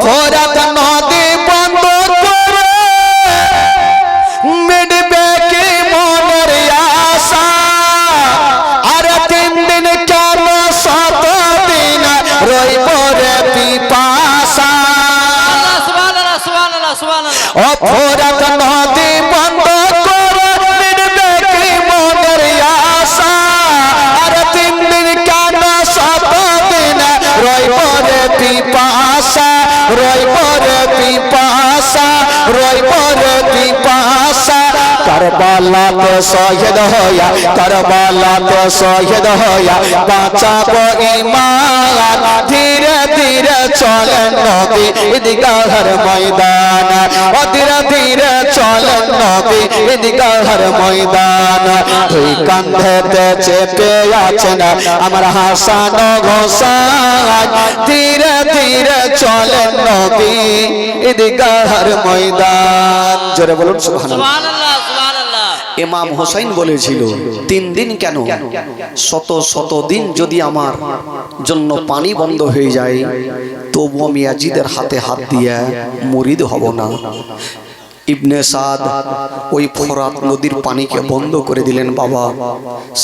ফোরাত নদী বন্ধ করে মিটবে কি মনের আশা আর 3 দিন কেন 7 দিন রইব রে পিপাসা সুবহানাল্লাহ সুবহানাল্লাহ সুবহানাল্লাহ ও ফোরাত নদী বন্ধ করে মিটবে কি মনের আশা আর 3 দিন কেন 7 দিন রইব রে পিপাসা রইব রে পিপাসা রইব রে পিপাসা কারবালাতে শহীদ হইয়া কারবালাতে শহীদ হইয়া বাঁচাবো ঈমান ধীরে ধীরে চলেন নবী ঈদগাহের ময়দান ও ধীরে ধীরে চলেন নবী ঈদগাহের ময়দান দুই কাঁধেতে চেপে আছেন আমার হাসান হোসেন ধীরে ধীরে চলেন নবী ঈদগাহের ময়দান জোরে বলুন সুবহানাল্লাহ সুবহানাল্লাহ সুবহানাল্লাহ ইমাম হোসেন বলেছিল 3 দিন কেন শত শত দিন যদি আমার জন্য পানি বন্ধ হয়ে যায় তবু আমি ইয়াজিদের হাতে হাত দিয়ে মুরিদ হব না ইবনে সাদ ওই ফোরাত নদীর পানিকে বন্ধ করে দিলেন বাবা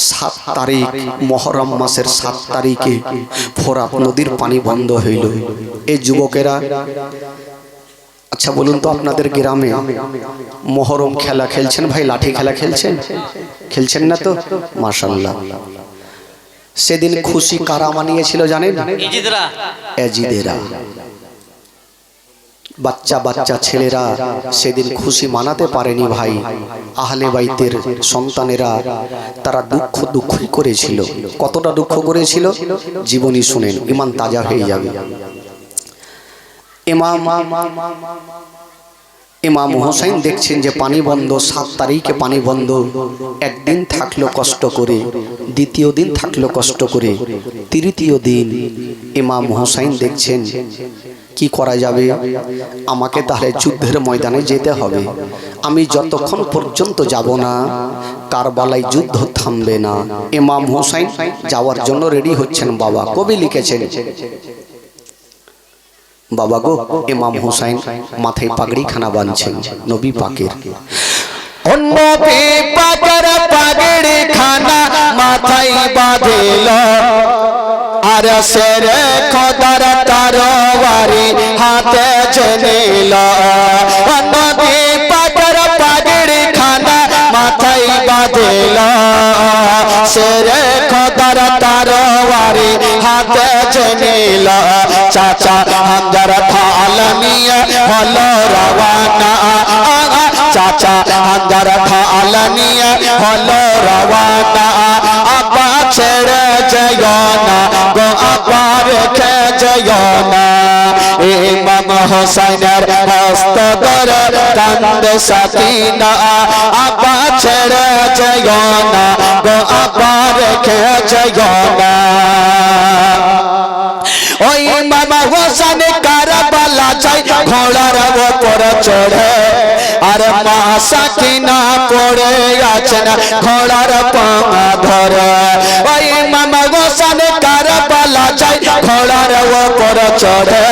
7 তারিখ মুহররম মাসের 7 তারিখে ফোরাত নদীর পানি বন্ধ হইল এই যুবকেরা আচ্ছা বলুন তো আপনাদের গ্রামে মুহররম খেলা খেলছেন ভাই লাঠি খেলা খেলছেন খেলছেন না তো মাশাআল্লাহ সেদিন খুশি কারা মানিয়েছিল জানেন ইজিদরা এজিদেরা বাচ্চা বাচ্চা ছেলেরা সেদিন খুশি মানাতে পারেনি ভাই আহলে বাইতের সন্তানেরা তারা দুঃখই করেছিল কতটা দুঃখ করেছিল জীবনী শুনেন ঈমান তাজা হয়ে যাবে ইমাম হোসেন দেখছেন যে পানি বন্ধ 7 তারিখে পানি বন্ধ একদিন থাকলো কষ্ট করে দ্বিতীয় দিন থাকলো কষ্ট করে তৃতীয় দিন ইমাম হোসেন দেখছেন কি করা যাবে আমাকে তাহলে যুদ্ধের ময়দানে যেতে হবে আমি যতক্ষণ পর্যন্ত যাব না কারবালায় যুদ্ধ থামবে না ইমাম হোসেন যাওয়ার জন্য রেডি হচ্ছেন বাবা কবি লিখেছেন বাবা গো ইমাম হোসেন মাথায় পাগড়ি খানা বাঁধছেন নবী পাকের নবী পাকের পাগড়ি খানা মাথায় বাঁধিল আর সেরে খোদার তরবারি হাতে নিল নবী পাকের পাগড়ি খানা মাথায় বাঁধিল সেরে খোদার তরবারি হাতে নিল চাচা হযরত আলমিয়া হলো রওয়ানা চাচা হযরত আলমিয়া হলো রওয়ানা আপা ছেড়ে যাও না গো আপা রেখে যাও না ইমাম হোসেনের হস্ত ধরে কান্দে সাকিনা আপা ছেড়ে যাও না গো আপা রেখে যাও না ওই ইমাম হোসেন কারবালা যায় ঘোড়ার উপর চড়ে আর মা সাকিনা পড়ে আছেন ঘোড়ার পা ধরে ওই ইমাম হোসেন কারবালা যায় ঘোড়ার উপর চড়ে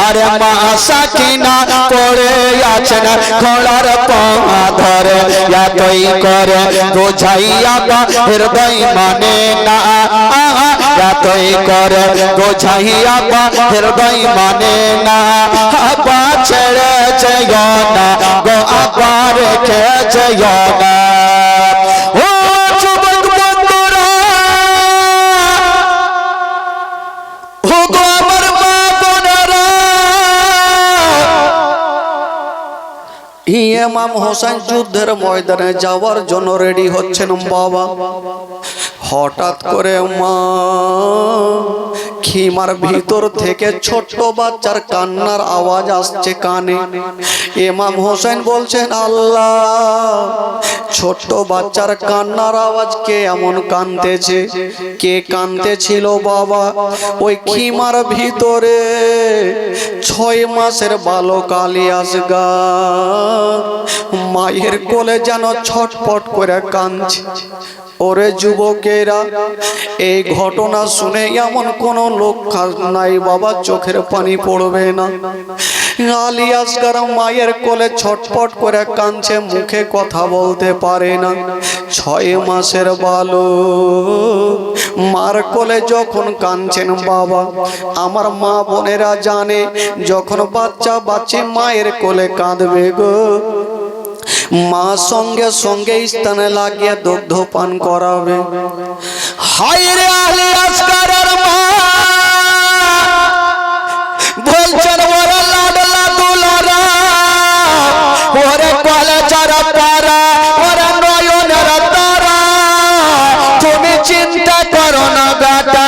আর মা সাকিনা পড়ে আছেন ঘোড়ার পা ধরে এতই করে বোঝাইয়া বা হৃদয় মানে না এতই করে বোঝাইয়া বা হৃদয় মানে না আপা ছেড়ে যাও না গো আপা রেখে যাও না ও যুবক বন্ধুরা ও গো আমার মা বোনেরা ইমাম হোসেন যুদ্ধের ময়দানে যাওয়ার জন্য রেডি হচ্ছেন বাবা হঠাৎ করে মা খিমার ভিতর থেকে ছোট্ট বাচ্চার কান্নার আওয়াজ আসছে কানে ইমাম হোসেন বলছেন আল্লাহ ছোট্ট বাচ্চার কান্নার আওয়াজ কে এমন কাঁদতেছে কে কাঁদতেছিল বাবা ওই খিমার ভিতরে 6 মাসের বালক আলিয়াসগা মায়ের কোলে যেন ছটপট করে কাঁদছে ওরে যুবকেরা, এই ঘটনা শুনে এমন কোন লোক নাই বাবা চোখের পানি পড়বে না। আলী আসগার মায়ের কোলে ছটফট করে কাঁদছে, মুখে কথা বলতে পারে না। 6 মাসের বালক মার কোলে যখন কাঁদছেন বাবা, আমার মা বোনেরা জানে যখন বাচ্চা বাচ্চি মায়ের কোলে কাঁদবে গো, মা সঙ্গে সঙ্গে স্থানে লাগিয়ে দুগ্ধ পান করাবে। হায় রে আলী আসগারের মা বলছেন, ওরে লাডলা দুলারা, ওরে কলেজারা পারা, ওরে নয়নের তারা, তুমি চিন্তা করো না বেটা,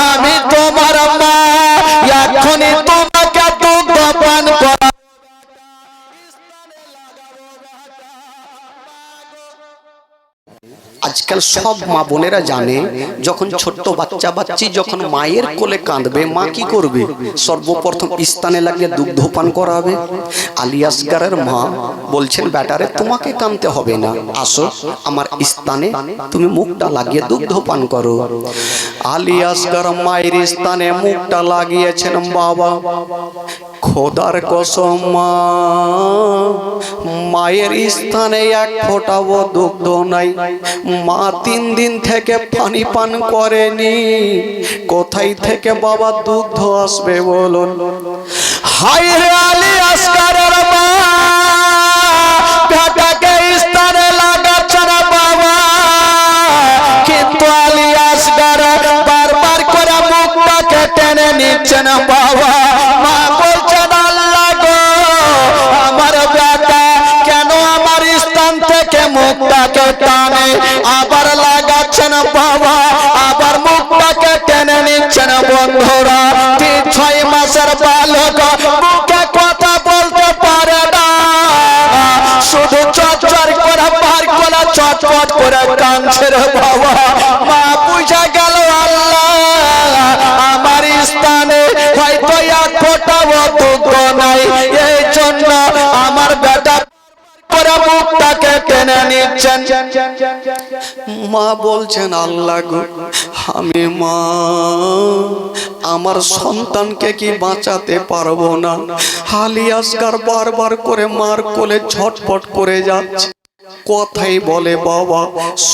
আমি তোমার মা, এখনই তোমাকে দুগ্ধ পান করা। আজকাল সব মা বোনেরা জানে যখন ছোট্ট বাচ্চা বাচ্চি যখন মায়ের কোলে কাঁদবে, মা কি করবে? সর্বপ্রথম স্থানে লাগিয়ে দুগ্ধ পান করাবে। আলী আসগারের মা বলছেন, বেটারে তোমাকে কাঁদতে হবে না, আসো আমার স্থানে তুমি মুখটা লাগিয়ে দুগ্ধ পান করো। আলী আসগার মায়ের স্থানে মুখটা লাগিয়েছেন বাবা। খোদার কসম মা, মায়ের স্থানে এক ফোঁটাও দুগ্ধ নাই। মা 3 দিন থেকে পানি পান করেনি, কোথায় থেকে বাবা দুগ্ধ আসবে বলুন? হায় রে আলী আসগারের মা, বেটাকে স্থানে লাগাচ্ছে না বাবা, কিন্তু আলী আসগার বারবার করে মুখটাকে টেনে নিচ্ছে না বাবা। মা বলছেন, আল্লাহ গো, আমার বেটা কেন আমার স্থান থেকে মুখটাকে টানে, আবার লাগাচ্ছেন বাবা, আবার মুখটাকে টেনে নিচ্ছেন। বন্ধুরা, 6 মাসের বালক মুখে কথা বলতে পারে না, শুধু চটচট করে বার করে চটপট করে কাঁদছে রে বাবা। মা বুঝে গেল আল্লাহ আমার স্থানে হয়তো এক ফোঁটাও দুগ্ধ নাই, এই জন্য আমার বেটা করে মুখটাকে টেনে নিচ্ছেন। মা বলছেন, আল্লাহ গো, আমি মা আমার সন্তানকে কি বাঁচাতে পারবো না? আলী আসগার বারবার করে মার কোলে ছটফট করে যাচ্ছে। কথাই বলে বাবা,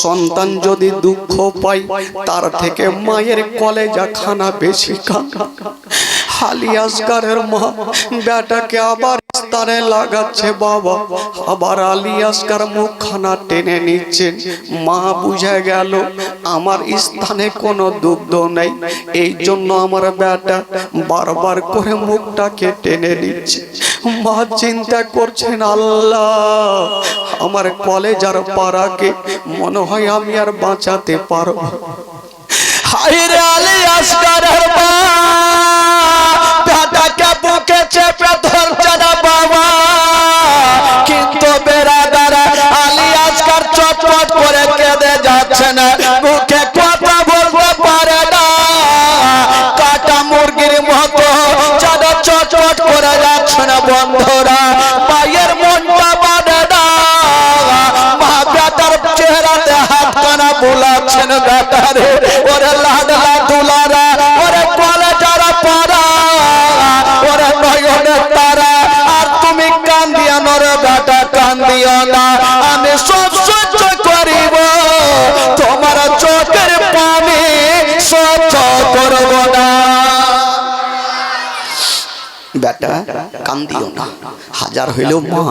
সন্তান যদি দুঃখ পায় তার থেকে মায়ের কলেজা খানা বেশি কাঁদে। আলী আসগারের মা বেটাকে আবার স্থানে লাগাচ্ছে বাবা, আবার আলী আসগার মুখখানা টেনে নিচ্ছেন। মা বুঝে গেল আমার স্থানে কোনো দুগ্ধ নেই, এই জন্য আমার বেটা বারবার করে মুখটাকে টেনে নিচ্ছে। মা চিন্তা করছেন, আল্লাহ আমার কলেজার পাড়াকে মনে হয় আমি আর বাঁচাতে পারবো। হায় রে আলী আসগারের মা, বেটাকে বুকে চেপে ধরছে না বাবা, কিন্তু বেরাদার আলী আসগার চটপট করে কেঁদে যাচ্ছে না, মুখে কথা বলতে পারে না, কাটা মুরগির মতো যারা চটপট করে যাচ্ছে না। বন্ধুরা, মায়ের মনটা বাঁধে না, মা বেটার চেহারাতে হাত কানা বুলাচ্ছেন, বেটারে ওরে লাডলা দুলারা, ওরে কলেজারা পারা, ওরে নয়নের তারা, আর তুমি কান্দিও না রে বেটা, কান্দিও না, আমি সব সহ্য করিব, তোমার চোখের পানি সহ্য করব না। বেটা কান্দিও না, হাজার হইলেও মা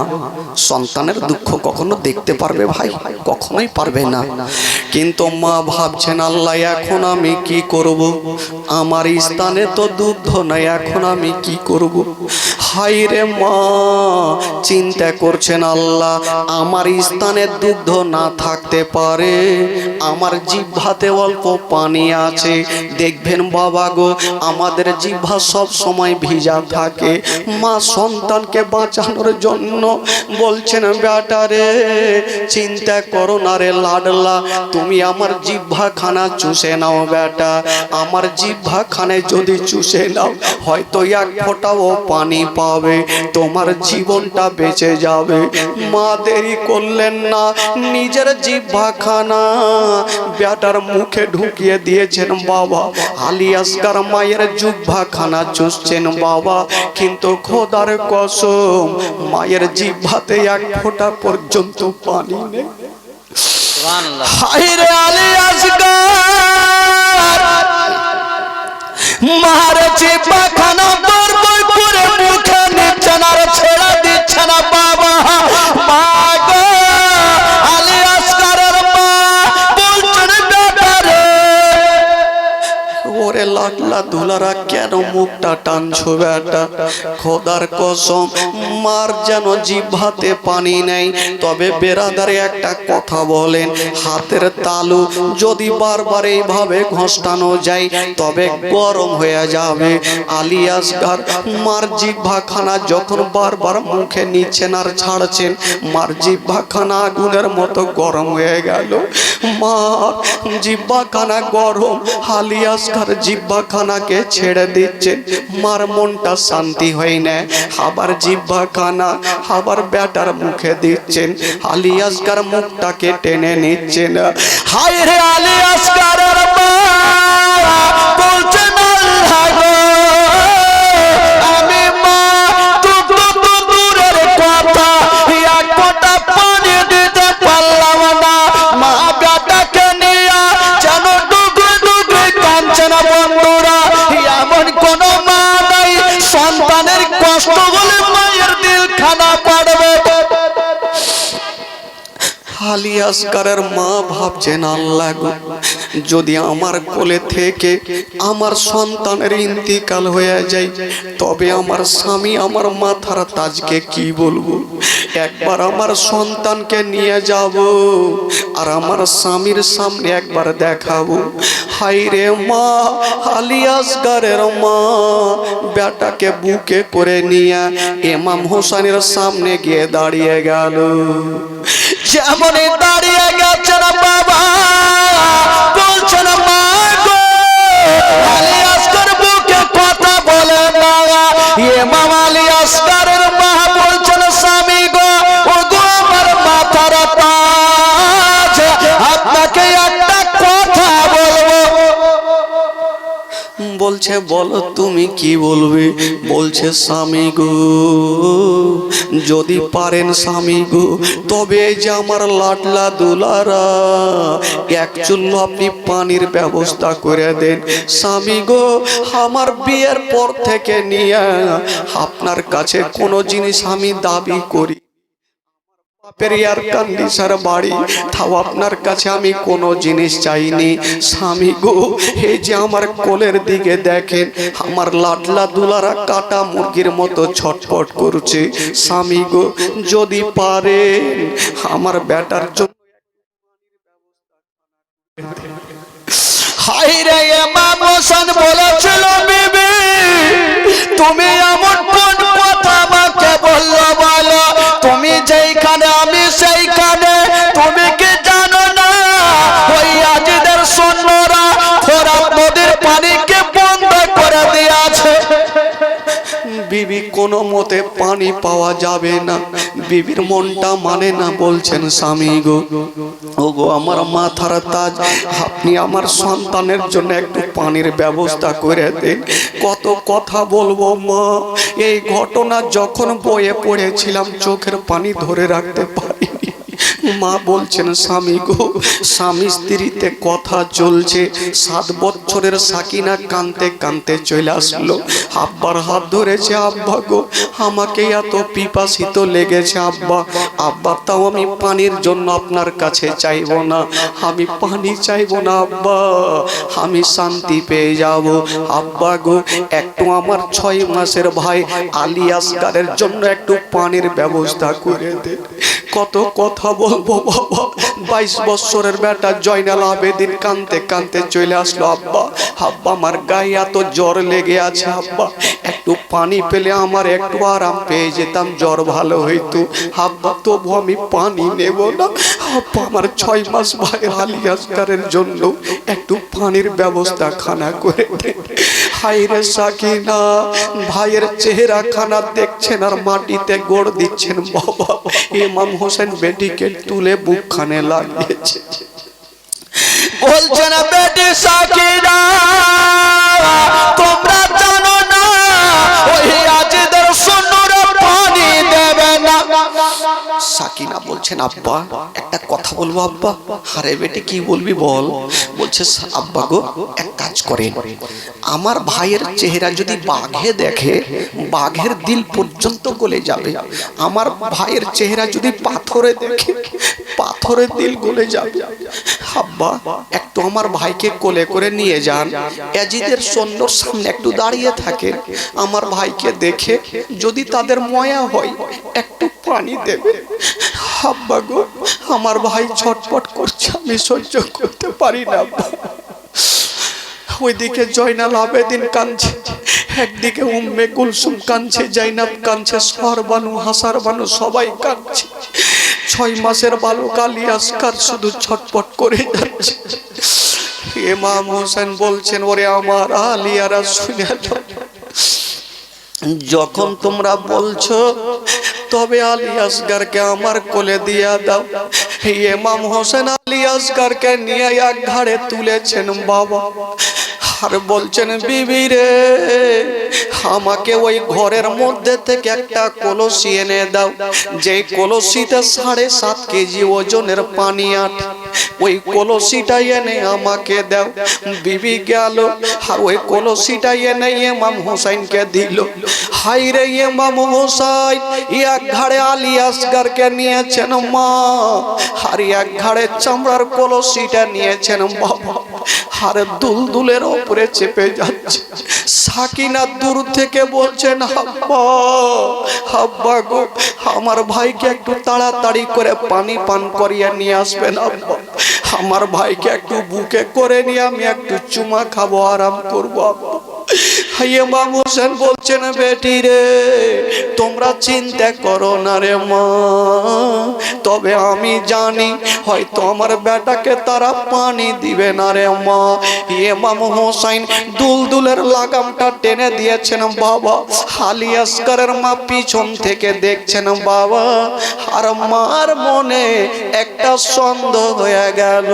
সন্তানের দুঃখ কখনো দেখতে পারবে ভাই? কখনোই পারবে না। কিন্তু মা ভাবছেন, আল্লাহ এখন আমি কি করব? আমার স্থানে তো দুগ্ধ নাই, এখন আমি কি করব? হায় রে মা চিন্তা করছেন, আল্লাহ আমার স্থানে দুগ্ধ না থাকতে পারে, আমার জিহ্বাতে অল্প পানি আছে। দেখবেন বাবা গো, আমাদের জিহ্বা সব সময় ভিজা থাকে, বেটাকে, মা সন্তানকে বাঁচানোর জন্য বলছেন, বেটা রে চিন্তা করো না রে লাডলা, তুমি আমার জিহ্বা খানা চুষে নাও বেটা, আমার জিহ্বা খানে যদি চুষে নাও হয়তো এক ফোঁটাও পানি পাবে, তোমার জীবনটা বেঁচে যাবে। মা দেরি করলেন না, নিজের জিহ্বা খানা বেটার মুখে ঢুকিয়ে দিয়েছেন বাবা। আলী আসগার মায়ের জিহ্বা খানা চুষছেন বাবা, কিন্তু খোদার কসম মায়ের জিহ্বাতে এক ফোঁটা পর্যন্ত পানি নেই। সুবহানাল্লাহ। হায়রে আলী আসগার মার জিহ্বা খানা বর বর করে মুখে নিচ্ছে না আর ছেড়ে দিচ্ছে না বাবা। মা গো, আলী আসগারের মা বলছেন, বেটা রে ওরে লাডলা দুলারা কেন মুখটা টানছো বেটা? খোদার কসম মার যেন জিহ্বাতে পানি নেই। তবে বেরাদারে একটা কথা বলেন, হাতের তালু যদি বারবার এইভাবে ঘষটানো যায় তবে গরম হয়ে যাবে। আলী আসগার মার জিহ্বা খানা যখন বারবার মুখে নিচ্ছেন আর ছাড়ছেন, মার জিহ্বা খানা আগুনের মতো গরম হয়ে গেল। মার জিহ্বা খানা গরম, আলী আসগার জিহ্বা খানাকে ছেড়ে দিচ্ছেন। মার মনটা শান্তি হয় না, আবার জিহ্বা খানা আবার বেটার মুখে দিচ্ছেন। আলী আসগার মুখটাকে টেনে নিচ্ছেন। হায় রে আলী আসগারের মা বলছেন, আল্লাহ গো, আমি মা তো দূরের কথা এক ফোঁটা পানি দিতে পারলাম না। মা বেটাকে নিয়ে যেন ডুবে ডুবে কাঁদছে না। বন্ধুরা, এমন কোন মা নাই সন্তানের কষ্ট হলে মায়ের দিল খানা পাড়বে। আলী আসগারের মা ভাবছেন, আল্লাহ গো, যদি আমার কোলে থেকে আমার সন্তানের ইন্তিকাল হয়ে যায় তবে আমার স্বামী আমার মাথার তাজকে কি বলবো? একবার আমার সন্তানকে নিয়ে যাব আর আমার স্বামীর সামনে একবার দেখাবো। হায় রে মা, আলী আসগারের মা বেটাকে বুকে করে নিয়ে ইমাম হোসেনের সামনে গিয়ে দাঁড়িয়ে গেল। যেমনই দাঁড়িয়ে গেছেন বাবা বলছেন, মা গো, আলী আসগার বুকে কথা বলে না। ইমাম আলী আসগারের মা বলছেন, স্বামী গো, ও গো আমার মাথার তাজ, আপনাকে একটা কথা বলবো। বলছে, বলো তুমি কি বলবে? বলছে, স্বামী গো, যদি পারেন স্বামী গো, তবে যে আমার লাডলা দুলারা এক চুল্লু আপনি পানির ব্যবস্থা করে দেন। স্বামী গো, আমার বিয়ের পর থেকে নিয়ে আপনার কাছে কোনো জিনিস আমি দাবি করি এয়ার কন্ডিশনার বাড়ি, তাও আপনার কাছে আমি কোনো জিনিস চাইনি। স্বামী গো, এই যে আমার কোলের দিকে দেখেন, আমার লাডলা দুলারা কাটা মুরগির মতো ছটফট করছে। স্বামী গো, যদি পারে আমার বেটার জন্য। হায় রে ইমাম হোসেন বলেছিল, বিবি তুমি এমন কোন কথা আমাকে বললো বলো? তুমি যেইখানে আমি সেইখানে, তুমি কি জানো না ওই আজিদের সৈন্যরা ফোরাত নদীর পানিকে বন্ধ করে দিয়েছে? বিবি কোনো মতে পানি পাওয়া যাবে না। বিবির মনটা মানে না, বলছেন, স্বামী গো, ও গো আমার মাথার তাজ, আপনি আমার সন্তানের জন্য একটু পানির ব্যবস্থা করে দেন। কত কথা বলবো মা, এই ঘটনা যখন বইয়ে পড়েছিলাম চোখের পানি ধরে রাখতে পারিনি। মা বলছেন, স্বামী গো, স্বামী স্ত্রীতে কথা চলছে। 7 বছরের সাকিনা কানতে কানতে চলে আসলো, আব্বার হাত ধরেছে। আব্বা গো, আমাকে এত পিপাসিত লেগেছে আব্বা। আব্বা, তাও আমি পানির জন্য আপনার কাছে চাইবো না, আমি পানি চাইবো না আব্বা, আমি শান্তি পেয়ে যাব। আব্বা গো, একটু আমার 6 মাসের ভাই আলী আসগারের জন্য একটু পানির ব্যবস্থা করে দেন। কত কথা বলবো বাবা। 22 বছরের বেটা জয়নাল আবেদিন কানতে কানতে চলে আসলো। আব্বা আব্বা আমার গায়ে এত জ্বর লেগে আছে আব্বা, একটু পানি পেলে আমার একটু আরাম পেয়ে যেতাম, জ্বর ভালো হইতো আব্বা, তবু আমি পানি নেব না আব্বা। আমার 6 মাস ভাইয়ের আলী আসগারের জন্য একটু পানির ব্যবস্থা খানা করে দে। হায়রে সাকিনা, ভাইয়ের চেহারা খানা দেখছেন আর মাটিতে গোড় দিচ্ছেন বাবা। ইমাম হোসেন বেটিকে তুলে বুকখানে লাগিয়েছে, বলছেন বেটি সাকিনা তোমরা জানো না ওই আজিদের সুন্নরে পানি দেবে না। সাকিনা বলছেন আব্বা একটা কথা বলবো আব্বা। আরে বেটি কি বলবি বল। বলছে আব্বা গো এক কাজ করেন, আমার ভাইয়ের চেহারা যদি বাঘে দেখে বাঘের দিল পর্যন্ত গলে যাবে, আমার ভাইয়ের চেহারা যদি পাথরে দেখে পাথরের দিল গলে যাবে। আব্বা একটু আমার ভাইকে কোলে করে নিয়ে যান, ইয়াজিদের সৈন্যর সামনে একটু দাঁড়িয়ে থাকে, আমার ভাইকে দেখে যদি তাদের ময়া হয় একটু পানি দেবে। আব্বা গো আমার ভাই ছটপট করছে, আমি সহ্য করতে পারি না আব্বা। ওইদিকে জয়নাল আবেদিন কাঁদছে, একদিকে উম্মে কুলসুম কাঁদছে, জাইনাব কাঁদছে, সরবানু হাসারবানু সবাই কাঁদছে। 6 মাসের বালক আলী আসগার শুধু ছটপট করে যাচ্ছে। ইমাম হোসেন বলছেন ওরে আমার আলিয়ারা শুনে নাও, যখন তোমরা বলছো তবে আলী আসগারকে আমার কোলে দিয়া দাও। ইমাম হোসেন আলী আসগারকে নিয়ে এক ঘাড়ে তুলেছেন বাবা, আর বলছেন বিবি রে আমাকে ওই ঘরের মধ্যে থেকে একটা কলসি এনে দাও, যে কলসিতে 7.5 কেজি ওজনের পানি আটে, ওই কলসিটা এনে আমাকে দাও। বিবি গেল আর ওই কলসিটা এনে ইমাম হোসেনকে দিল। হাই রে ইমাম হোসেন এক ঘাড়ে আলী আসগারকে নিয়েছেন মা, আর এক ঘাড়ে চামড়ার কলসিটা নিয়েছেন বাবা, আর দুলদুলের উপরে চেপে যাচ্ছে। সাকিনা দূর থেকে বলছেন আব্বা আব্বা গো আমার ভাইকে একটু তাড়াতাড়ি করে পানি পান করিয়ে নিয়ে আসবেন আব্বা, আমার ভাইকে একটু বুকে করে নিয়ে আমি একটু চুমা খাবো, আরাম করবো আব্বা। ইমাম হোসেন বলছেন বেটি রে তোমরা চিন্তা করো না রে মা, তবে আমি জানি হয়তো আমার বেটাকে তারা পানি দিবে না রে মা। ইমাম হোসেন দুলদুলের লাগামটা টেনে দিয়েছেন বাবা, আলী আসগারের মা পিছন থেকে দেখছেন বাবা, আর মার মনে একটা সন্দেহ হয়ে গেল।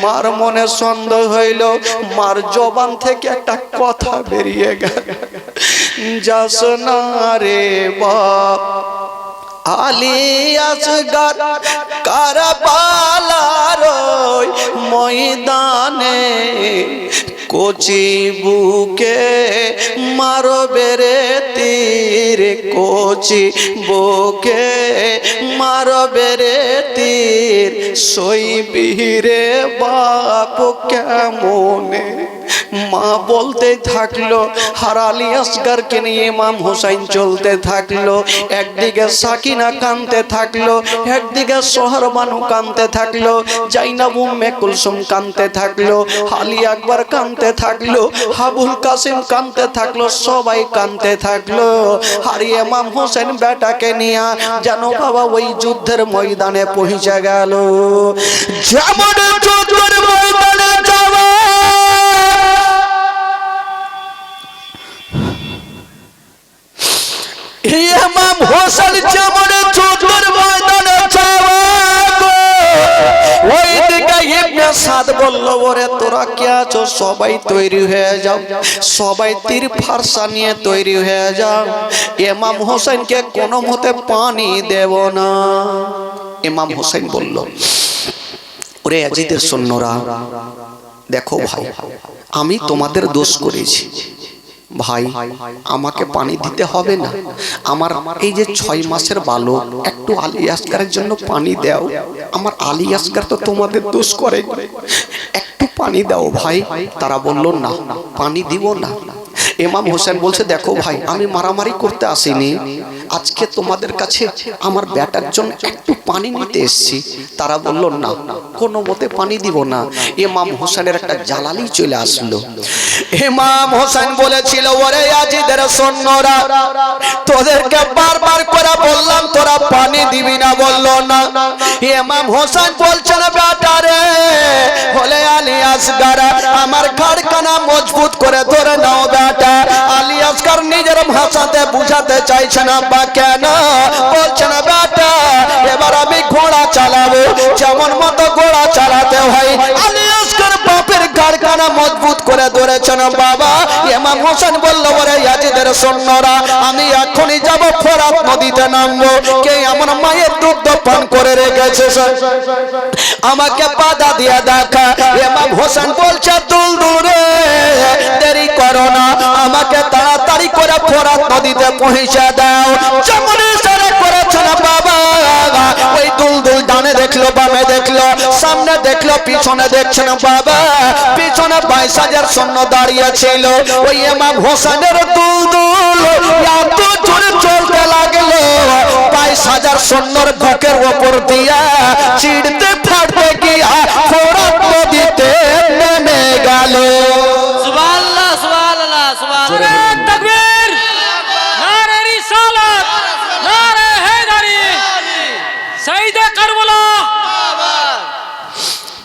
মার মনে সন্দেহ হইল, মার জবান থেকে একটা কথা বেরিয়ে গেল, যাস না রে বাপ আলী আসগার কারবালার ময়দানে, কচি বুকে মারবে রে তীর, কচি বুকে মারবে রে তীর, সইবি রে বাপ কেমনে। মা বলতে থাকলো, আর আলী আসগারকে নিয়ে ইমাম হোসেন চলতে থাকলো। একদিকে সাকিনা কাঁদতে থাকলো, একদিকে সোহরবানু কাঁদতে থাকলো, জাইনাব উম্মে কুলসুম কাঁদতে থাকলো, আলী আকবর কাঁদতে থাকলো, আবুল কাসিম কাঁদতে থাকলো, সবাই কাঁদতে থাকলো। আর ইমাম হোসেন বেটাকে নিয়ে যেন বাবা ওই যুদ্ধের ময়দানে পৌঁছে গেল। যেমন যুদ্ধের ময়দানে যাওয়া ইমাম হোসেন যেমন যুদ্ধের ময়দানে যাওয়া, ওই দিকে ইবনে সাদ বলল ওরে তোরা কে আছো সবাই তৈরি হয়ে যাও, সবাই তীর ফারসা নিয়ে তৈরি হয়ে যাও, ইমাম হোসেনকে কোনো মতে পানি দেব না। ইমাম হোসেন বলল ওরে ইয়াজিদের সৈন্যরা দেখো ভাই আমি তোমাদের দোষ করেছি, ভাই আমাকে পানি দিতে হবে না, আমার এই যে 6 মাসের বালক একটু আলী আসগারের জন্য পানি দাও, আমার আলী আসগার তো তোমাদের দোষ করে, একটু পানি দাও ভাই। তারা বলল না পানি দিব না। ইমাম হোসেন বলছে দেখো ভাই আমি মারামারি করতে আসিনি, আজকে তোমাদের কাছে আমার বেটার জন্য একটু পানি নিতে এসেছি। তারা বলল না কোনো মতে পানি দিব না। ইমাম হোসেনের একটা জ্বালালি চলে আসলো। ইমাম হোসেন বলেছিল ওরে ইয়াজিদের সৈন্যরা তোদেরকে বারবার করে বললাম তোরা পানি দিবি না, বললো না। ইমাম হোসেন বলছেন বেটা রে বলে আলী আসগার আমার ঘাড়খানা মজবুত করে ধরে নাও বেটা। আলী আসগার নিজের ভাষাতে বুঝাতে চাইছে না বা কেন বলছে না বেটা এবার আমি ঘোড়া চালাবো, যেমন মতো ঘোড়া চালাতে হয়। আলী আসগার বাপের ঘাড়খানা মজবুত করে ধরেছেন বাবা। ইমাম হোসেন বলল ওরে ইয়াজিদের সৈন্যরা আমি এখনই যাব ফোরাত নদীতে নামবো, কে আমার মায়ের দুধ পান করে রেখেছে আমাকে বাধা দিয়ে দেখা। ইমাম হোসেন বলছে দুলদুল রে দেরি করো না, আমাকে তাড়াতাড়ি করে ফোরাত নদীতে পৌঁছে দাও। যেমন ইশারা করেছেন বাবা ওই দুলদুল ডানে দেখলো বামে দেখলো সামনে দেখলো পিছনে দেখছেন বাবা। পিছনে 22,000 সৈন্য দাঁড়িয়ে ছিল। ওই ইমাম হোসেনের দুলদুল এত জোরে চলতে লাগলো 22,000 সৈন্যর বুকের ওপর দিয়া চিড়তে ফাটতে গিয়া ফোরাত নদীতে নেমে গেল। সুবহানাল্লাহ সুবহানাল্লাহ সুবহানাল্লাহ। নারে তাকবীর, নারে রিসালাত, নারে হায়দারি, শহীদে কারবালা।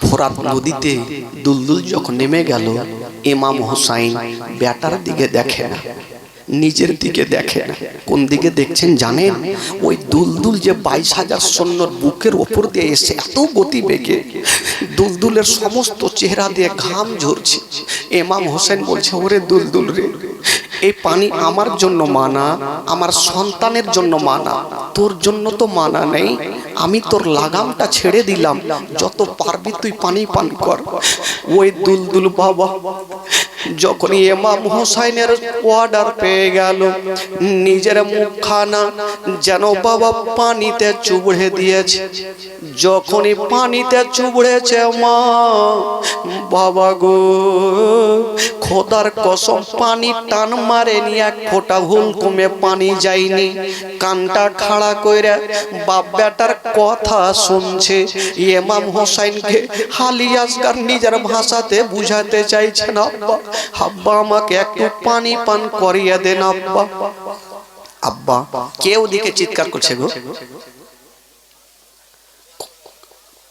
ফোরাত নদীতে দুলদুল যখন নেমে গেল ইমাম হোসাইন বেটার দিকে দেখে না, নিজের দিকে দেখে না। কোন দিকে দেখছেন জানেন? ওই দুলদুল যে 22,000 সৈন্যর বুকের ওপর দিয়ে এসে এত গতি বেগে দুলদুলের সমস্ত চেহারা দিয়ে ঘাম ঝরছে। ইমাম হোসেন বলছে ওরে দুলদুল রে এই পানি আমার জন্য মানা, আমার সন্তানের জন্য মানা, তোর জন্য তো মানা নেই। আমি তোর লাগামটা ছেড়ে দিলাম, যত পারবি তুই পানি পান কর। ওই দুলদুল বাবা যখন ইমাম হোসাইনের অর্ডার পেয়ে গেল নিজের মুখখানা যেন বাবা পানিতে চুবড়ে দিয়েছে। যখনই পানিতে চুবড়েছে মা বাবা গো খোদার কসম পানি টান মারেনি, এক ফোঁটা ভুল কমে পানি যায়নি। কানটা খাড়া কইরা বাপ বেটার কথা শুনছে। ইমাম হোসাইনকে আলী আসগার নিজের ভাষাতে বুঝাতে চাইছেন আব্বা আব্বা আমাকে একটু পানি পান করিয়ে দেন আব্বা। আব্বা কেউ দিকে চিৎকার করছে গো।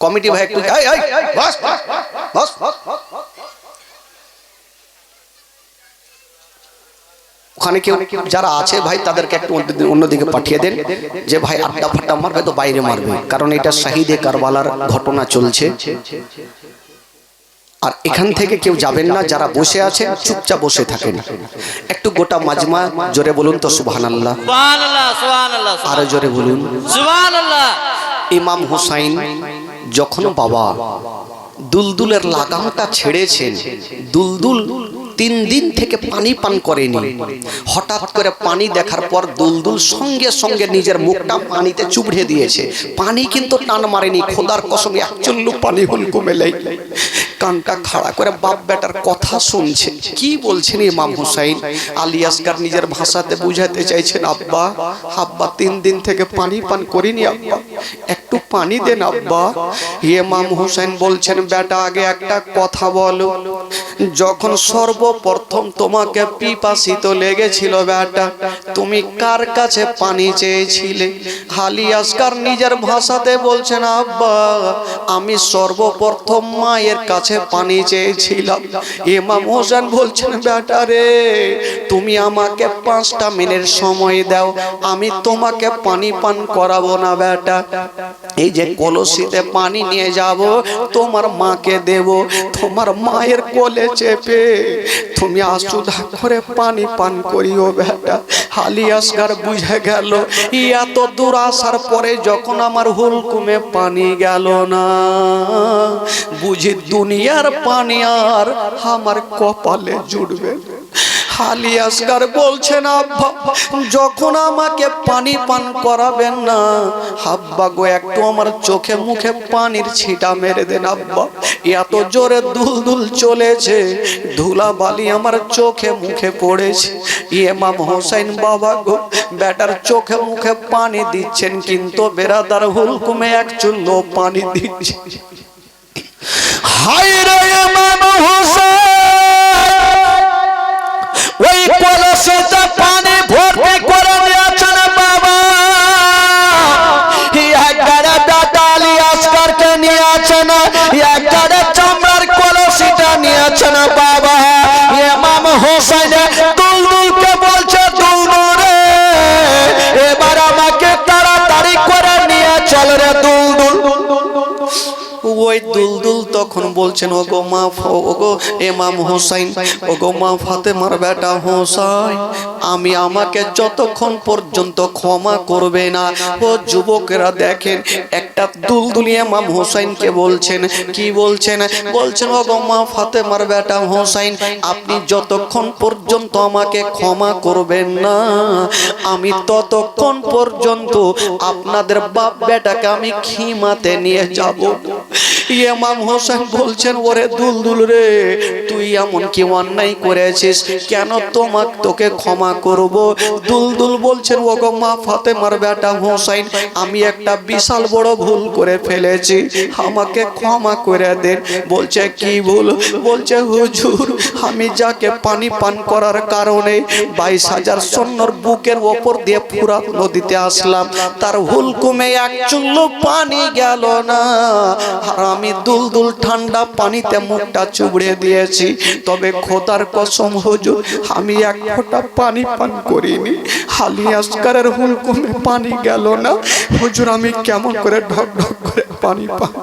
কমিটি ভাই একটু বস বস বস। ওখানে কেউ যারা আছে ভাই তাদেরকে একটু অন্যদিকে পাঠিয়ে দেন যে ভাই আড্ডা ফাড্ডা মারবে তো বাইরে মারবে, কারণ এটা শহীদে কারবালার ঘটনা চলছে। আর এখান থেকে কেউ যাবেন না, যারা বসে আছেন চুপচাপ বসে থাকেন। একটু গোটা মাজমা জোরে বলুন তো সুবহানাল্লাহ সুবহানাল্লাহ সুবহানাল্লাহ। আরো জোরে বলুন সুবহানাল্লাহ। ইমাম হোসাইন যখন বাবা দুলদুলের লাগামটা ছেড়েছেন, দুলদুল 3 দিন থেকে পানি পান করেনি। হঠাৎ করে পানি দেখার পর দুলদুল সঙ্গে সঙ্গে নিজের মুখটা পানিতে চুবড়ে দিয়েছে। পানি কিন্তু টান মারেনি, খোদার কসম এক চুল্লু পানি হুলকু মেলে। কানটা খাড়া করে বাপ বেটার কথা শুনছে। কি বলছেন ইমাম হোসাইন? আলী আসগার নিজের ভাষাতে বুঝাতে চাইছেন আব্বা আব্বা 3 দিন থেকে পানি পান করিনি আব্বা, একটু পানি দেন আব্বা। ইমাম হোসেন বলছেন বেটা আগে একটা কথা বলো, যখন সর্বপ্রথম তোমাকে পিপাসিত লেগেছিল বেটা তুমি কার কাছে পানি চেয়েছিলে? আলী আসগার নিজের ভাষাতে বলছেন আব্বা আমি সর্বপ্রথম মায়ের কাছে পানি চেয়েছিলাম। ইমাম হোসেন বলছেন বেটা রে তুমি আমাকে 5টা মিনিট সময় দাও, আমি তোমাকে পানি পান করাবো না বেটা। এই যে কলসিতে পানি নিয়ে যাব তোমার মাকে দেব, তোমার মায়ের কোলে চেপে তুমি আশুধা করে পানি পান করিও বেটা। আলী আসগার বুঝে গেল এত দূর আসার পরে যখন আমার হুলকুমে পানি গেল না, বুঝি দুনিয়ার পানি আর আমার কপালে জুড়বে। আলী আসগার বলছেন আব্বা যখন আমাকে পানি পান করাবেন না আব্বা গো একটু আমার চোখে মুখে পানির ছিটা মেরে দেন আব্বা। এত জোরে দুলদুল চলেছে ধুলা বালি আমার চোখে মুখে পড়েছে। ইমাম হোসেন বাবা গো বেটার চোখে মুখে পানি দিচ্ছেন কিন্তু বেরাদার হুলকুমে এক চুল্লো পানি দিচ্ছে। হায় রে ইমাম হোসেন ওই কলসিতে পানি ভর্তি করে নিয়েছেন বাবা। একবারে বেটা আলী আসগরকে নিয়েছেন একবারে চামড়ার কলসিটা নিয়েছেন বাবা। ইমাম হোসেন দুলদুলকে বলছে দুলদুল রে এবার আমাকে তাড়াতাড়ি করে নিয়ে চল রে দুলদুল। ওই দুলদুল তখন বলছেন ওগো মা ওগো ইমাম হোসেন ওগো মা ফাতেমার বেটা হোসেন আমি আমাকে যতক্ষণ পর্যন্ত ক্ষমা করবে না। ও যুবকেরা দেখেন একটা দুলদুল ইমাম হোসেনকে বলছেন কি বলছেন বলছেন ওগো মা ফাতেমার বেটা হোসেন আপনি যতক্ষণ পর্যন্ত আমাকে ক্ষমা করবেন না আমি ততক্ষণ পর্যন্ত আপনাদের বাপ বেটাকে আমি খিমাতে নিয়ে যাব। ইমাম হোসেন বলছেন ওরে দুলদুল রে তুই এমন কি অন্যায় করেছিস কেন তোকে ক্ষমা করব। দুলদুল বলছেন ওগো মা ফাতেমার বেটা হোসেন আমি একটা বিশাল বড় ভুল করে ফেলেছি আমাকে ক্ষমা করে দেন। বলছে কি ভুল বলছে হুজুর আমি যাকে পানি পান করার কারণে 22,000 সৈন্যর বুকের ওপর দিয়ে ফুরাত নদীতে আসলাম তার হুলকুমে এক চুল্লু পানি গেল না আর আমি দুলদুল ঠান্ডা পানিতে মুখটা চুবড়ে দিয়েছি তবে খোদার কসম হুজুর আমি এক ফোঁটা পানি পান করিনি। আলী আসগরের হুলকুমে পানি গেল না হুজুর আমি কেমন করে ঢক ঢক করে পানি পান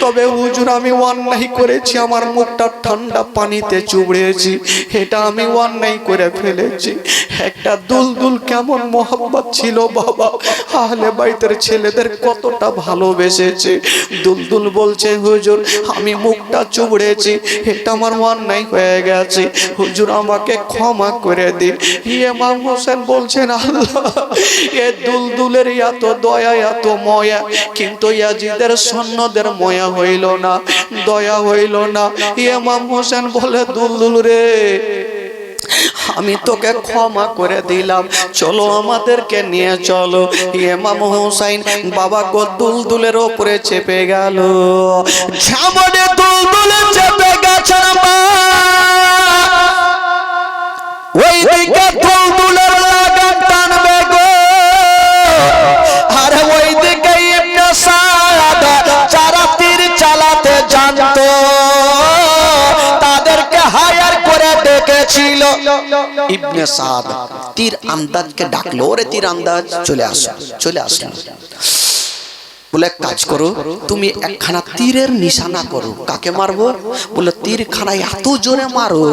তবে হুজুর আমি অন্যায় করেছি আমার মুখটা ঠান্ডা পানিতে চুবড়েছি এটা আমি অন্যায় করে ফেলেছি। একটা দুলদুল কেমন মোহাম্মত ছিল বাবা আহলে বাইতের ছেলেদের কতটা ভালোবেসেছে। দুলদুল বলছে হুজুর আমি মুখটা চুবড়েছি এটা আমার অন্যায় হয়ে গেছে হুজুর আমাকে ক্ষমা করে দিন। ইমাম হোসেন বলছেন আল্লাহ এ দুলদুলের এত দয়া এত ময়া কিন্তু ইয়াজিদের সৈন্যদের ময়া হইল না দয়া হইল না। ইমাম হোসেন বলে দুলদুল রে আমি তোকে ক্ষমা করে দিলাম চলো আমাদেরকে নিয়ে চলো। ইমাম হোসেন বাবা গো দুলদুলের উপরে চেপে গেল ঝামনে দুলদুলে চেপে গেছে মা ওই দিকে দুলদুলের লাগাম টানবে গো আর ওই দিকে ইবনে সাদ যারা তীর চালাতে জানতো তাদেরকে হায়ার করে ডেকেছিল। ইবনে সাদ তীর আন্দাজকে ডাকলো ওরে তীর আন্দাজ চলে আসলো বলে কাজ করো তুমি একখানা তীরের নিশানা করো। কাকে মারবো বলে তীরখানা এত জোরে মারো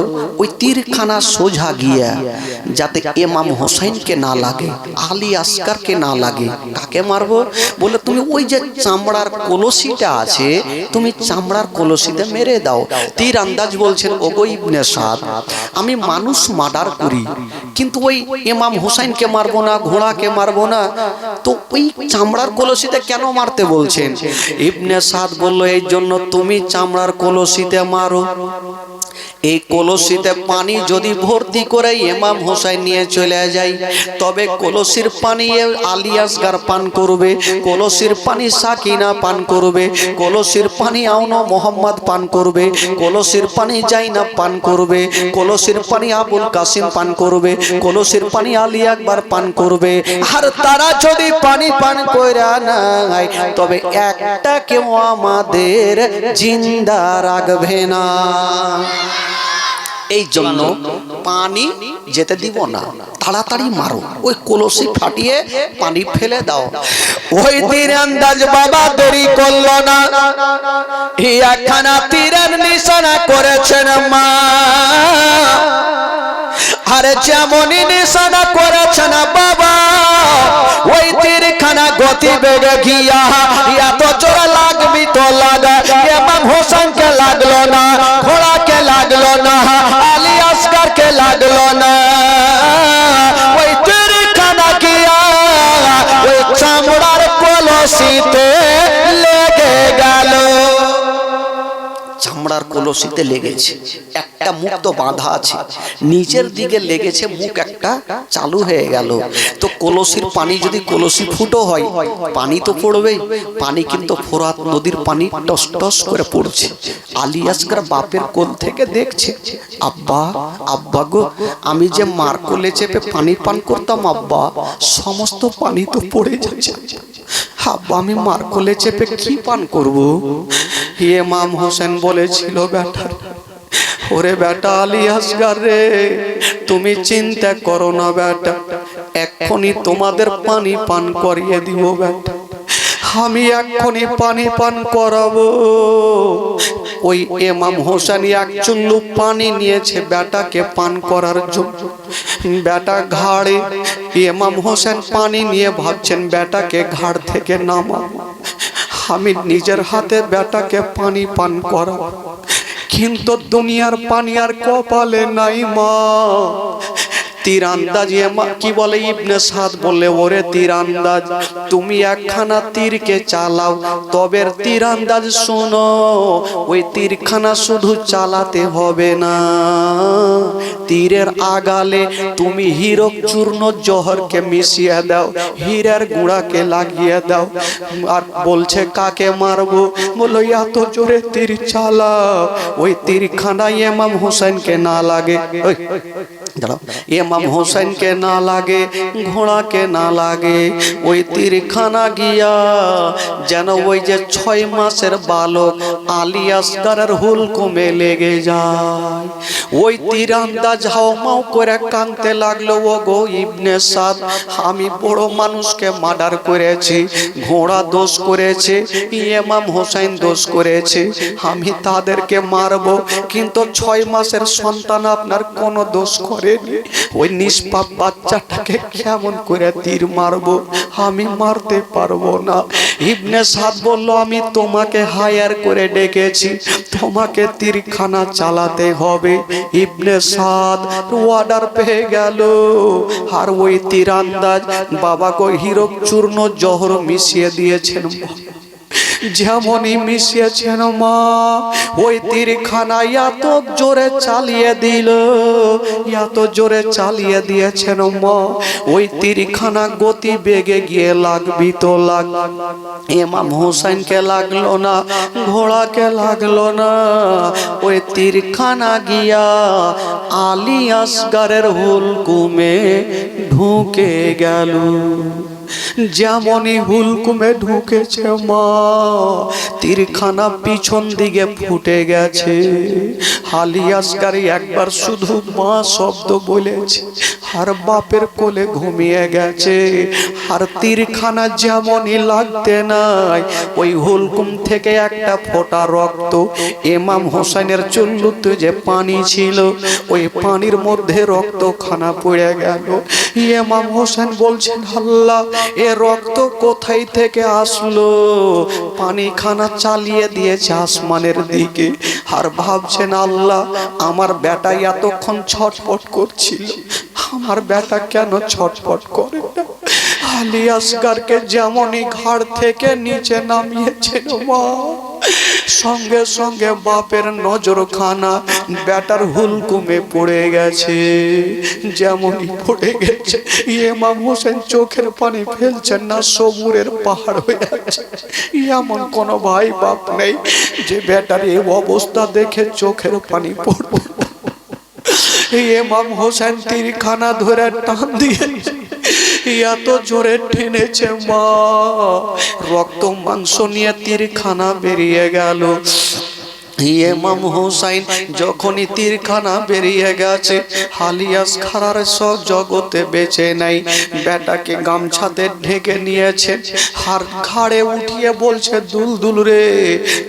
ওই তীরখানা সোজা গিয়া যাতে ইমাম হোসেনকে না লাগে আলী আসগরকে না লাগে। কাকে মারবো বলে তুমি ওই যে চামড়ার কলসিটা আছে তুমি চামড়ার কলসিতে মেরে দাও। তীর আন্দাজ বলছেন ওগো ইবনে সাদ আমি মানুষ মার্ডার করি কিন্তু ওই ইমাম হোসেনকে মারবো না ঘোড়াকে মারবো না তো ওই চামড়ার কলসিতে কেন মারতে বলছেন। ইবনে সাদ বলল এই জন্য তুমি চামড়ার কলসিতে মারো এই কলসিতে পানি যদি ভর্তি করে ইমাম হোসেন নিয়ে চলে যায় তবে কলসির পানি আলী আসগর পান করবে কলসির পানি সাকিনা পান করবে কলসির পানি আউনো মোহাম্মদ পান করবে কলসির পানি জাইনাব পান করবে কলসির পানি আবুল কাসিম পান করবে কলসির পানি আলী আকবর পান করবে আর তারা যদি পানি পান কইরা নাই তবে একটা কেউ আমাদের জিন্দা রাখবে না। এই জন্য পানি যেতে দিব না তাড়াতাড়ি মারো ওই কলসি ফাটিয়ে পানি ফেলে দাও। ওই তীর আন্দাজ বাবা দেরি করলো না একখানা তীরের নিশানা করেছেন মা আরে যেমনই নিশানা করেছেন বাবা ওই তীরখানা গতি বেগে গিয়া এত জোরে লাগবি তো লাগা ইমাম হোসেনকে লাগলো না ঘোড়াকে লাগলো না আলী আসগরকে চামড়ার কলসিতে লেগেছে, একটা মুখ তো বাঁধা আছে, নিচের দিকে লেগেছে, মুখ একটা চালু হয়ে গেল। তো কলসির পানি যদি কলসি ফুটো হয় পানি তো পড়বেই, পানি কিন্তু ফোরাত নদীর পানি টস টস করে পড়ছে। আলী আসগার বাপের কোল থেকে দেখছে, আব্বা আব্বা গো, আমি যে মার কোলে চেপে পানি পান করতাম আব্বা, সমস্ত পানি তো পড়ে যাচ্ছে। আব্বা আমি মার কোলে চেপে কি পান করব? ইমাম হোসেন বলেছিল, বেটা ওরে বেটা আলী আসগার রে, তুমি চিন্তা করো না বেটা, এক্ষুনি তোমাদের পানি পান করিয়ে দিব বেটা, আমি এক্ষুনি পানি পান করাবো। ওই ইমাম হোসেন এক চুল্লু পানি নিয়েছে বেটাকে পান করার জন্য। বেটা ঘাড়ে, ইমাম হোসেন পানি নিয়ে ভাবছেন বেটাকে ঘাড় থেকে নামাবো, আমি নিজের হাতে বেটাকে পানি পান করাবো। কিন্তু দুনিয়ার পানি আর কপালে নাই মা। তীরন্দাজ কি বলে, ইবনে সাদ বলে, ওরে তীরন্দাজ তুমি একখানা তীরকে চালাও, তবে তীরন্দাজ শোনো, ওই তীরখানা শুধু চালাতে হবে না, তীরের আগালে তুমি হীরক চূর্ণ জহরকে মিশিয়ে দাও, হীরার গুঁড়াকে লাগিয়ে দাও। আর বলছে কাকে মারবো? বলো এত জোরে তীর চালাও ওই তীরখানা ইমাম হোসেনকে না লাগে, ইমাম হোসেনকে না লাগে, ঘোড়াকে না লাগে, ওই তীরখানা গিয়া যেন ওই যে 6 মাসের বালক আলী আসগারের হুলকুমে লেগে যায়। ওই তীরন্দাজ হাওমাও করে কাঁদতে লাগলো, ও গো ইবনে সাদ, আমি বড় মানুষকে মার্ডার করেছি, ঘোড়া দোষ করেছে, ইমাম হোসেন দোষ করেছে, আমি তাদেরকে মারবো, কিন্তু 6 মাসের সন্তান আপনার কোনো দোষ করেনি, ওই নিষ্পাপ বাচ্চাটাকে কেমন করে তীর মারবো? আমি মারতে পারবো না। ইবনে সাদ বলল, আমি তোমাকে হায়ার করে ডেকেছি, তোমাকে তীরখানা চালাতে হবে। ইবনে সাদ অর্ডার পেয়ে গেল, আর ওই তীরন্দাজ বাবা গো হীরক চূর্ণ জহর মিশিয়ে দিয়েছেন, যেমনই মিশিয়েছেন মা, ওই তীরখানা এত জোরে চালিয়ে দিল, এত জোরে চালিয়ে দিয়েছেন মা, ওই তীরখানা গতি বেগে গিয়ে লাগবি তো লাগ, ইমাম হোসেনকে লাগলো না, ঘোড়াকে লাগলো না, ওই তীরখানা গিয়া আলী আসগারের হুলকুমে ঢুকে গেল। যেমনই হুলকুমে ঢুকেছে মা, তীরখানা পিছন দিকে ফুটে গেছে। আলী আসগার একবার শুধু মা শব্দ বলেছে, আর বাপের কোলে ঘুমিয়ে গেছে। আর তীরখানা যেমনই লাগতে নাই, ওই হুলকুম থেকে একটা ফোঁটা রক্ত ইমাম হোসেনের চুল্লুতে যে পানি ছিল, ওই পানির মধ্যে রক্তখানা পড়ে গেল। ইমাম হোসেন বলছেন, আল্লাহ এ রক্ত কোথায় থেকে আসলো? পানিখানা চালিয়ে দিয়েছে আসমানের দিকে। আর ভাবছেন, আল্লাহ আমার বেটা এতক্ষণ ছটপট করছিল, আমার বেটা কেন ছটপট করে না? আলী আসগারকে যেমনই ঘাড় থেকে নিচে নামিয়েছেন মা, সঙ্গে সঙ্গে বাপের নজরখানা বেটার হুলকুমে পড়ে গেছে। যেমনই পড়ে গেছে, ইমাম হোসেন চোখের পানি ফেলছেন না, সবুরের পাহাড় হয়ে আছে। এমন কোন ভাই বাপ নেই যে বেটার এই অবস্থা দেখে চোখের পানি পড়বে। ইমাম হোসেন তীরখানা ধরে টান দিয়ে এত জোরে টেনেছে মা, রক্ত মাংস নিয়ে তীরখানা বেরিয়ে গেল। ইমাম হোসেন যখনই তীরখানা বেরিয়ে গেছে, আলী আসগার সব জগতে বেঁচে নাই, বেটাকে গামছাতে ঢেকে নিয়েছে, আর ঘাড়ে উঠিয়ে বলছে, দুলদুল রে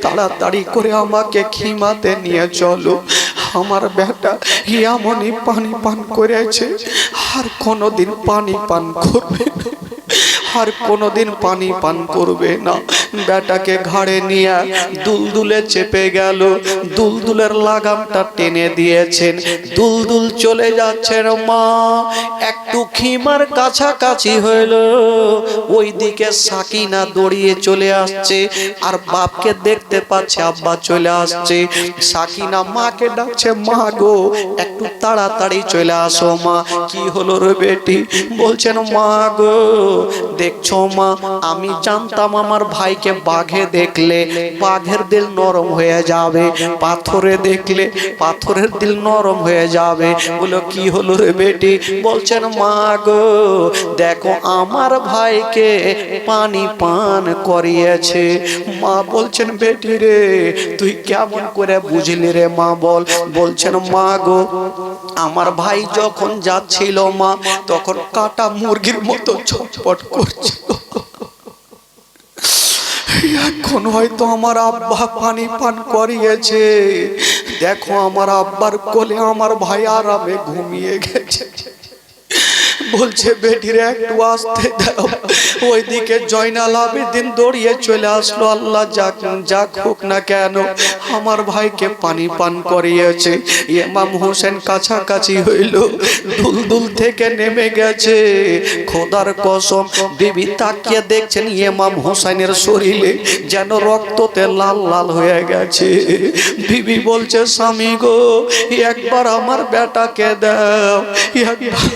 তাড়াতাড়ি করে আমাকে খিমাতে নিয়ে চলো, আমার বেটা এমনই পানি পান করেছে আর কোনোদিন পানি পান করবে না। আর কোনোদিন পানি পান করবে না। বেটাকে ঘাড়ে নিয়ে দুলদুলে চেপে গেল, দুলদুলের লাগামটা টেনে দিয়েছেন, দুলদুল চলে যাচ্ছেন। মা একটু খিমার কাছাকাছি হইল, ওইদিকে সাকিনা দৌড়িয়ে চলে আসছে, আর বাপকে দেখতে পাচ্ছে আব্বা চলে আসছে। সাকিনা মাকে ডাকছে, মা গো একটু তাড়াতাড়ি চলে আসো মা। কি হলো রে বেটি? বলছেন মা গো দেখছো মা, আমি জানতাম আমার ভাইকে বাঘে দেখলে বাঘের দিল নরম হয়ে যাবে, পাথরে দেখলে পাথরের দিল নরম হয়ে যাবে। বলো কি হলো রে বেটি? বলছেন মা গো দেখো আমার ভাইকে পানি পান করিয়েছে। মা বলছেন বেটি রে তুই কেমন করে বুঝলি রে মা বল? বলছেন মা গো আমার ভাই যখন যাচ্ছিল মা তখন কাটা মুরগির মতো ছটপট করছিল, এখন হয়তো আমার আব্বা পানি পান করিয়েছে। দেখো আমার আব্বার কোলে আমার ভাই আরামে ঘুমিয়ে গেছে। বলছে বেটিরে একটু আসতে দাও। ওইদিকে জয়নাল আবেদিন দৌড়িয়ে চলে আসলো। আল্লাহ যাক হোক না কেন আমার ভাইকে পানি পান করিয়েছে। ইমাম হোসেন কাছাকাছি হইল, দুলদুল থেকে নেমে গেছে। খোদার কসম বিবি তাকিয়ে দেখছেন ইমাম হোসেনের শরীরে যেন রক্ততে লাল লাল হয়ে গেছে। বিবি বলছে স্বামী গো একবার আমার বেটাকে দাও, একবার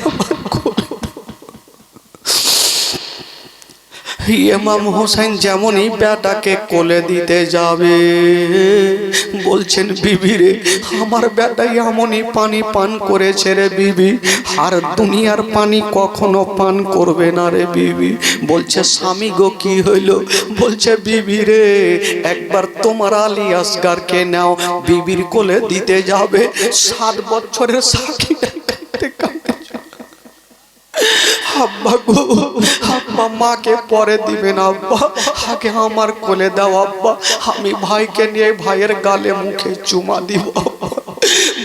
ইমাম হোসেন যেমনই বেটাকে কোলে দিতে যাবে বলছেন বিবি রে আমার বেটা এমনই পানি পান করেছে রে বিবি, আর দুনিয়ার পানি কখনো পান করবে না রে বিবি। বলছে স্বামী গো কি হইল? বলছে বিবি রে একবার তোমার আলী আসগারকে নাও, বিবির কোলে দিতে যাবে। 7 বছরের সাক্ষী আব্বা গো আব্বা মাকে পরে দিবেন আব্বা, আগে আমার কোলে দাও আব্বা, আমি ভাইকে নিয়ে ভাইয়ের গালে মুখে চুমা দিব।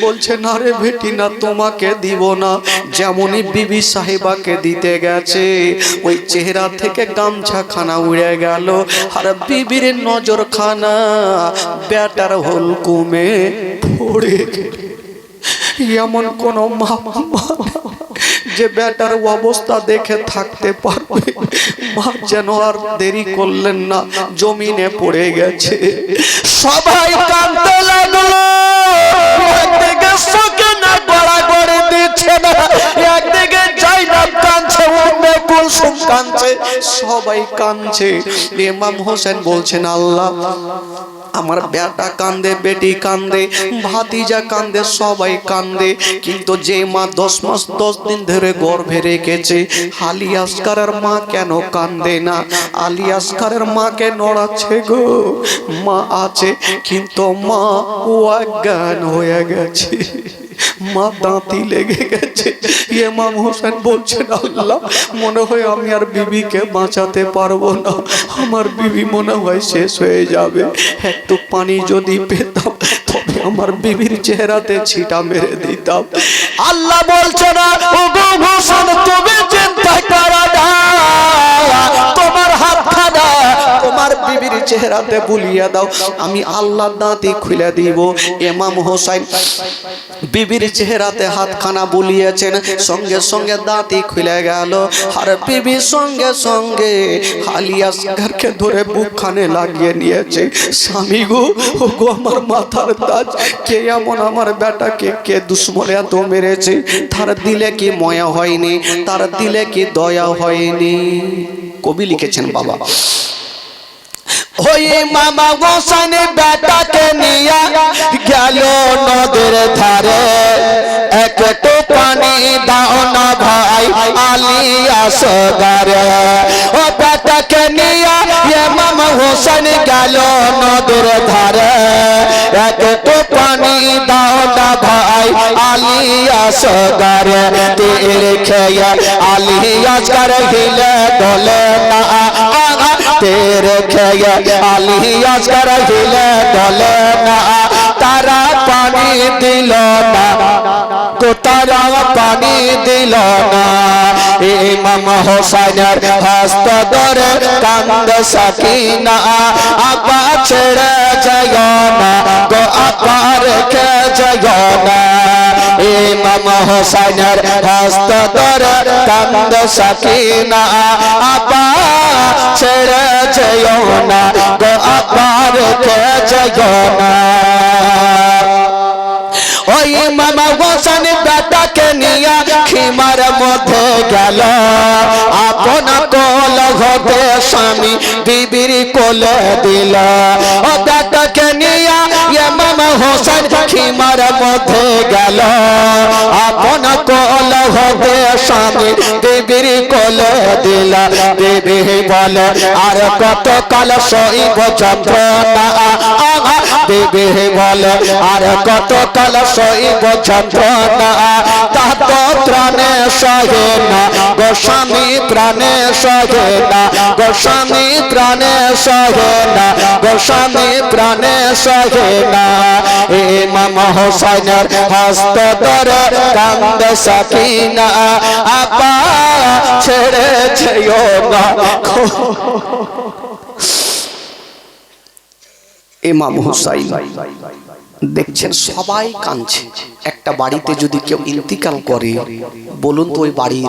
বলছে না রে বেটি না তোমাকে দিব না। যেমনই বিবি সাহেবাকে দিতে গেছে ওই চেহারা থেকে গামছা খানা উড়ে গেল, আর বিবির নজর খানা বেটার হলকুমে পড়ে গেল। এমন কোন মা যে বেটার অবস্থা দেখে থাকতে পারবে? মা যেন আর দেরি করলেন না, জমিনে পড়ে গেছে। সবাই কাঁদতে লাগলো, একদিকে সাকিনা গড়াগড়ি দিচ্ছে না, একদিকে জয়নাব কাঁদছে, উম্মে কুলসুম কাঁদছে, সবাই কাঁদছে। ইমাম হোসেন বলছেন আল্লাহ আমার বেটা কান্দে, বেটি কান্দে, ভাতিজা কান্দে, সবাই কান্দে, কিন্তু যে মা 10 মাস 10 দিন ধরে গর্ভে রেখেছে আলী আসগারের মা কেন কান্দে না? আলী আসগারের মাকে নড়াচ্ছে গো, মা আছে কিন্তু মা অজ্ঞান হয়ে গেছে, মা দাঁতি লেগে গেছে। ইমাম হোসেন বলছেন আল্লাহ মনে হয় আমি আর বিবিকে বাঁচাতে পারবো না, আমার বিবি মনে হয় শেষ হয়ে যাবে। একটু পানি যদি পেতাম তবে আমার বিবির চেহারাতে ছিটা মেরে দিতাম। আল্লাহ বলছে না ওগো হোসেন তুমি চিন্তা করো না, তোমার হাতখানা তোমার বিবির চেহারাতে বুলিয়ে দাও, আমি আল্লাহ দাঁতি খুলে দিব। ইমাম হোসেন বিবির চেহারাতে হাতখানা বুলিয়েছেন, সঙ্গে সঙ্গে দাঁতি খুলে গেল, আর বিবি সঙ্গে সঙ্গে আলী আসগারকে ধরে বুকখানে লাগিয়ে নিয়েছে। স্বামী গো ও গো আমার মাথার তাজ, কে এমন আমার বেটাকে কে দুশ্মন এত মেরেছে? তার দিলে কি ময়া হয়নি, তার দিলে কি দয়া হয়নি? কবি লিখেছেন বাবা ওই মামা হোসেন বেটাকে নিয়ে গেল নদীর ধারে, একটু পানি দাও না ভাই আলী আসগারে। ও বেটাকে নিয়ে মামা হোসেন গেল নদীর ধারে, একটু পানি দাও না ভাই আলী আসগারে। তীর খেয়ে আলী আসগার হিলে ডলে না, তেরে খেয়ে আলী আসগার হিলে ডলে না, তারা পানি দিল না গো তারা পানি দিল না ইমাম হোসেনের হস্ত ধরে কান্দে সাকিনা আপা ছেড়ে যায় না গো আপা রেখে যায় না ইমাম হোসেনের হস্ত ধরে কান্দে সাকিনা আপা ছেড়ে যায় না গো আপা রেখে যায় না ওই মামা হোসেন বেটাকে নিয়ে খিমার মধ্যে গেল আপন কোল হতে স্বামী বিবির কোলে দিল ও বেটাকে নিয়ে মামা হোসেন খিমার মধ্যে গেল আপন কোল হতে স্বামী বিবির কোলে দিল বিবি বলে আর কত কাল সইব যন্ত্রণা বিবি বলে আর কত কাল সইব যন্ত্রণা তা তো প্রাণে সহে না গোস্বামী প্রাণে সহে না গোস্বামী প্রাণে সহে না গোস্বামী প্রাণে সহে না ইমাম হোসেনের হস্ত ধরে কান্দে সাকিনা আপা ছেড়ে যেও না ইমাম হুসাইন দেখছেন সবাই কাঁদছে একটা বাড়িতে যদি কেউ ইন্তিকাল করে বলুন তো ওই বাড়ির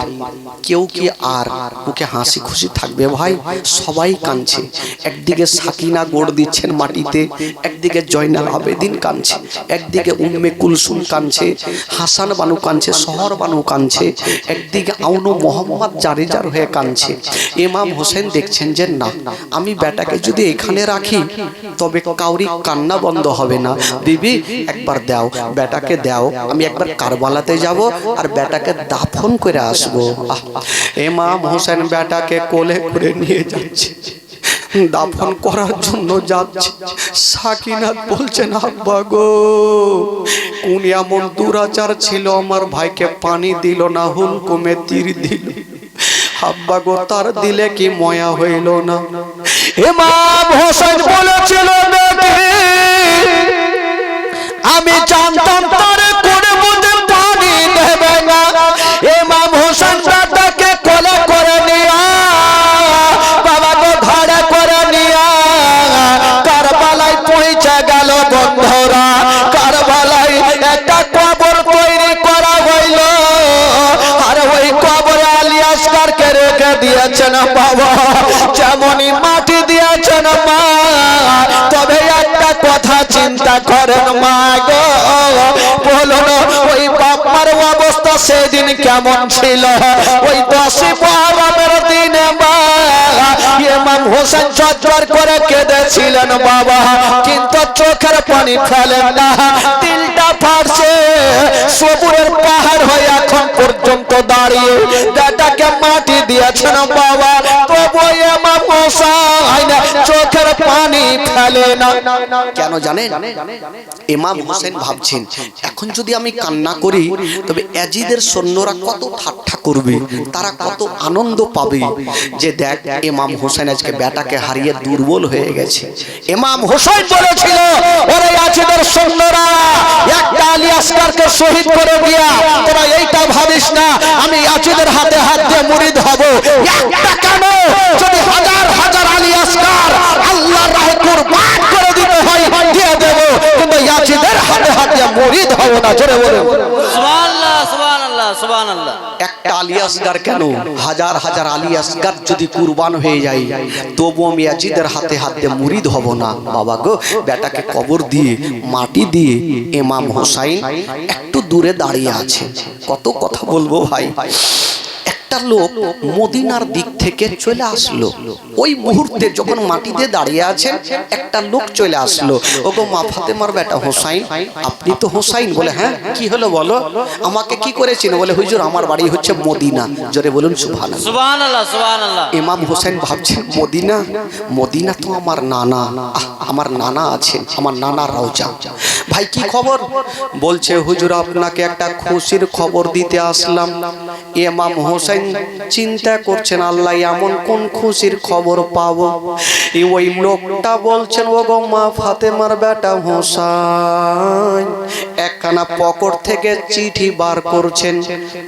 কেউ কি আর ওকে হাসি খুশি থাকবে ভাই সবাই কাঁদছে একদিকে সাকিনা গোড় দিচ্ছেন মাটিতে একদিকে জয়নাল আবেদিন কাঁদছে একদিকে উম্মে কুলসুম কাঁদছে হাসান বানু কাঁদছে শহর বানু কাঁদছে একদিকে আউনু মোহাম্মদ জারেজার হয়ে কাঁদছে ইমাম হোসেন দেখছেন যে না আমি বেটাকে যদি এখানে রাখি তবে কাউরি কান্না বন্ধ হবে না বিবি একবার দাও বেটাকে দাও আমি একবার কারবালাতে যাব আর বেটাকে দাফন করে আসবো ইমাম হোসেন বেটাকে কোলে করে নিয়ে যাচ্ছে দাফন করার জন্য যাচ্ছে সাকিনাত বলছেন আব্বা গো কোন এমন দুরাচার ছিল আমার ভাইকে পানি দিল না হুলকুমে তীর দিল আব্বা গো তার দিলে কি ময়া হইল না ইমাম হোসেন বলেছিল আমি জানতাম তার কোন বুঝে পানি দেবে না ইমাম হোসেন বেটাকে কোলে করে নিয়া বাবা গো ভাড়া করে নিয়া কারবালায় পৌঁছে গেল বন্ধুরা কারবালায় একটা কবর তৈরি করা হইল আর ওই কবরে আলী আসগরকে রেখে দিয়েছেন বাবা যেমনই মাটি দিয়েছেন মা তবে একটা কথা চিন্তা করেন মা গো বলুন ওই বাপমার অবস্থা সেদিন কেমন ছিল ওই 10 মুহররমের দিনে মা ইমাম হোসেন চজ্জর করে কেঁদেছিলেন বাবা কিন্তু চোখের পানি ফেলেন না দিলটা ফাটছে সবুরের পাহাড় হয়ে এখন পর্যন্ত দাঁড়িয়ে বেটাকে মাটি দিয়েছেন বাবা তবু ইমাম হোসেন চোখের পানি ফেলে না কেন জানেন ইমাম হোসেন ভাবছেন এখন যদি আমি কান্না করি তবে ইয়াজিদের সৈন্যরা কত ঠাট্টা করবে তারা কত আনন্দ পাবে যে দেখ ইমাম হোসেন আজকে বেটাকে হারিয়ে দুর্বল হয়ে গেছে ইমাম হোসেন বলেছিল ওরে ইয়াজিদের সৈন্যরা একটা আলী আসগরকে শহীদ করে দিয়া তোরা এইটা ভাবিস না আমি ইয়াজিদের হাতে হাত দিয়ে মুরিদ হব একটা কেন যদি হাজার হাজার আলী আসগর আল্লাহর রাহে কুরবান করে দিতে হয় দিয়ে দেব কিন্তু ইয়াজিদের হাতে হাত দিয়ে মুরিদ হব না জোরে বলে সুবহানাল্লাহ সুবহানাল্লাহ সুবহানাল্লাহ একটা আলী আসগর কেন হাজার হাজার আলী আসগর যদি কুরবান হয়ে যায় তবু আমি ইয়াজিদের হাতে হাত দিয়ে মুরিদ হব না বাবা গো বেটাকে কবর দিয়ে মাটি দিয়ে ইমাম হোসেন একটু দূরে দাঁড়িয়ে আছে কত কথা বলবো ভাই একটা লোক মদিনার দিক থেকে চলে আসলো ওই মুহূর্তে যখন মাটিতে দাঁড়িয়ে আছেন একটা লোক চলে আসলো ওগো মা ফাতেমার বেটা হোসাইন আপনি তো হোসাইন বলে হ্যাঁ কি হলো বলো আমাকে কি করেছেন বলে হুজুর আমার বাড়ি হচ্ছে মদিনা জোরে বলুন সুবহানাল্লাহ সুবহানাল্লাহ সুবহানাল্লাহ ইমাম হোসেন ভাবছেন মদিনা মদিনা তো আমার নানা আমার নানা আছেন আমার নানা রওজা ভাই কি খবর? বলছে হুজুর আপনাকে একটা খুশির খবর দিতে আসলাম। ইমাম হোসেন চিন্তা করছেন আল্লাহ এমন কোন খুশির খবর পাবো। ওই লোকটা বলছেন ও গো মা ফাতেমার বেটা হোসেন, একখানা পকেট থেকে চিঠি বার করছেন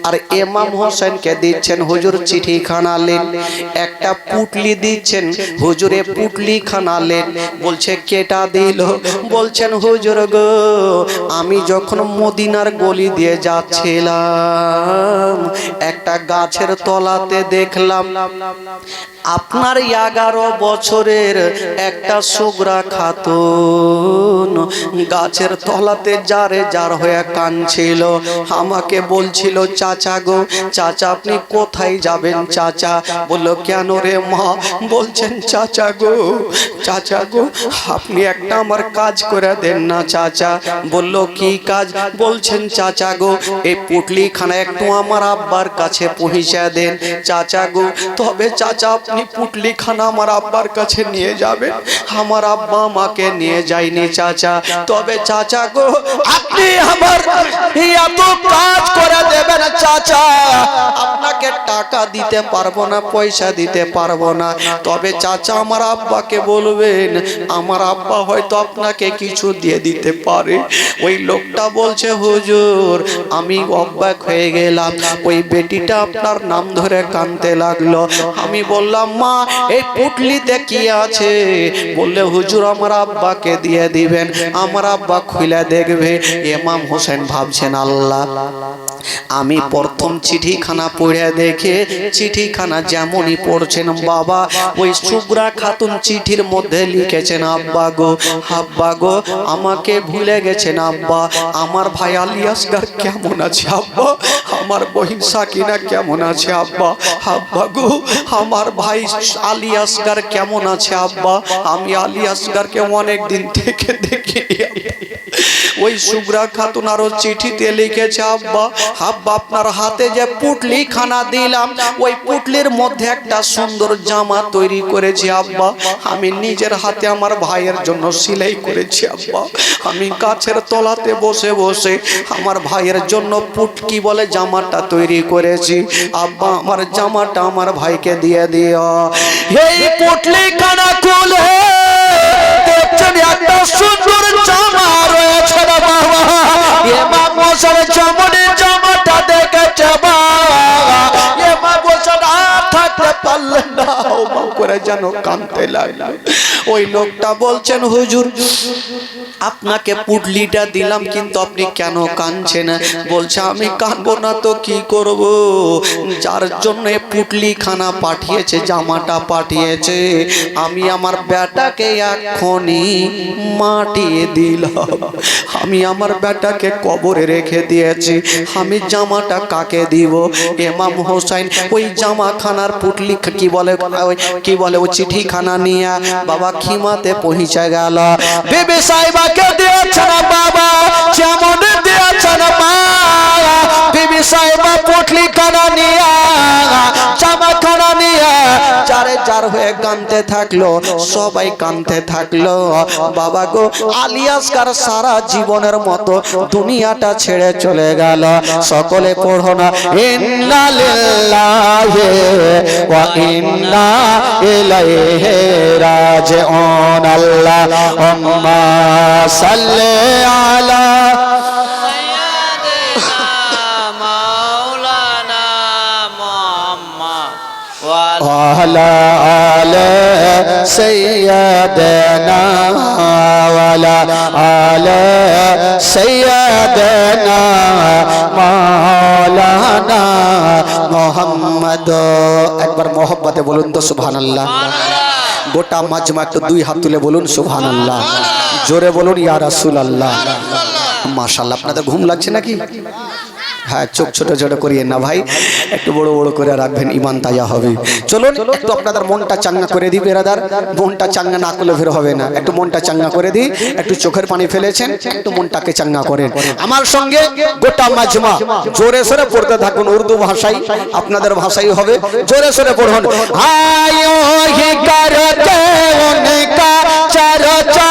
আর ইমাম হোসেনকে দিচ্ছেন। হুজুর চিঠিখানা লেন। একটা পুটলি দিচ্ছেন, হুজুরে পুটলি খানা লেন। বলছে কেটা দিল? বলছেন হুজুর গো আমি যখন মদিনার গলি দিয়ে যাচ্ছিলাম একটা গাছের তলাতে দেখলাম আপনার 11 বছরের একটা সুগরা খাতুন গাছের তলাতে জারে জার হয়ে কাঁদছিল। আমাকে বলছিল চাচা গো চাচা আপনি কোথায় যাবেন চাচা? বললো কেন রে মা? বলছেন চাচা গো আপনি একটা আমার কাজ করে দেন না চাচা। বললো কি কাজ? বলছেন চাচা গো এই পুটলিখানা একটু আমার আব্বার কাছে পৌঁছে দেন চাচা গো। তবে চাচা আপনি পুটলিখানা আমার আব্বার কাছে নিয়ে যাবেন, আমার আব্বা আমাকে নিয়ে যায়নি চাচা। তবে চাচা গো আপনি আমার এত কাজ করে দেবেন চাচা, আপনাকে টাকা দিতে পারবো না, পয়সা দিতে পারবো না। তবে চাচা আমার আব্বাকে বলবেন, আমার আব্বা হয়তো আপনাকে কিছু দিয়ে দিতে পারে। ওই লোকটা বলছে হুজুর আমি অবাক হয়ে গেলাম। ওই বেটিটা আপনার নাম ধরে কাঁদতে লাগলো। আমি বললাম মা এই পুটলিতে কি আছে? বললে হুজুর আমার আব্বাকে দিয়ে দিবেন, আমার আব্বা খুলে দেখবে। ইমাম হোসেন ভাবছেন আল্লাহ আমি প্রথম চিঠিখানা পড়ে দেখে চিঠিখানা যেমনই পড়ছেন বাবা ওই সুগরা খাতুন চিঠির মধ্যে লিখেছেন আব্বা গো আমাকে ভুলে গেছেন আব্বা, আমার ভাই আলী আসগার কেমন আছে আব্বা, আমার বহিন সাকিনা কেমন আছে আব্বা, আব্বা গো আমার ভাই আলী আসগার কেমন আছে আব্বা, আমি আলী আসগারকে অনেক দিন থেকে দেখি। ওই সুগরা খাতুন আরো চিঠিতে লিখেছে আব্বা আপনার হাতে যে পুটলি খানা দিলাম ওই পুটলির মধ্যে একটা সুন্দর জামা তৈরি করেছি আব্বা, আমি নিজের হাতে আমার ভাইয়ের জন্য সেলাই করেছি আব্বা, আমি গাছের তলাতে বসে বসে আমার ভাইয়ের জন্য পুটকি বলে জামাটা তৈরি করেছি আব্বা, আমার জামাটা আমার ভাইকে দিয়ে দিও। এই পুটলি খানা খুলে দেখছেন একটা সুন্দর জামা রয়েছে রে বাবা, এমা বছর জামনের জামাটা দেখেছে বাবা, এমা বছর আর থাকতে পারলেন না, ও মা করে যেন কাঁদতে লাগলো। ওই লোকটা বলছেন হুজুর আপনাকে পুটলিটা দিলাম কিন্তু আপনি কেন কাঁদছেন? বলছে আমি কাঁদবো না তো কি করব, যার জন্য পুটলি খানা পাঠিয়েছে জামাটা পাঠিয়েছে আমি আমার বেটাকে এক্ষুনি মাটিয়ে দিলাম, আমি আমার বেটাকে কবরে রেখে দিয়েছি, আমি জামাটা কাকে দিব? ইমাম হোসেন ওই জামা খানার পুটলি কি বলে ও চিঠি খানা নিয়ে বাবা খিমাতে পৌঁছে গেল। বিবি সাহেবাকে দিয়েছে না বাবা যেমন দিয়েছে না মা, বিবি সাহেবা পুটলি খানা নিয়ে জামা খানা নিয়ে চারে চার হয়ে কাঁদতে থাকলো, সবাই কাঁদতে থাকলো। বাবা গো আলী আসগার সারা জীবনের মতো দুনিয়াটা ছেড়ে চলে গেল। সকলে পড়ো না ইন্না লিল্লাহি ওয়া ইন্না ইলাইহি রাজিউন। আল্লাহুম্মা সাল্লি আলা وعلى آل سيدنا وعلى آل سيدنا مولانا محمد। একবার মহব্বতে বলুন তো সুবহানাল্লাহ। গোটা মাজমা একটু দুই হাত তুলে বলুন সুবহানাল্লাহ, জোরে বলুন ইয়া রাসূলুল্লাহ। মাশাআল্লাহ। আপনাদের ঘুম লাগছে নাকি? হ্যাঁ চোখ ছোট ছোট করিয়ে না ভাই, একটু বড় বড় করে রাখবেন, ইমান তাজা হবে। চলুন একটু আপনাদের মনটা চাঙ্গা করে দিই বেরাদার, মনটা চাঙ্গা না করলে ফের হবে না, একটু মনটা চাঙ্গা করে দিই। একটু চোখের পানি ফেলেছেন, একটু মনটাকে চাঙ্গা করেন। আমার সঙ্গে গোটা মাজমা জোরে সোরে পড়তে থাকুন, উর্দু ভাষায় আপনাদের ভাষাই হবে, জোরে সোরে পড়ুন। আয়ো হি করতে উনকা চর্চা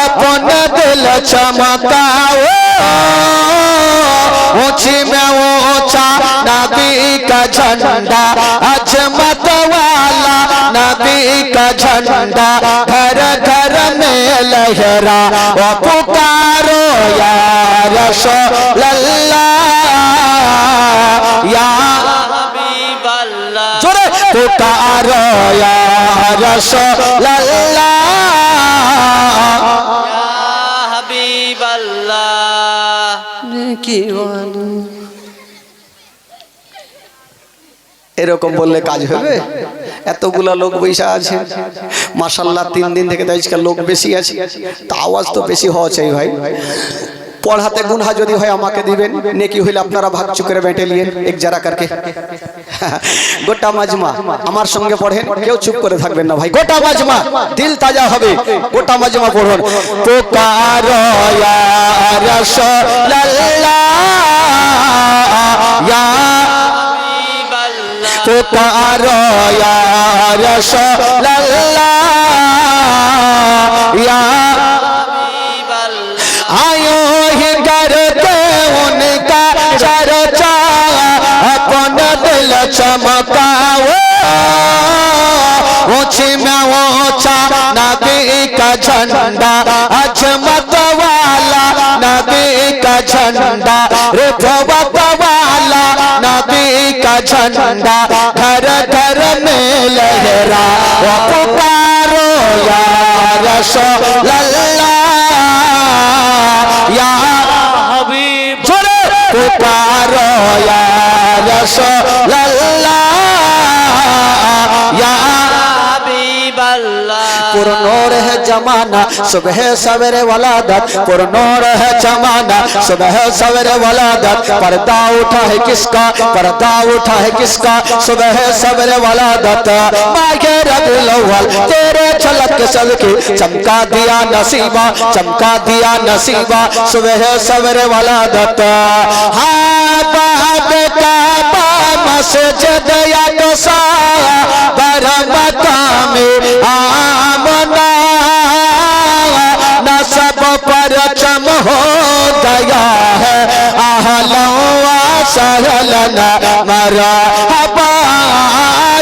আপন দিল दिल चमकाओ ऊंची में ऊंचा नबी का झंडा अजमत वाला नबी का झंडा घर घर में लहरा वो पुकारो या रसूल अल्लाह या हबीब अल्लाह जोरे पुकारो या रसूल अल्लाह या हबीब अल्लाह এরকম বললে কাজ হবে? এতগুলা লোক বৈশা আছে মাশাআল্লাহ, 3 দিন থেকে তো আজকাল লোক বেশি আছে, তা আওয়াজ তো বেশি হওয়া চাই ভাই। পড়াতে গুনহা যদি হয় আমাকে দিবেন, নেকি হইলে আপনারা ভাগ চুকরে বেটে নিয়েন এক জারা করকে। গোটা মাজমা আমার সঙ্গে পড়েন, কেউ চুপ করে থাকবেন না ভাই। গোটা মাজমা দিল তাজা হবে, গোটা মাজমা পড়ুন। পুকারো ইয়া রাসূলুল্লাহ ইয়া हबीब अल्लाह पुकारो या रसूल अल्लाह या हबीब अल्लाह आयो ही करके उनका चर्चा अपन दिल चमकाओ ऊंची में ऊंचा नबी का झंडा अजमत वाला नबी का झंडा रिफवत वाला नबी का झंडा घर घर में लहरा वो पुकारो या रसूल अल्लाह या हबीब जोरे पुकारो या रसूल अल्लाह या हबीब अल्लाह पुरनूर है जमाना सुबह सवेरे वलादत, पुरनूर है जमाना सुबह सवेरे वलादत। पर्दा उठा है किसका, पर्दा उठा है किसका, सुबह सवेरे वलादत। मागे रबीउल अव्वल तेरे झलक सबके चमका दिया नसीबा, चमका दिया नसीबा सुबह सवेरे वलादत। हाँ बाप का मस्जिद या दोसा बरमकाम आमना नसब पर चम हो गया है आहलों व सहलन मरहबा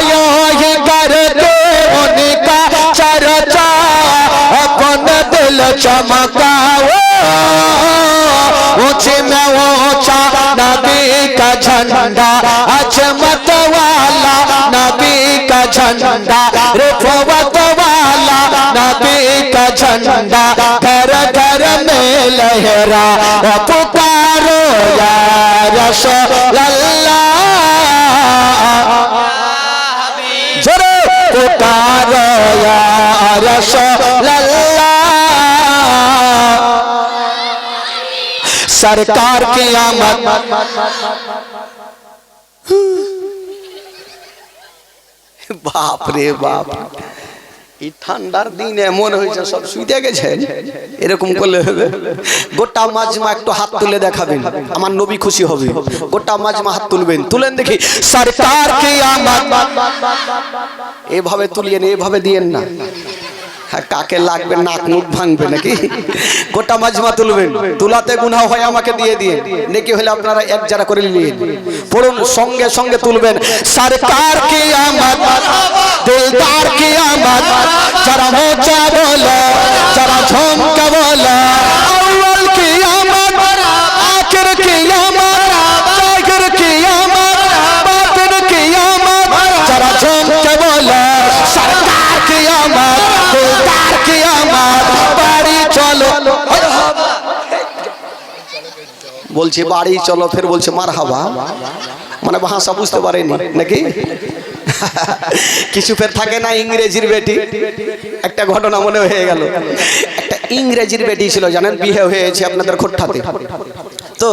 यो ही करके उनका चर्चा अपन दिल चमकाओ ऊंचे में ऊंचा नबी का झंडा अजमत वाला नबी का झंडा रिफवत वाला नबी का झंडा घर घर में लहरा वो पुकारो या रसूल अल्लाह जरा पुकारो या रसूल अल्लाह सरकार की आमद বাপ রে বাপ, এই ঠান্ডার দিনে মনে হয়েছে সব শুইতে গেছে, এরকম করলে হবে? গোটা মাজমা একটু হাত তুলে দেখাবেন, আমার নবী খুশি হবে। গোটা মাজমা হাত তুলবেন, তুলেন দেখি। সরকার কি আমদ, এভাবে তুলিয়েন, এভাবে দিয়েন না, হ্যাঁ কাকে লাগবে নাক মুখ ভাঙবে নাকি। গোটা মাজমা তুলবেন, তুলাতে গুনাহ হয় আমাকে দিয়ে দিয়ে, নেকি হলে আপনারা এক জারা করে নিয়ে পড়ুন, সঙ্গে সঙ্গে তুলবেন। সরকার কি আমদ, দিলদার কি আমদ, যারা মোচা বলো, যারা ঝমকা বলো, আউয়াল কি আমদ, আখির কি আমদ, জাহির কি আমদ, বাতিন কি আমদ, যারা ঝমকা বলো, সরকার কি আমদ, দিলদার কি আমদ, বাড়ি চলো বলছে, বাড়ি চলো, ফের বলছে মারহাবা, মানে ভাষা বুঝতে পারেনি নাকি। কিছু ফের থাকে না ইংরেজির বেটি, একটা ঘটনা মনে হয়ে গেল। একটা ইংরেজির বেটি ছিল জানেন, বিয়ে হয়েছে আপনাদের খোট্টাতে। তো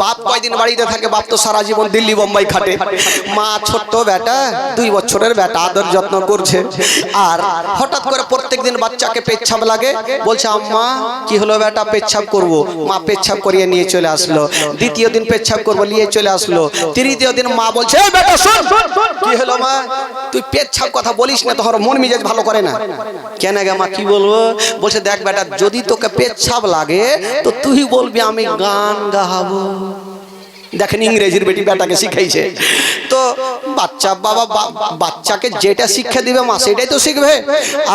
বাপ কয়দিন বাড়িতে থাকে, বাপ তো সারা জীবন দিল্লি বোম্বাই খাটে। মা ছোট্ট বেটা, 2 বছরের বেটা, আদর যত্ন করছে। আর হঠাৎ করে প্রত্যেকদিন বাচ্চাকে পেচ্ছাপ লাগে, বলছে আম্মা কি হলো বেটা, পেচ্ছাপ করব। মা পেচ্ছাপ করিয়ে নিয়ে চলে আসলো। দ্বিতীয় দিন পেচ্ছাপ করবো, নিয়ে চলে আসলো। তৃতীয় দিন মা বলছে এই বেটা শোন, কি হলো মা, তুই পেচ্ছাপ কথা বলিস না, তোর মন মেজাজ ভালো করে না। কেন গে মা, কি বলবো? বলছে দেখ বেটা, যদি তোকে পেচ্ছাপ লাগে তো তুই বলবি আমি গান গাবো। দেখেন ইংরেজির বেটি বেটাকে শিখাইছে। তো বাচ্চা বাবা বাচ্চাকে যেটা শিক্ষা দিবে মা সেটাই তো শিখবে।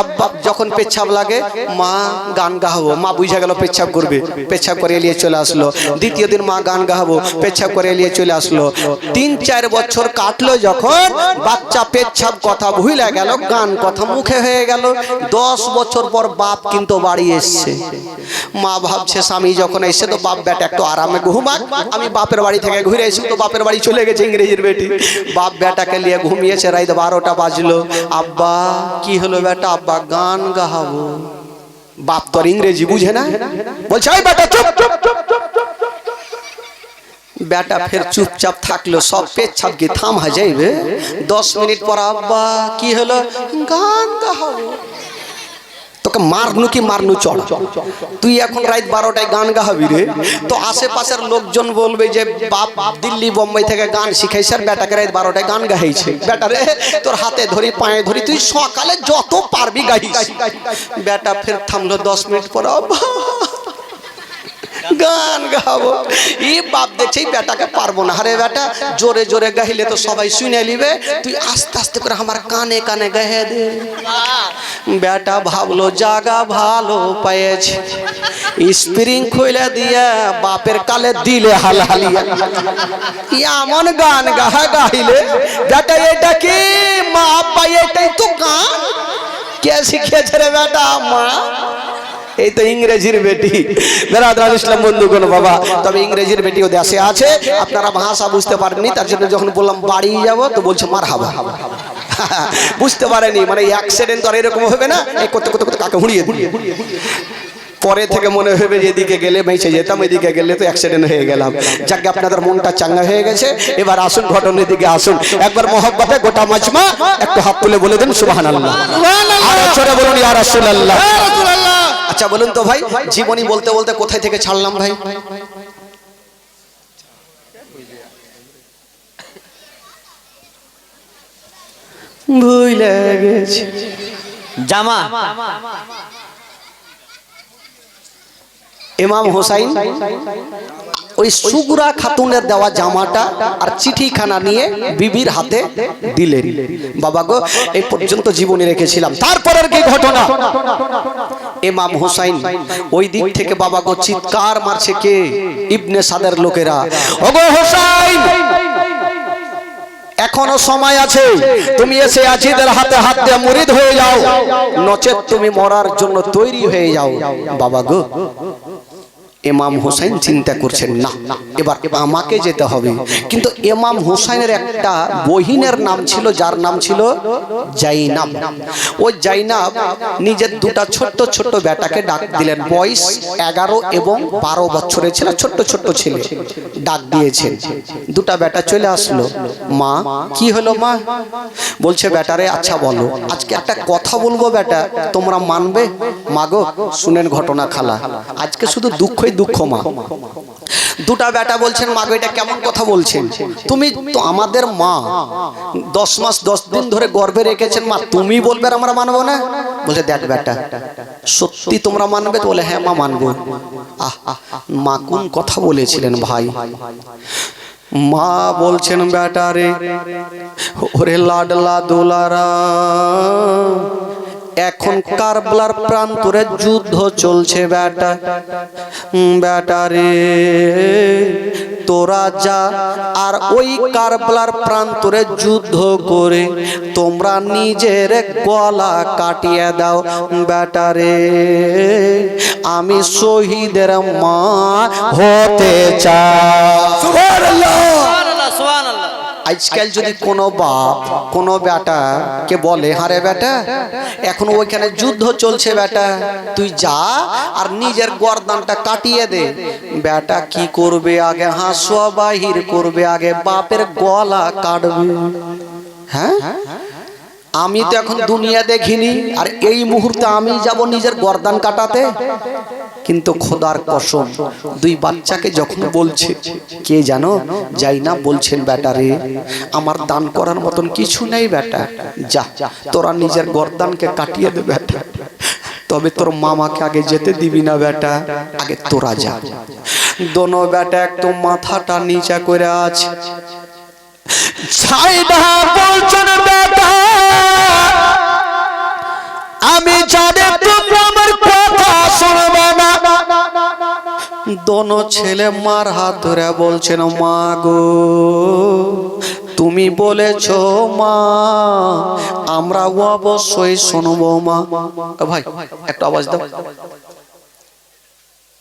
আব্বা যখন পেচ্ছাপ লাগে মা গান গাবো, মা বুঝে গেল পেচ্ছাপ করবে, পেচ্ছাপ করে এলিয়ে চলে আসলো। দ্বিতীয় দিন মা গান গাবো, পেচ্ছাপ করে এলিয়ে চলে আসলো। 3-4 বছর কাটলো, যখন বাচ্চা পেচ্ছাপ কথা ভুলে গেল, গান কথা মুখে হয়ে গেল। 10 বছর পর বাপ কিন্তু বাড়ি এসছে। মা ভাবছে স্বামী যখন এসছে তো বাপ বেটা একটু আরামে ঘুমাক, আমি বাপের বাড়ি থেকে ঘুরে এসে তো বাপের বাড়ি চলে গেছে ইংরেজির বেটি। বাপ বেটাকে নিয়ে ঘুমিয়েছে, রাত 12টা বাজলো। আব্বা কি হলো বেটা? আব্বা গান গাবো। বাপ তো আর ইংরেজি বুঝে না, বলছে এই বেটা চুপ চুপ চুপ চুপ চুপ। বেটা ফের চুপচাপ থাকলো। সব পেচ্ছাপ কি থামা যাইবে? 10 মিনিট পর আব্বা কি হলো? গান গাবো। তোকে মারনু কি মারনু চড়, তুই এখন রাত 12টায় গান গাবি রে? তো আশেপাশের লোকজন বলবে যে বাপ দিল্লি বোম্বাই থেকে গান শিখাইছে আর বেটাকে রাত 12টায় গান গাইছে। বেটা রে তোর হাতে ধরি পায়ে ধরি তুই সকালে যত পারবি গাইস। বেটা ফের থামলো। 10 মিনিট পর আব্বা গান গাবো। এই বাপ দেখছে বেটাকে পারবো না। আরে বেটা জোরে জোরে গাইলে তো সবাই শুনে নিবে, তুই আস্তে আস্তে করে আমার কানে কানে গায়ে দে। বেটা ভাবলো জায়গা ভালো পেয়েছে, স্প্রিং খুলে দিয়া বাপের কালে দিলে হালহালিয়া। এমন গান গাইলে বেটা এটা কি মা আব্বা এটাই তো গান। কে শিখিয়েছে রে বেটা? মা। এই তো ইংরেজির বেটি। বেরাদার ইসলাম বন্ধুগণ বাবা, তবে ইংরেজির বেটিও দেশে আছে। আপনারা ভাষা বুঝতে পারেননি, তার জন্য যখন বললাম বাড়ি যাব তো বলছে মারহাবা। বুঝতে পারেনি, মানে অ্যাক্সিডেন্ট তো আর এরকম হবে না। এই করতে করতে করতে কাকে হুড়িয়ে দিয়ে পরে থেকে মনে হবে যে এদিকে গেলে বেঁচে যেতাম, এদিকে গেলে তো অ্যাক্সিডেন্ট হয়ে গেলাম। যাকে আপনাদের মনটা চাঙ্গা হয়ে গেছে, এবার আসুন ঘটনার দিকে আসুন। একবার মহব্বতে গোটা মাজমা একটু হাত তুলে বলে দেন সুবহানাল্লাহ। আর জোরে বলুন ইয়া রাসূলুল্লাহ। আচ্ছা বলুন তো ভাই, জীবনী বলতে বলতে কোথায় থেকে ছাড়লাম ভাই? ভুলে গেছি জামা। ইমাম হোসাইন ওই সুগুরা খাতুনের দেওয়া জামাটা আর চিঠিখানা নিয়ে বিবির হাতে দিলেন। বাবা গো এই পর্যন্ত জীবনী রেখেছিলাম। তারপরের কি ঘটনা? ইমাম হোসাইন ওই দিক থেকে বাবা গো চিৎকার মারছে কে? ইবনে সাদের লোকেরা, ওগো হোসাইন এখনো সময় আছে, তুমি এসে আজিদের হাতে হাত দিয়ে মুরিদ হয়ে যাও, নচেত তুমি মরার জন্য তৈরি হয়ে যাও। বাবা গো ইমাম হোসেন চিন্তা করছেন না, এবার আমাকে যেতে হবে। কিন্তু ইমাম হোসেনের একটা বহিনের নাম ছিল, যার নাম ছিল জাইনাব। ওই জাইনাব নিজের দুটা ছোট্ট ছোট্ট বেটাকে ডাক দিলেন। বয়স 11 এবং 12 বছরের ছিল, ছোট্ট ছোট্ট ছেলে। ডাক দিয়েছেন, দুটা বেটা চলে আসলো। মা কি হলো মা? বলছে বেটারে আচ্ছা বলো, আজকে একটা কথা বলবো বেটা, তোমরা মানবে? মাগো শুনেন ঘটনা খালা, আজকে শুধু দুঃখই দুঃখ মা। দুটা বেটা বলছেন মাগো এটা কেমন কথা বলছেন? তুমি তো আমাদের মা, 10 মাস 10 দিন ধরে গর্ভে রেখেছেন মা, তুমি বলবে আর আমরা মানবো না? বলছে দেখ বেটা সত্যি তোমরা মানবে তো? বলে হ্যাঁ মা মানবো। মা কোন কথা বলেছিলেন ভাই? মা বলছেন বেটারে ওরে লাডলা দোলারা, এখন কারবালার প্রান্তরে যুদ্ধ চলছে বেটা, বেটারে তোরা যা আর ওই কারবালার প্রান্তরে যুদ্ধ করে তোমরা নিজের গলা কাটিয়ে দাও বেটারে, আমি শহীদের মা হতে চাই। সুবহানাল্লাহ। আজকাল যদি কোনো বাপ কোনো বেটা কে বলে হারে বেটা এখন ওইখানে যুদ্ধ চলছে বেটা, তুই যা আর নিজের গর্দানটা কাটিয়ে দে, বেটা কি করবে? আগে হাসুয়া বাহির করবে, আগে বাপের গলা কাটবে। হ্যাঁ আমি তো এখন দুনিয়া দেখিনি, আর এই মুহূর্তে আমি যাব নিজের গর্দান কাটাতে? কিন্তু খোদার কসম দুই বাচ্চাকে যখন বলছে, কে জানো যাই না বলছেন বেটারে আমার দান করার মতন কিছু নেই বেটা, যা তোরা নিজের গর্দানকে কাটিয়ে দে বেটা। তবে তোর মামাকে আগে যেতে দিবি না বেটা, আগে তোরা যা। দোনো বেটা একদম মাথাটা নিচা করে আছে। ছাইদা বলছেন বেটা আমি জানি তোমরা আমার কথা শুনবে না। দোনো ছেলে মার হাত ধরে বলছেন মা গো তুমি বলেছ মা আমরা অবশ্যই শুনবো মা। ভাই একটা আওয়াজ দাও,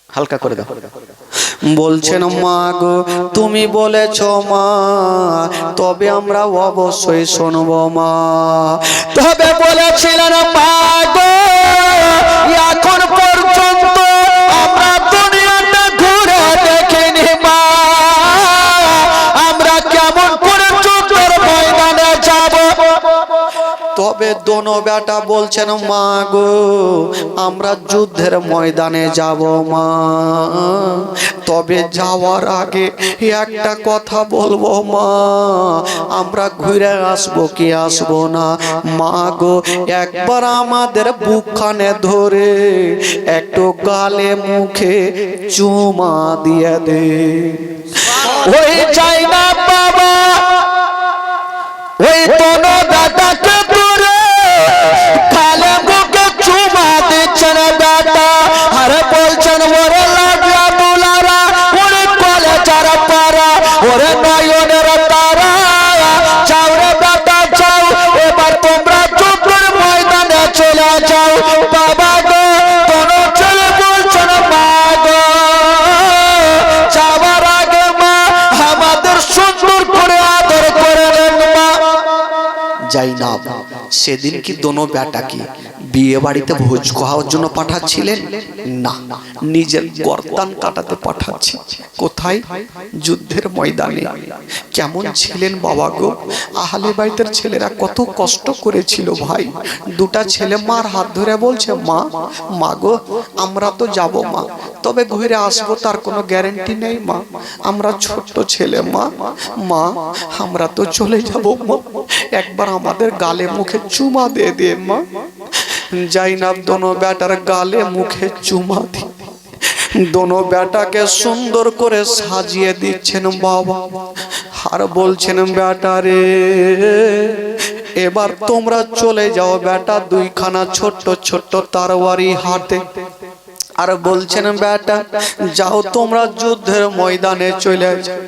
হালকা করে দাও। বলছেন মা গো তুমি বলেছ মা তবে আমরা অবশ্যই শুনবো মা। তবে বলেছিলেন মা গো এখন পর্যন্ত আমরা দুনিয়াটা ঘুরে দেখিনি মা, আমরা কেমন করে যুদ্ধের ময়দানে যাব। তবে দোনো বেটা বলছেন মা গো আমরা যুদ্ধের ময়দানে যাব মা, তবে যাওয়ার আগে একটা কথা বলবো মা আমরা ঘুরে আসবো কি আসবো না। মা গো একবার আমাদের বুকখানে ধরে একটু গালে মুখে চুমা দিয়ে দে। ওই চাই না বাবা ওই দোনো বেটাকে ধরে গালে মুখে চুমা দিচ্ছেন বেটা, আর বলছেন ওরে লাগিয়া দুলারা ওরে কলেজার পারা ওরে নয়নের তারা যাও রে বেটা যাও এবার তোমরা যুদ্ধের ময়দানে চলে যাও। বাবা গো দোনো ছেলে বলছেন মা গো যাওয়ার আগে মা আমাদের সুন্দর করে আদর করে নেন মা। যাই না সেদিন কি দোনো বেটা কি বিয়ে বাড়িতে ভোজ খাওয়ার জন্য পাঠাচ্ছিলেন না, নিজের গর্দান কাটাতে পাঠাচ্ছি। কোথায়? যুদ্ধের ময়দানে। কেমন ছিলেন বাবা গো, আহলে বাইতের ছেলেরা কত কষ্ট করেছিল ভাই। দুটা ছেলে মার হাত ধরে বলছে মা মা গো আমরা তো যাব মা, তবে ঘুরে আসবো তার কোনো গ্যারান্টি নেই মা, আমরা ছোট্ট ছেলে মা, মা আমরা তো চলে যাব মা, একবার আমাদের গালে মুখে চুমা দিয়ে দে মা। জাইনাব দোনো বেটার গালে মুখে চুমা দি, দোনো বেটাকে সুন্দর করে সাজিয়ে দিচ্ছেন বাবা, আর বলছেন বেটা রে এবার তোমরা চলে যাও বেটা দুইখানা ছোট্ট ছোট্ট তরবারি হাতে, আর বলছেন বেটা যাও তোমরা যুদ্ধের ময়দানে চলে যাও।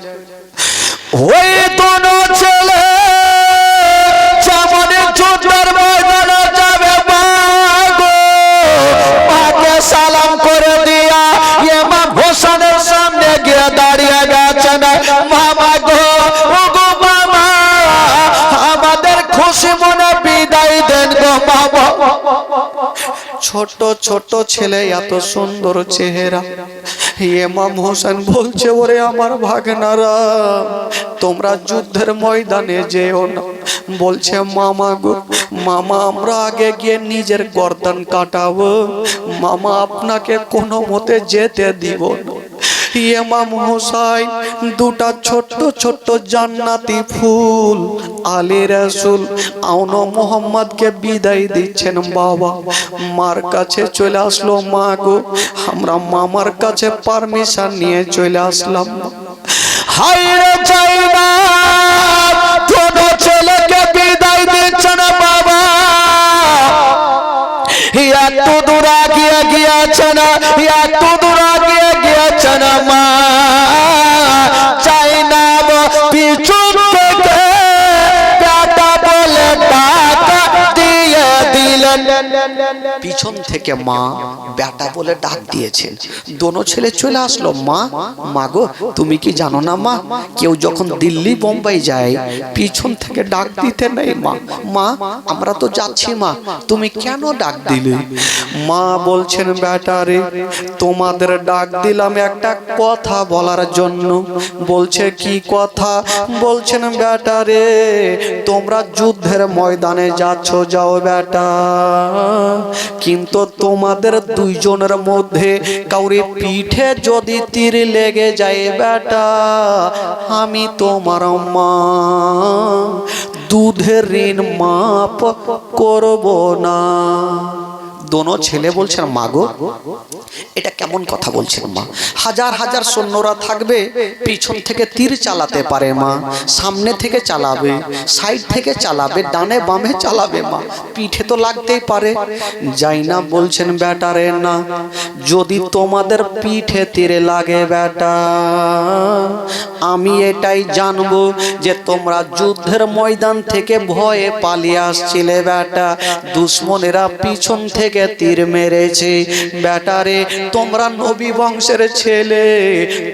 ওই দোনো ছেলে যেমন যুদ্ধের ময়দানে যাবে মাকে সালাম করে দিয়া ইমাম হোসেনের সামনে গিয়ে দাঁড়িয়ে গেছেন মামা গো ও গো মামা আমাদের খুশি মনে বিদায় দেন গো বাবা। ছোট ছোট ছেলে এত সুন্দর চেহারা, ইমাম হোসেন বলছে ওরে আমার ভাগনারা তোমরা যুদ্ধের ময়দানে যেও না। বলছে মামা গো মামা আমরা আগে গিয়ে নিজের গর্দান কাটাবো, মামা আপনাকে কোনো মতে যেতে দিব না। ইমাম হোসাইন দুটা ছোট্ট ছোট্ট জান্নাতি ফুল আলী রাসূল আউন মোহাম্মদকে বিদায় দিচ্ছেন বাবা। মার কাছে চলে আসলো মা গো আমরা মামার কাছে পারমিশন নিয়ে চলে আসলাম। হায়রে চাইনা ছোট ছেলেকে বিদায় দিচ্ছেন বাবা, এত দূর আগিয়ে গিয়েছেন এত দূর আগিয়ে গিয়েছেন মা, চাই না পিছন থেকে বেটা বলে ডাক দিয়ে দিলেন। পিছন থেকে মা বেটা বলে ডাক দিয়েছেন, দোনো ছেলে চলে আসলো। মা মা গো তুমি কি জানো না মা কেউ যখন দিল্লি বোম্বাই যায় পিছন থেকে ডাক দিতে নেই মা, মা আমরা তো যাচ্ছি মা তুমি কেন ডাক দিলে? মা বলছেন বেটা রে তোমাদের ডাক দিলাম একটা কথা বলার জন্য। বলছে কি কথা? বলছেন বেটা রে তোমরা যুদ্ধের ময়দানে যাচ্ছ যাও বেটা, কিন্তু তোমাদের দুইজনের মধ্যে কাউরি পিঠে যদি তীর লেগে যায় বেটা আমি তোমার মা দুধের ঋণ মাপ করব না। দোনো ছেলে বলছেন মা গো এটা কেমন কথা বলছেন মা, হাজার হাজার সৈন্যরা থাকবে, পিছন থেকে তীর চালাতে পারে মা, সামনে থেকে চালাবে, সাইড থেকে চালাবে, ডানে বামে চালাবে মা, পিঠে তো লাগতেই পারে। জাইনাব বলছেন বেটারে না, যদি তোমাদের পিঠে তীরে লাগে বেটা, আমি এটাই জানবো যে তোমরা যুদ্ধের ময়দান থেকে ভয়ে পালিয়ে আসছিলে বেটা, দুশ্মনেরা পিছন থেকে তীর মেরেছে বেটারে, তোমরা নবী বংশের ছেলে,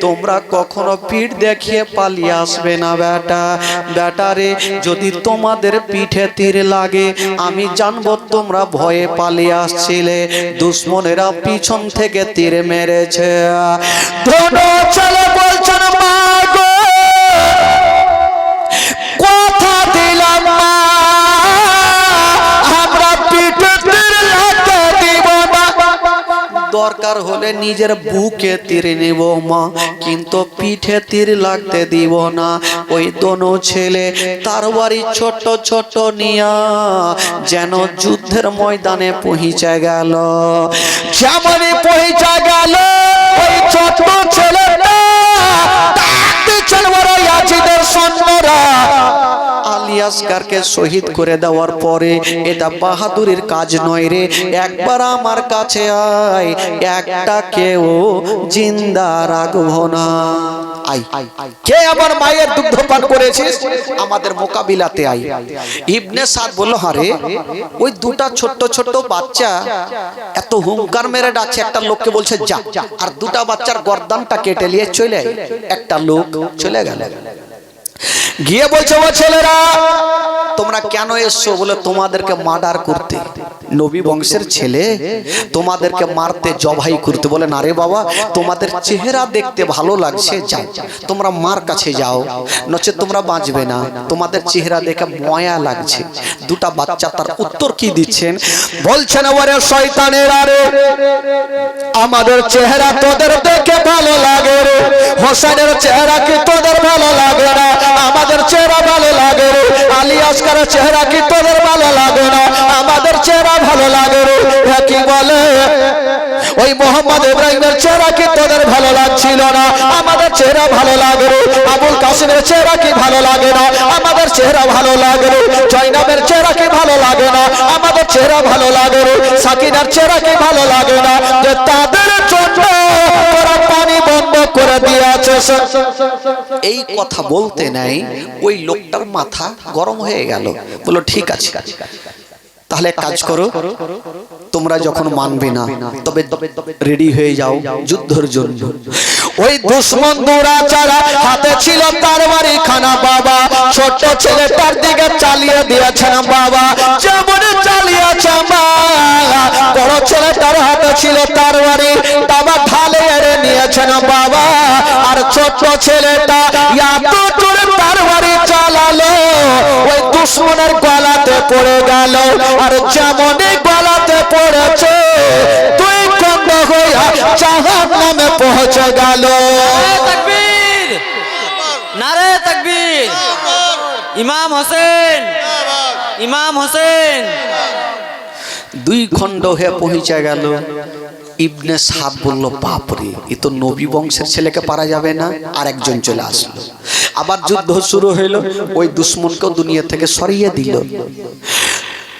তোমরা কখনো পিঠ দেখিয়ে পালিয়ে আসবে না বেটা। বেটারে যদি তোমাদের পিঠে তীর লাগে আমি জানবো তোমরা ভয়ে পালিয়ে আসছিলে, দুশ্মনেরা পিছন থেকে তীর মেরেছে। দোনো ছেলে বলছেন মা গো কথা দিলাম মা, আমরা পিঠে তীর লাগতে দিব না, দরকার হলে নিজের বুকে তীর নেব মা, কিন্তু পিঠে তীর লাগতে দিব না। ওই দোনো ছেলে তার বাড়ি ছোট ছোট নিয়া যেন যুদ্ধের ময়দানে পৌঁছে গেল। যেমনই পৌঁছে গেল ওই ছোট ছেলেটা ডাক দিচ্ছেন বড় ইয়াজিদের সৈন্যরা, আলী আসগারকে শহীদ করে দেওয়ার পরে এটা বাহাদুরির কাজ নয় রে, একবার আমার কাছে আয়, একটা কেউ জিন্দা রাখবো না। আই কে আমার মায়ের দুগ্ধ পান করেছিস, আমাদের মোকাবিলাতে আই। ইবনে সাদ বলল আরে ওই দুটা ছোট্ট ছোট্ট বাচ্চা এত হুঙ্কার মেরে ডাকছে, একটা লোককে বলছে যা, আর দুটা বাচ্চার গর্দানটা কেটে নিয়ে চলে, একটা লোক চলে গেল, গিয়ে বলছে ও ছেলেরা তোমরা কেন এসছো, বলে তোমাদেরকে মার্ডার করতে, নবী বংশের ছেলে তোমাদেরকে মারতে জবাই করতে। বলে না রে বাবা, তোমাদের চেহারা দেখতে ভালো লাগছে, যাও তোমরা মার কাছে যাও, নচে তোমরা বাঁচবে না, তোমাদের চেহারা দেখে ময়া লাগছে। দুটা বাচ্চা তার উত্তর কি দিচ্ছেন, বলছেন ওরে শয়তানেরা রে, আমাদের চেহারা তোদের দেখে ভালো লাগে রে, হোসেনের চেহারা কি তোদের ভালো লাগে না, আমাদের চেহারা ভালো লাগে রে, আলী আসগারের চেহারা কি তোদের ভালো লাগে না, আমাদের চেহারা ভালো লাগে রে। কি বলে ওই মোহাম্মদ ইব্রাহিমের চেহারা কি তোদের ভালো লাগছিল না, আমাদের চেহারা ভালো লাগে রে, আবুল কাসিমের চেহারা কি ভালো লাগে না, আমাদের চেহারা ভালো লাগে রে, জয়নাবের চেহারা কি ভালো লাগে না, আমাদের চেহারা ভালো লাগে রে, সাকিনার চেহারা কি ভালো লাগে না, যে তাদের জন্য তোরা পানি বন্ধ করে দিয়েছে। এই কথা বলতে নাই ওই লোকটার মাথা গরম হয়ে গেল, বললো ঠিক আছে তাহলে কাজ করো, তোমরা যখন মানবে না তবে রেডি হয়ে যাও যুদ্ধের জন্য। ওই দুশ্মন দুরাচারা হাতে ছিল তার বাড়ি খানা বাবা, ছোট ছেলেটার দিকে চালিয়ে দিয়েছেন বাবা, যেমন চালিয়েছে মা, বড় ছেলেটার হাতে ছিল তার বাড়ি, বাবা ঢালে এড়ে নিয়েছেন বাবা, আর ছোট ছেলেটা এত জোরে তার বাড়ি চালালো ওই দুশ্মনের গলাতে পড়ে গেল, আর যেমন গলাতে পড়েছে তুই কন্দ হইয়া জাহান্নামে পৌঁছে গেল। তাকবীর, নারে তাকবীর, ইমাম হোসেন, ইমাম হোসেন। দুই খণ্ড হয়ে পৌঁছে গেল। ইবনে সাদ বলল বাপরে, এ তো নবী বংশের ছেলেকে পারা যাবে না, আর একজন চলে আসলো, আবার যুদ্ধ শুরু হইল, ওই দুশ্মনকেও দুনিয়া থেকে সরিয়ে দিল।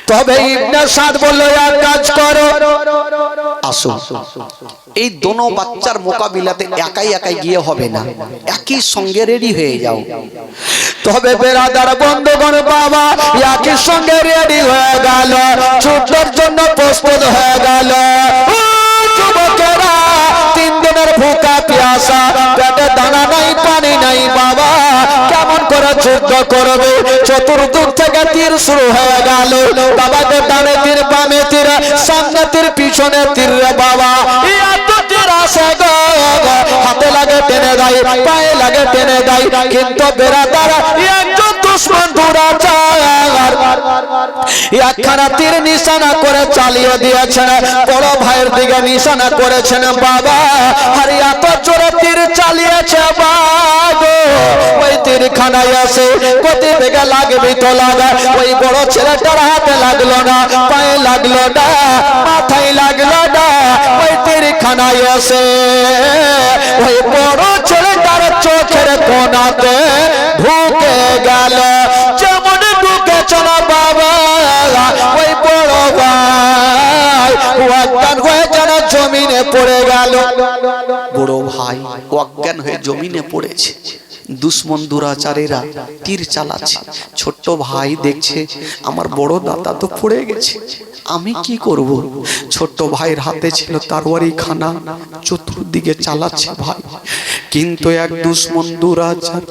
তবে ইবনে সাদ বলল এক কাজ করো, আসো এই দোনো বাচ্চার মোকাবিলাতে একাই একাই গিয়ে হবে না, একই সঙ্গে রেডি হয়ে যাও। তবে বেরাদার বন্ধুগণ বাবা একই সঙ্গে রেডি হয়ে গেল, যুদ্ধের জন্য প্রস্তুত হয়ে গেল। যুবকেরা 3 দিনের ভুকা পিয়াসা, পেটে দানা নাই পানি নাই বাবা, কেমন করে যুদ্ধ করবে, চতুর্দিক থেকে তীর শুরু হয়ে গেল, বাবাকে ডানে তীর বামে তীর, সামনে তীর পিছনে তীর রে বাবা, এত তীর আসে গো, হাতে লাগে টেনে দেয়, পায়ে লাগে টেনে দেয়, কিন্তু বেরাদার একজন দুশ্মন দুরাচার একখানা তীর নিশানা করে চালিয়ে দিয়েছেন, বড় ভাইয়ের দিকে নিশানা করেছেন বাবা, আর এত জোরে তীর চালিয়েছে বাবা, ওই তীর খানায় আসে গতি বেগে লাগবে তো লাগা, ওই বড় ছেলেটার হাতে লাগলো না, পায়ে লাগলো না, মাথায় লাগলো না, ওই তীরখানায় এসে ওই বড় ছেলেটার চোখের কোণাতে ঢুকে গেল। যেমন ঢুকেছে না বাবা, ওই বড় ভাই অজ্ঞান হয়ে যেন জমিনে পড়ে গেল। বড় ভাই অজ্ঞান হয়ে জমিনে পড়েছে। দুশ্মন দুরাচারীরা তীর চালাচ্ছে। ছোট্ট ভাই দেখছে আমার বড় দাদা তো পড়ে গেছে, আমি কি করব? ছোট্ট ভাইয়ের হাতে ছিল তরবারি খানা, চতুর্দিকে চালাচ্ছে ভাই। কিন্তু এক দুশ্মন দুরাচার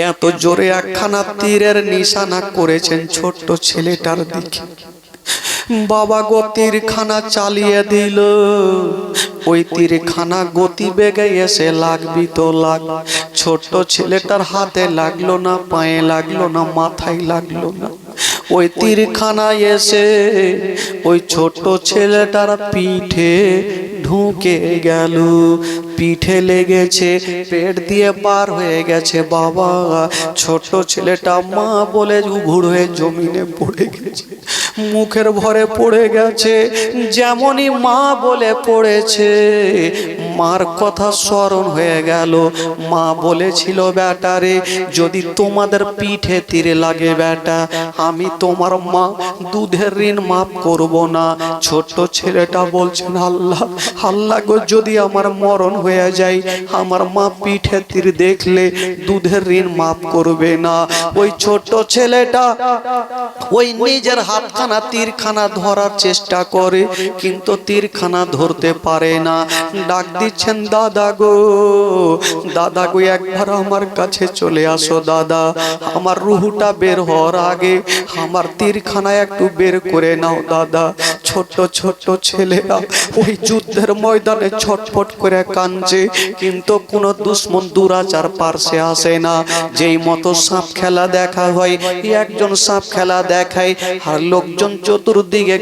এত জোরে একখানা তীরের নিশানা করেছেন ছোট্ট ছেলেটার দিকে। বাবা গো তীরখানা চালিয়ে দিল। ওই তীরখানা গতি বেগে এসে লাগবি তো লাগ। ছোট্ট ছেলেটার হাতে লাগলো না, পায়ে লাগলো না, মাথায় লাগলো না। ওই তীরখানা এসে ওই ছোট্ট ছেলেটার পিঠে ঢুকে গেল। পিঠে লেগেছে, পেট দিয়ে পার হয়ে গেছে। বাবা ছোট ছেলেটা মা বলে উঘুর হয়ে জমিনে পড়ে গেছে, মুখের ভরে পড়ে গেছে। যেমনই মা বলে পড়েছে, মার কথা স্মরণ হয়ে গেল। মা বলেছিল, বেটারে যদি তোমাদের পিঠে তীরে লাগে বেটা, আমি তোমার মা দুধের ঋণ মাফ করব না। ছোট্ট ছেলেটা বলছেন, আল্লাহ আল্লাহ গো, যদি আমার মরণ হয়ে যায়, আমার মা পিঠে তীর দেখলে দুধের ঋণ মাফ করবে না। ওই ছোট্ট ছেলেটা ওই নিজের হাতখানা তীরখানা ধরার চেষ্টা করে, কিন্তু তীরখানা ধরতে পারে না। ডাক দিচ্ছেন, দাদা গো, দাদা গো, একবার আমার কাছে চলে আসো দাদা। আমার রুহুটা বের হওয়ার আগে আমার তীরখানা একটু বের করে নাও দাদা। ছোট্ট ছোট্ট ছেলেরা ওই যুদ্ধের ময়দানে ছটফট করে কাঁদছে, কিন্তু কোন দুশ্মন দুরাচার পার্শ্বে আসে না। যেই মতো সাপ খেলা দেখা হয়, একজন সাপ খেলা দেখায়, আর লোকজন চতুর্দিকে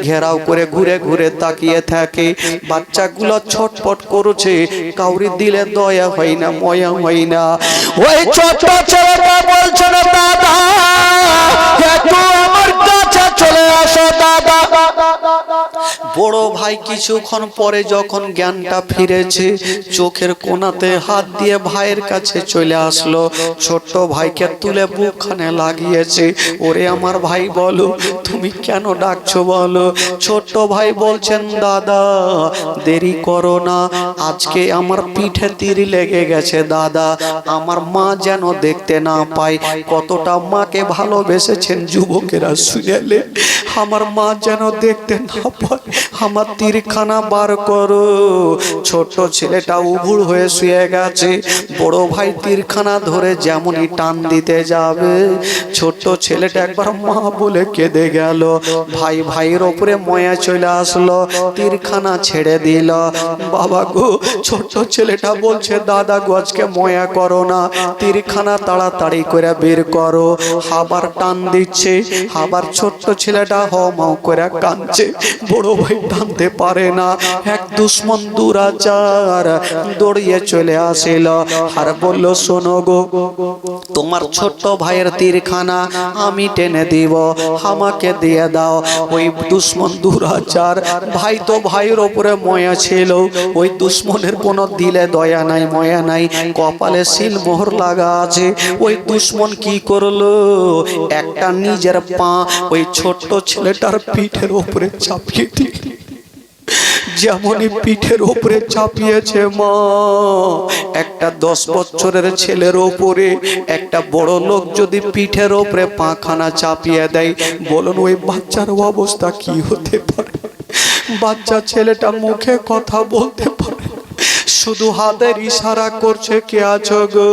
ঘেরাও করে ঘুরে ঘুরে তাকিয়ে থাকে। বাচ্চাগুলো ছটফট করছে, কাউরি দিলে দয়া হয় না, ময়া হয় না। ওই ছোট ছেলেটা বলছে না, দাদা একটু আমার কাছে চলে আসো দাদা। বড় ভাই কিছুক্ষণ পরে যখন জ্ঞানটা ফিরেছে, চোখের কোণাতে হাত দিয়ে ভাইয়ের কাছে চলে আসলো। ছোট্ট ভাইকে তুলে বুকখানে লাগিয়েছে। ওরে আমার ভাই, বলো তুমি কেন ডাকছো বলো। ছোট্ট ভাই বলছেন, দাদা দেরি করো না, আজকে আমার পিঠে তীর লেগে গেছে দাদা। আমার মা যেন দেখতে না পায়। কতটা মাকে ভালোবেসেছেন যুবকেরা শুনেলে, আমার মা যেন দেখতে না পায়। আমার তীরখানা বার করো। ছোট ছেলেটা উবুড় হয়ে শুয়ে গেছে। বড় ভাই তীরখানা ধরে যেমনই টান দিতে যাবে, ছোট ছেলেটা একবার মা বলে কেঁদে গেল। ভাই ভাইয়ের ওপরে ময়া চলে আসলো, তীরখানা ছেড়ে দিল। বাবা গো, ছোট ছেলেটা বলছে, দাদা গো, আজকে ময়া করো না, তীরখানা তাড়াতাড়ি করে বের করো। আবার টান দিচ্ছে, আবার ছোট্ট ছেলেটা হাও করে কাঁদছে। বড় ভাই টানতে পারে না। এক দুশ্মন দুরাচার দৌড়িয়ে চলে আসিল আর বলল, শোনো গো, তোমার ছোট্ট ভাইয়ের তীরখানা আমি টেনে দিব, আমাকে দিয়ে দাও। ওই দুশ্মন দুরাচার, ভাই তো ভাইয়ের ওপরে ময়া ছিল, ওই দুশ্মনের কোনো দিলে দয়া নাই, ময়া নাই, কপালে সিল মোহর লাগা আছে। ওই দুশ্মন কি করলো, একটা নিজের পা ওই ছোট্ট ছেলেটার পিঠের ওপরে চাপিয়ে দিল। যেমনই পিঠের ওপরে চাপিয়েছে মা, একটা 10 বছরের ছেলের ওপরে একটা বড় লোক যদি পিঠের ওপরে পাখানা চাপিয়ে দেয়, বলুন ওই বাচ্চার অবস্থা কি হতে পারে? বাচ্চা ছেলেটা মুখে কথা বলতে পারে, শুধু হাতের ইশারা করছে, কে আছো গো,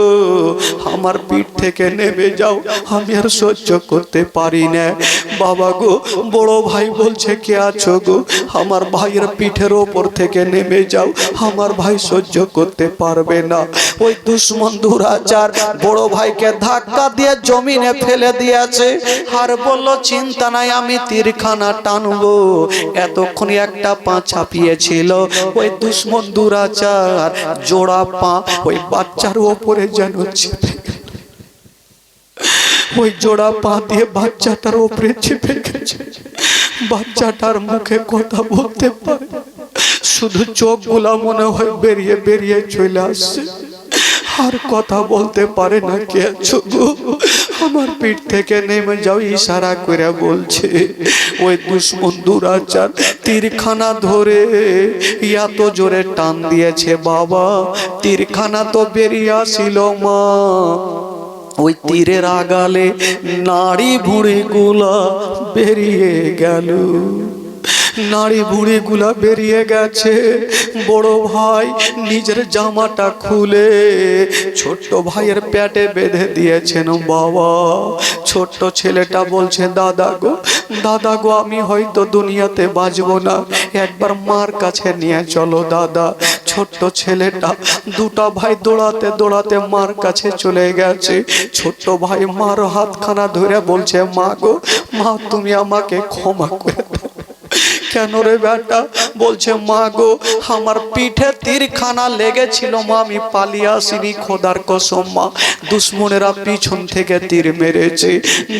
আমার পিঠ থেকে নেমে যাও, আমি আর সহ্য করতে পারি না। বাবা গো, বড় ভাই বলছে, কে আছো গো, আমার ভাইয়ের পিঠের ওপর থেকে নেমে যাও, আমার ভাই সহ্য করতে পারবে না। ওই দুশ্মন দুরাচার বড় ভাইকে ধাক্কা দিয়ে জমিনে ফেলে দিয়েছে আর বলল, চিন্তা নাই, আমি তীরখানা টানবো। এতক্ষণ একটা পা চাপিয়েছিল, ওই দুশ্মন দুরাচার জোড়া পা ওই বাচ্চার ওপরে যেন চেপে গেল। ওই জোড়া পা দিয়ে বাচ্চাটার উপরে চেপে গেছে। বাচ্চাটার মুখে কথা বলতে পারে, শুধু চোখগুলা মনে হয় বেরিয়ে বেরিয়ে চলে আসছে, আর কথা বলতে পারে না। কে আছো গো? আমার পিঠ থেকে নেমে যাও ইশারা করে বলছে। ওই দুশ্মন দুরাচার তীরখানা ধরে এত জোরে টান দিয়েছে বাবা, তীরখানা তো বেরিয়ে আসিল মা। ওই তীরের আগালে নাড়ি ভুঁড়ি গুলা বেরিয়ে গেল, নাড়ি ভুঁড়ি গুলা বেরিয়ে গেছে। বড় ভাই নিজের জামাটা খুলে ছোট্ট ভাইয়ের পেটে বেঁধে দিয়েছেন বাবা। ছোট্ট ছেলেটা বলছে, দাদা গো, দাদা গো, আমি হয়তো দুনিয়াতে বাঁচবো না, একবার মার কাছে নিয়ে চলো দাদা। ছোট্ট ছেলেটা, দুটা ভাই দৌড়াতে দৌড়াতে মার কাছে চলে গেছে। ছোট্ট ভাই মার হাতখানা ধরে বলছে, মা গো, মা তুমি আমাকে ক্ষমা করে দাও। কেন রে বেটা? বলছে, মা গো, আমার পিঠে তীরখানা লেগেছিল মা, আমি পালিয়ে আসিনি, খোদার কসম মা, দুশ্মনেরা পিছন থেকে তীর মেরেছে।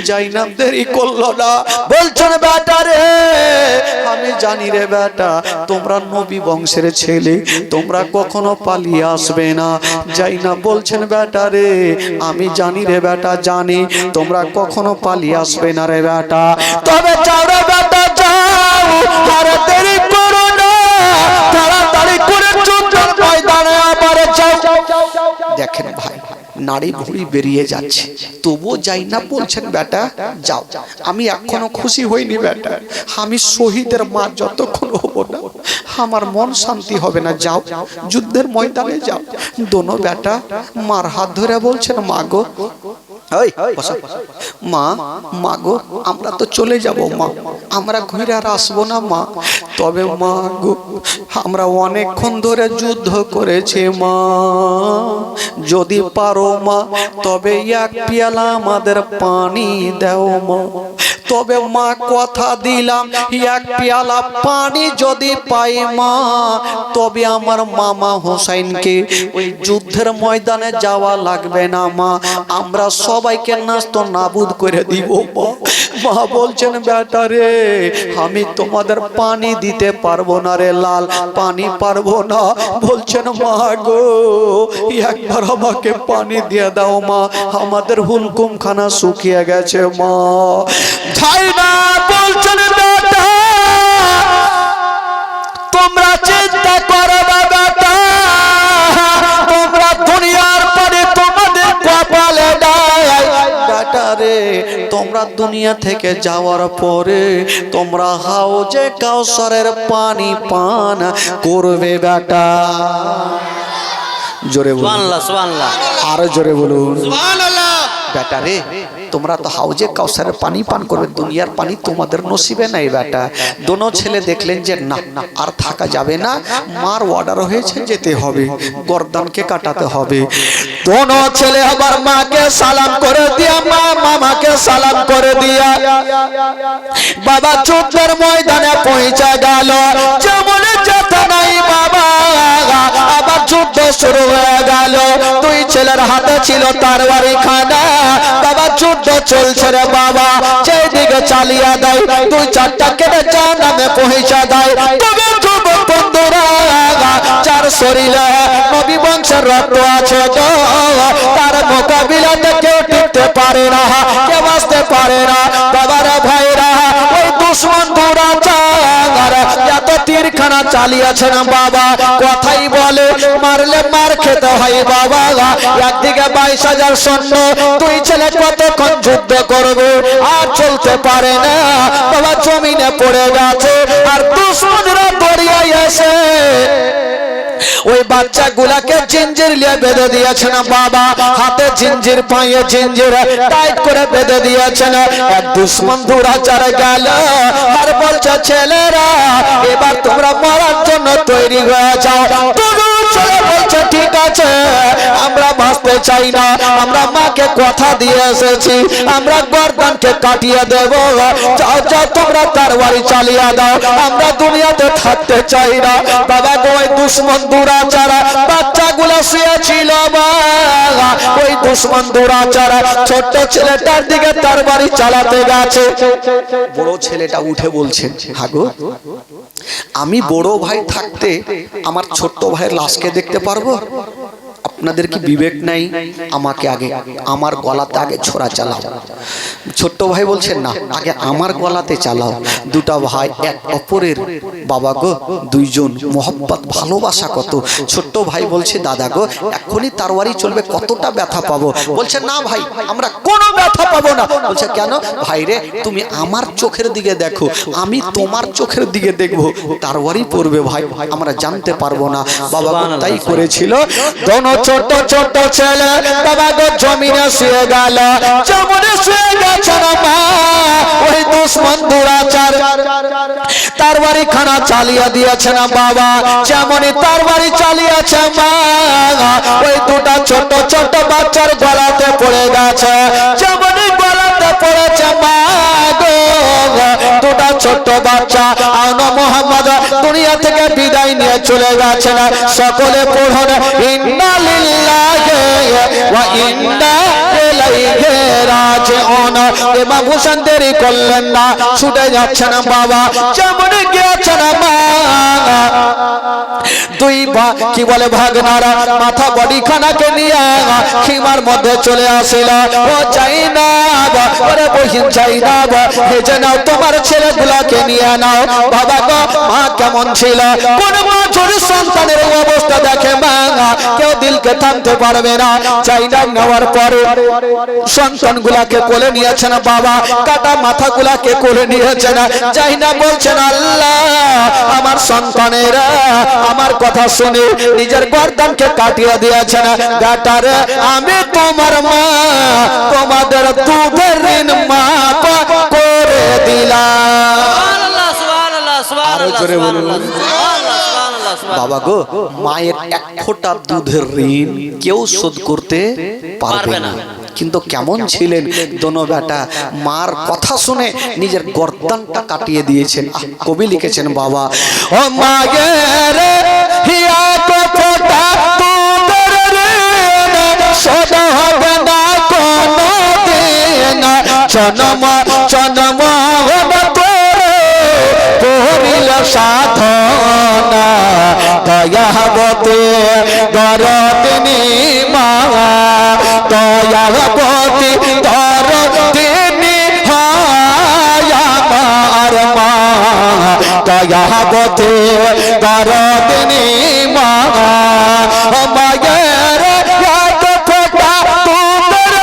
যাই না, দেরি করলো না। বলছেন, বেটা রে, আমি জানি রে বেটা, তোমরা নবী বংশের ছেলে, তোমরা কখনো পালিয়ে আসবে না। যাই না, বলছেন বেটা রে, আমি জানি রে বেটা, জানি তোমরা কখনো পালিয়ে আসবে না রে বেটা। তবে যাও রে বেটা, যাও, আর দেরি করো না, তাড়াতাড়ি করে যুদ্ধের ময়দানে আবার যাও। দেখেন ভাই, নাড়ি ভুঁড়ি বেরিয়ে যাচ্ছে, তবুও যাই না। বলছেন, বেটা যাও, আমি এখনো খুশি হইনি বেটা, আমি শহীদের মা যতক্ষণ হব না আমার মন শান্তি হবে না। যাও, যুদ্ধের ময়দানে যাও। দোনো বেটা মার হাত ধরে বলছেন, মা গো, মা, মা গো, আমরা তো চলে যাব মা, আমরা ঘুরে আর আসবো না মা। তবে মা গো, আমরা অনেকক্ষণ ধরে যুদ্ধ করেছি মা, যদি পারো মা তবে এক পেয়ালা আমাদের পানি দাও মা। তবে মা কথা দিলাম, এক পেয়ালা পানি যদি পাই মা, তবে আমার মামা হোসেনকে ওই যুদ্ধের ময়দানে যাওয়া লাগবে না মা, আমরা সবাইকে নাস্ত নাবুদ করে দিব মা। মা বলছেন, বেটা রে, আমি তোমাদের পানি দিতে পারবো না রে লাল, পানি পারবো না। বলছেন, মা গো, একবার আমাকে পানি দিয়ে দাও মা, আমাদের হুলকুম খানা শুকিয়ে গেছে মা। তাই না? বলছেন, বেটা তোমরা চিন্তা করো না বেটা, তোমরা দুনিয়ার পরে তোমাদের কপালে নাই বেটা রে, তোমরা দুনিয়া থেকে যাওয়ার পরে তোমরা হাউজে কাউসারের পানি পান করবে বেটা। জোরে বলুন সুবহানাল্লাহ, সুবহানাল্লাহ, আরো জোরে বলুন সুবহানাল্লাহ। বেটা রে, তোমরা তো হাউজে কাউসারের পানি পান করবে, দুনিয়ার পানি তোমাদের নসিবে নাই বেটা। দোনো ছেলে দেখলেন যে না, আর থাকা যাবে না, মার অর্ডার হয়েছে, যেতে হবে, গর্দানকে কাটাতে হবে। দোনো ছেলে আবার মাকে সালাম করে দিয়া, মা মামাকে সালাম করে দিয়া বাবা যুদ্ধের ময়দানে পৌঁছে গেল। যেমন যেতে নাই বাবা, আবার যুদ্ধ শুরু হয়ে গেল। দুই ছেলের হাতে ছিল তরবারি খানা, বাবা যুদ্ধ চলছে রে বাবা, যেদিকে চালিয়ে দেয় দুই চারটা কেটে জাহান্নামে পৌঁছে দেয়। তবে যুবক বন্ধুরা, যার শরীরে নবী বংশের রক্ত আছে গো, তার মোকাবিলাতে কেউ টিকতে পারে না, কেউ বাঁচতে পারে না। বাবার ভাইরা, ওই দুশ্মন দুরাচার এত তীরখানা চালিয়েছে না বাবা, কথাই বলে মারলে মার খেতে হয় বাবা। একদিকে 22,000 সৈন্য, দুই ছেলে কতক্ষণ যুদ্ধ করবে, আর চলতে পারে না বাবা, জমিনে পড়ে গেছে। আর দুশ্মনরা দরিয়ায় এসে ওই বাচ্চা গুলাকে জিঞ্জির লিয়ে বেঁধে দিয়েছে না বাবা, হাতে জিঞ্জির, পায়ে জিঞ্জির টাইট করে বেঁধে দিয়েছে না। এক দুশ্মন দুরাচার গেল আর বলছে, ছেলেরা এবার তোমরা মরার জন্য তৈরি হয়ে যাও। চলে বলছে ঠিক আছে আমরা বাঁচতে চাই না, আমরা মাকে কথা দিয়ে এসেছি আমরা গর্দানকে কাটিয়ে দেব, যাও যাও তোমরা তরবারি চালিয়ে দাও, আমরা দুনিয়াতে থাকতে চাই না। বাবা গো ওই দুশ্মন দুরাচারা বাচ্চাগুলো শুয়েছিল বাবা, ওই দুশ্মন দুরাচারা ছোট্ট ছেলেটার দিকে তরবারি চালাতে গেছে। বড় ছেলেটা উঠে বলছেন হাগো আমি বড় ভাই থাকতে আমার ছোট্ট ভাইয়ের লাশকে দেখতে পারবো? আপনাদের কি বিবেক নাই? আমাকে আগে আমার গলাতে আগে ছোড়া চালাও। ছোট্ট ভাই বলছেন না, আগে আমার গলাতে চালাও। দুটা ভাই এক অপরের বাবা গো দুইজন মোহব্বত ভালোবাসা কত। ছোট্ট ভাই বলছে দাদা গো এখনই তরবারি চলবে, কতটা ব্যথা পাবো। বলছে না ভাই আমরা কোনো ব্যথা পাবো না। বলছে কেন? ভাই রে তুমি আমার চোখের দিকে দেখো, আমি তোমার চোখের দিকে দেখবো, তরবারি পড়বে ভাই আমরা জানতে পারবো না। বাবা তাই করেছিল। দোনো ছোট ছোট ছেলে বাবা গো জমিনে শুয়ে গেল, জমিনে শুয়ে গেছে না মা ওই দুশ্মন দুরাচার তরবারি খানা চালিয়ে দিয়েছে না বাবা, যেমনই তরবারি চালিয়েছে মা ওই দুটা ছোট ছোট বাচ্চার গলাতে পড়ে গেছে, যেমনই গলাতে পড়েছে মা গো দুটা ছোট্ট বাচ্চা আনো মোহাম্মদ দুনিয়া থেকে বিদায় নিয়ে চলে গেছে না। সকলে পড়ুন ইন্না লিল্লাহি ওয়া ইন্না ইলাইহি রাজিউন। ইমাম হোসেন দেরি করলেন না, ছুটে যাচ্ছে না বাবা, যেমন গিয়েছে না মা দুই কি বলে ভাগনারা মাথা বডি খানাকে নিয়ে খিমার মধ্যে চলে আসিল। ও জাইনাব ওরে বহিন জাইনাব হেজে নাও তোমার ছেলেগুলাকে নিয়ে নাও। বাবা গো মা কেমন ছিল, কোন মা ছোট সন্তানের অবস্থা দেখে মা কেউ দিলকে থামতে পারবে না। জাইনাব নেওয়ার পরে সন্তানগুলাকে কোলে নিয়েছেন বাবা, কাটা মাথাগুলাকে কোলে নিয়েছেন। জাইনাব বলছেন আল্লাহ আমার সন্তানেরা আমার কথা শুনে নিজের গর্দানকে কাটিয়ে দিয়েছেন। গাটারে আমি তোমার মা তোমাদের দুধের ঋণ মাফ করে দিলাম। আরো জোরে বলুন বাবা গো মায়ের এক ফোঁটা দুধের ঋণ কেউ শোধ করতে পারবে না। কিন্তু কেমন ছিলেন দোনো বেটা, মার কথা শুনে নিজের গর্দানটা কাটিয়ে দিয়েছেন। কবি লিখেছেন বাবা ও মায়ের হিয়া তো ফোঁটা দুধের ঋণ শোধ হবে না কোনো দিন, জন্ম জন্ম হবে করিল সাধনা দয়াবতী দরদিনী মা, দয়াবতী দরদিনী হয় আমার মা, দয়াবতী দরদিনী মা। মায়ের এক ফোঁটা দুধের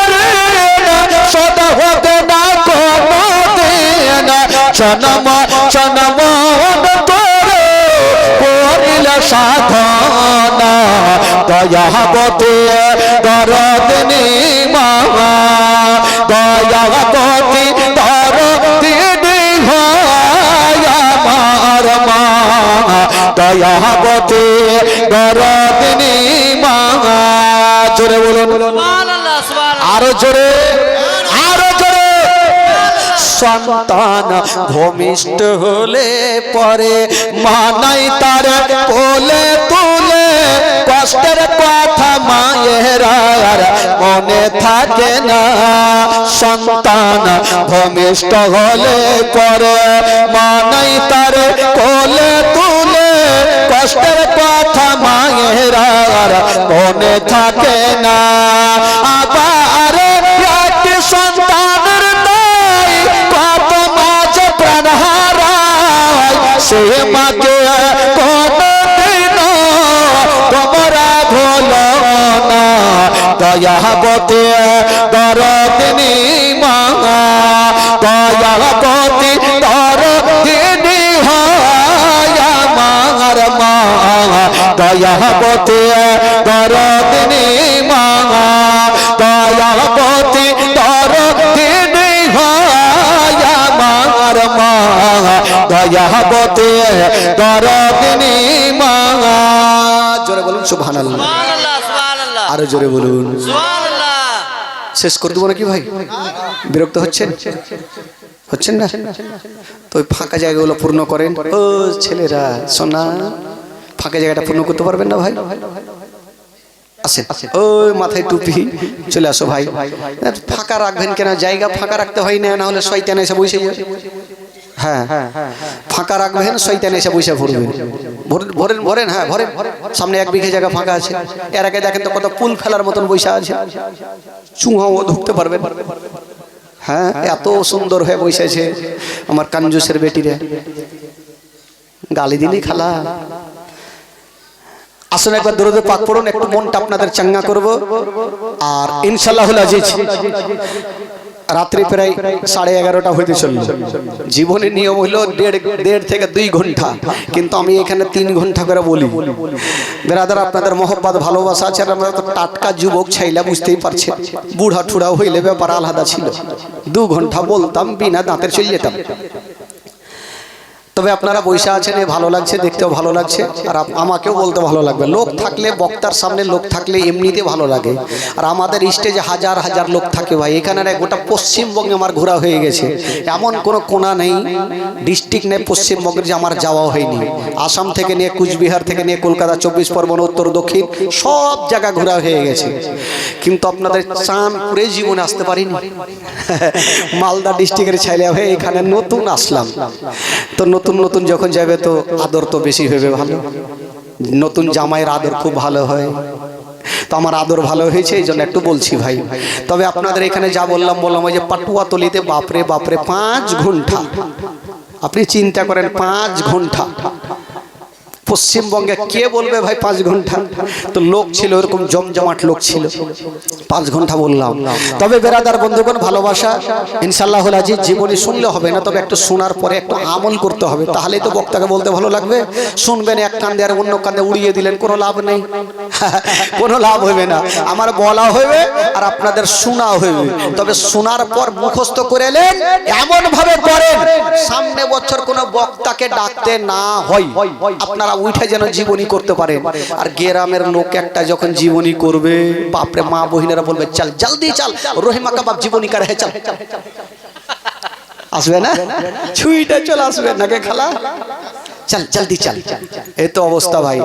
ঋণ শোধ হবে না কোনো দিন, জন্ম জন্ম করে করিল সাধনা দয়াবতী দরদিনী মা, দয়াবতী দরদিনী হয় আমার মা, দয়াবতী দরদিনী মা। জোরে বলুন আরো জোরে আরো জোরে। সন্তান ভূমিষ্ঠ হলে পরে মানাই তার কোলে তুলে, কষ্টের কথা মায়ের আর মনে থাকে না। সন্তান ভূমিষ্ঠ হলে পরে মানাই তার কোলে তুলে, কষ্টের কথা মায়ের আর মনে থাকে না। আবার একটি সন্তানের কত মাঝ প্রাণ হারায়, সে মাকে কোনদিন তোমরা ভুলো না। দয়াবতী দরদিনী মা, দয়াবতী দরদিনী হয় আমার মা, দয়াবতী দরদিনী মা, দয়াবতী দরদিনী হয় আমার মা, দয়াবতী দরদিনী মা। জোরে বলুন সুবহানাল্লাহ। সুবহানাল্লাহ সুবহানাল্লাহ আরো জোরে বলুন। সুবহানাল্লাহ। শেষ করে দেবো নাকি ভাই? বিরক্ত হচ্ছেন? হচ্ছেন না? তো ওই ফাঁকা জায়গাগুলো পূর্ণ করেন। ও ছেলেরা সোনা, ফাঁকা জায়গাটা পূর্ণ করতে পারবেন না ভাই? আসেন, ওই মাথায় টুপি, চলে আসো ভাই। ফাঁকা রাখবেন কেন? জায়গা ফাঁকা রাখতে হয় না, না হলে শয়তান এসে বসে যাবে। হ্যাঁ, ফাঁকা রাখবেন, শয়তান এসে বসে ভরবেন। ভরেন ভরেন, হ্যাঁ ভরেন। সামনে 1 বিঘে জায়গা ফাঁকা আছে, এর আগে দেখেন তো কত পুল ফেলার মতন বসে আছে, চুহাও ঢুকতে পারবেন। হ্যাঁ, এত সুন্দর হয়ে বসেছে আমার কাঞ্জুসের বেটিরে, গালি দিলি খালা। আসুন একবার দরুদ পাক পড়ুন, একটু মনটা আপনাদের চাঙ্গা করব। আর ইনশাআল্লাহুল আজিজ রাত্রি প্রায় 11:30 হইতে চলল। জীবনের নিয়ম হলো 1.5 থেকে 2 ঘন্টা, কিন্তু আমি এখানে 3 ঘন্টা করে বলি। বেরাদার, আপনাদের মহব্বত ভালোবাসা আছে, আর আমরা তো টাটকা যুবক ছাইলা, বুঝতেই পারছেন। বুড়া ঠুড়া হইলে ব্যাপার আলাদা ছিল। 2 ঘন্টা বলতাম, বিনা দাঁতের চলে যেতাম। তবে আপনারা বসে আছেন, এ ভালো লাগছে, দেখতেও ভালো লাগছে, আর আমাকেও বলতে ভালো লাগবে। লোক থাকলে, বক্তার সামনে লোক থাকলে এমনিতে ভালো লাগে। আর আমাদের স্টেজে হাজার হাজার লোক থাকে ভাই। এখানে গোটা পশ্চিমবঙ্গে আমার ঘোরা হয়ে গেছে, এমন কোনো কোনা নেই, ডিস্ট্রিক্ট নেই পশ্চিমবঙ্গের যে আমার যাওয়া হয়নি। আসাম থেকে নিয়ে, কুচবিহার থেকে নিয়ে, কলকাতা, 24 পরগনা, উত্তর দক্ষিণ সব জায়গা ঘোরা হয়ে গেছে, কিন্তু আপনাদের চাঁদপুরে জীবনে আসতে পারিনি। মালদা ডিস্ট্রিক্টের ছেলে হয়ে এখানে নতুন আসলাম। তো নতুন নতুন যখন যাবে তো আদর তো বেশি হবে, ভালো। নতুন জামাইয়ের আদর খুব ভালো হয়, তো আমার আদর ভালো হয়েছে, এই জন্য একটু বলছি ভাই। তবে আপনাদের এখানে যা বললাম ওই যে পাটুয়াতলিতে বাপরে বাপরে 5 ঘন্টা, আপনি চিন্তা করেন 5 ঘন্টা। পশ্চিমবঙ্গে কে বলবে ভাই 5 ঘন্টা? তো লোক ছিল এরকম জমজমাট লোক ছিল, 5 ঘন্টা বললাম। তবে বেরাদার বন্ধুগণ, ভালোবাসা ইনশাআল্লাহুল আজিজ জীবনী শুনলে হবে না, তবে একটু শোনার পরে একটু আমল করতে হবে, তাহলেই তো বক্তাকে বলতে ভালো লাগবে। শুনবেন এক কান্দে আর অন্য কান্দে উড়িয়ে দিলেন, কোনো লাভ নেই, কোনো লাভ হবে না। আমার বলা হবে আর আপনাদের শোনা হবে। তবে শোনার পর মুখস্থ করে এলেন, এমন ভাবে করেন সামনে বছর কোনো বক্তাকে ডাকতে না হয়, আপনারা উঠে যেন জীবনী করতে পারেন। আর গ্রামের লোক একটা যখন জীবনী করবে, বাপরে, মা বহিনেরা বলবে চল জলদি চল, রহিমা কাবাব জীবনী করে, চল। আসবে না? ছুইটা চলে আসবে নাকি খালা, চল জলদি চল। এই তো অবস্থা ভাই।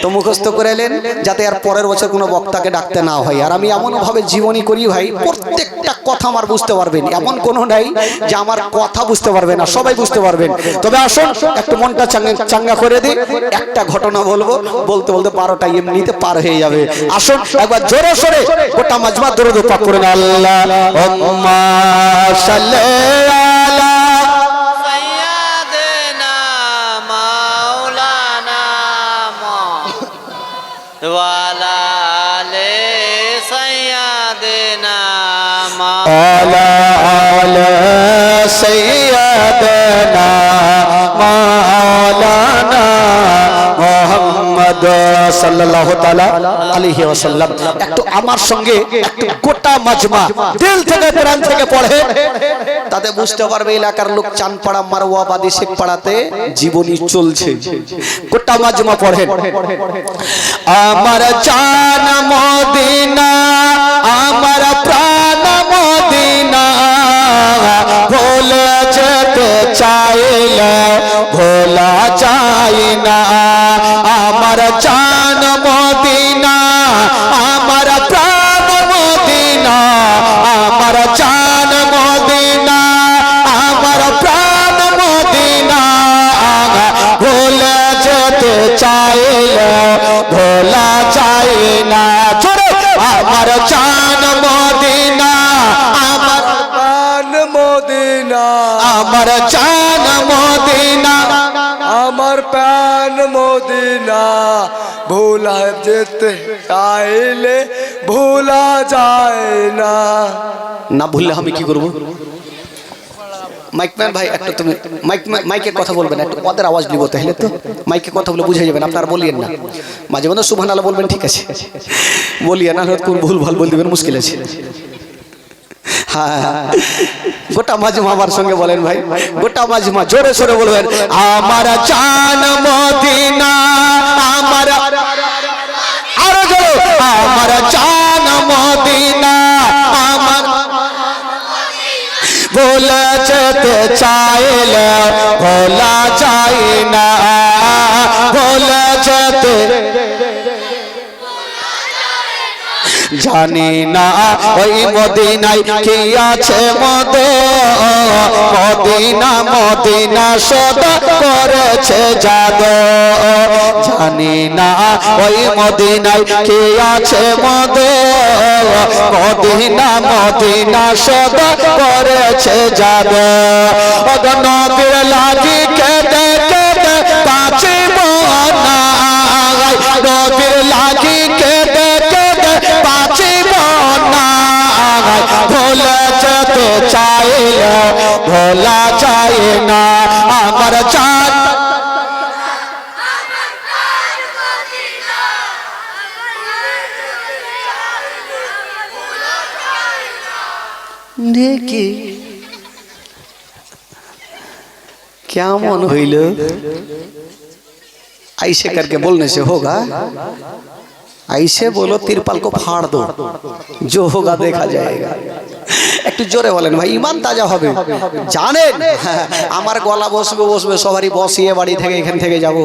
তো মুখস্থ করে এলেন যাতে আর পরের বছর কোনো বক্তাকে ডাকতে না হয়। আর আমি এমন ভাবে জীবনী করি ভাই, প্রত্যেকটা কথা আমার বুঝতে পারবেন, এমন কোনো নাই যে আমার কথা বুঝতে পারবে না, সবাই বুঝতে পারবেন। তবে আসুন একটু মনটা চাঙ্গা করে দিই, একটা ঘটনা বলবো, বলতে বলতে 12টা এমনিতে পার হয়ে যাবে। আসুন একবার জোরে সোরে গোটা মাজমা দরুদ পাক করেন। আল্লাহুম্মা সাল্লি আলা ওয়ালা আলে সাইয়্যিদিনা আলা আলা সাইয়্যিদিনা মাওলানা মুহাম্মদ সাল্লাল্লাহু তাআলা আলাইহি ওয়াসাল্লাম। একটু আমার সঙ্গে একটু গোটা মাজমা দিল থেকে প্রাণ থেকে পড়ে, তাতে বুঝতে পারবে এলাকার লোক চানপাড়া, মারওয়াবাদী, শেখপাড়াতে জীবনী চলছে। গোটা মাজমা পড়েন। আমার জান মদিনা, আমার প্রাণ মদিনা, ভুলে যেতে চাইলে ভোলা যায় না। আমার জান মদিনা, আমার প্রাণ মদিনা, আমার জান মদিনা, আমার প্রাণ মদিনা, ভুলে যেতে চাইলে ভোলা যায় না। আমার জান মদিনা, আমার প্রাণ মদিনা, আমার জান মদিনা, আমার প্রাণ মদিনা, ভোলা যেতে চাইলে ভোলা যায় না। না ভুললে আমি কি করব? মাইকম্যান ভাই একটু তুমি মাইকে কথা বলবেন, একটু ওদের আওয়াজ নিব, তাহলে তো মাইকে কথা বলে বুঝে যাবেন। আপনারা বলিয়েন না, মাঝে মধ্যে সুবহানাল্লাহ বলবেন, ঠিক আছে, বলিয়ে না, কোন ভুল ভাল বল দিবেন, মুশকিল আছে। হ্যাঁ, গোটা মাজমা আমার সঙ্গে বলেন ভাই, গোটা মাজমা জোরে সোরে বলবেন। আমার জান মদিনা, আমার যেতে চাইলে ভোলা যায় না, ভুলে যেতে জানি না ওই মদিনায় কি আছে মধু, মদিনা মদিনা সদা করেছে জাদু। জানি না ওই মদিনায় কি আছে মধু, মদিনা মদিনা সদা করেছে জাদু। নবীর লাগি কেঁদে কেঁদে বাঁচিব না, নবীর লাগি কেঁদে কেঁদে বাঁচিব না। ভোলা যেতে চাইলে ভোলা যায় না আমার চাঁদ। দেখি কেমন হইল, ऐसे करके बोलने से होगा, ऐसे बोलो तिरपाल को फाड़ दो, जो होगा देखा जाएगा। একটু জোরে বলেন ভাই, ইমান তাজা হবে। জানেন আমার গলা বসবে বসবে সবারই বসিয়ে বাড়ি থেকে এখান থেকে যাব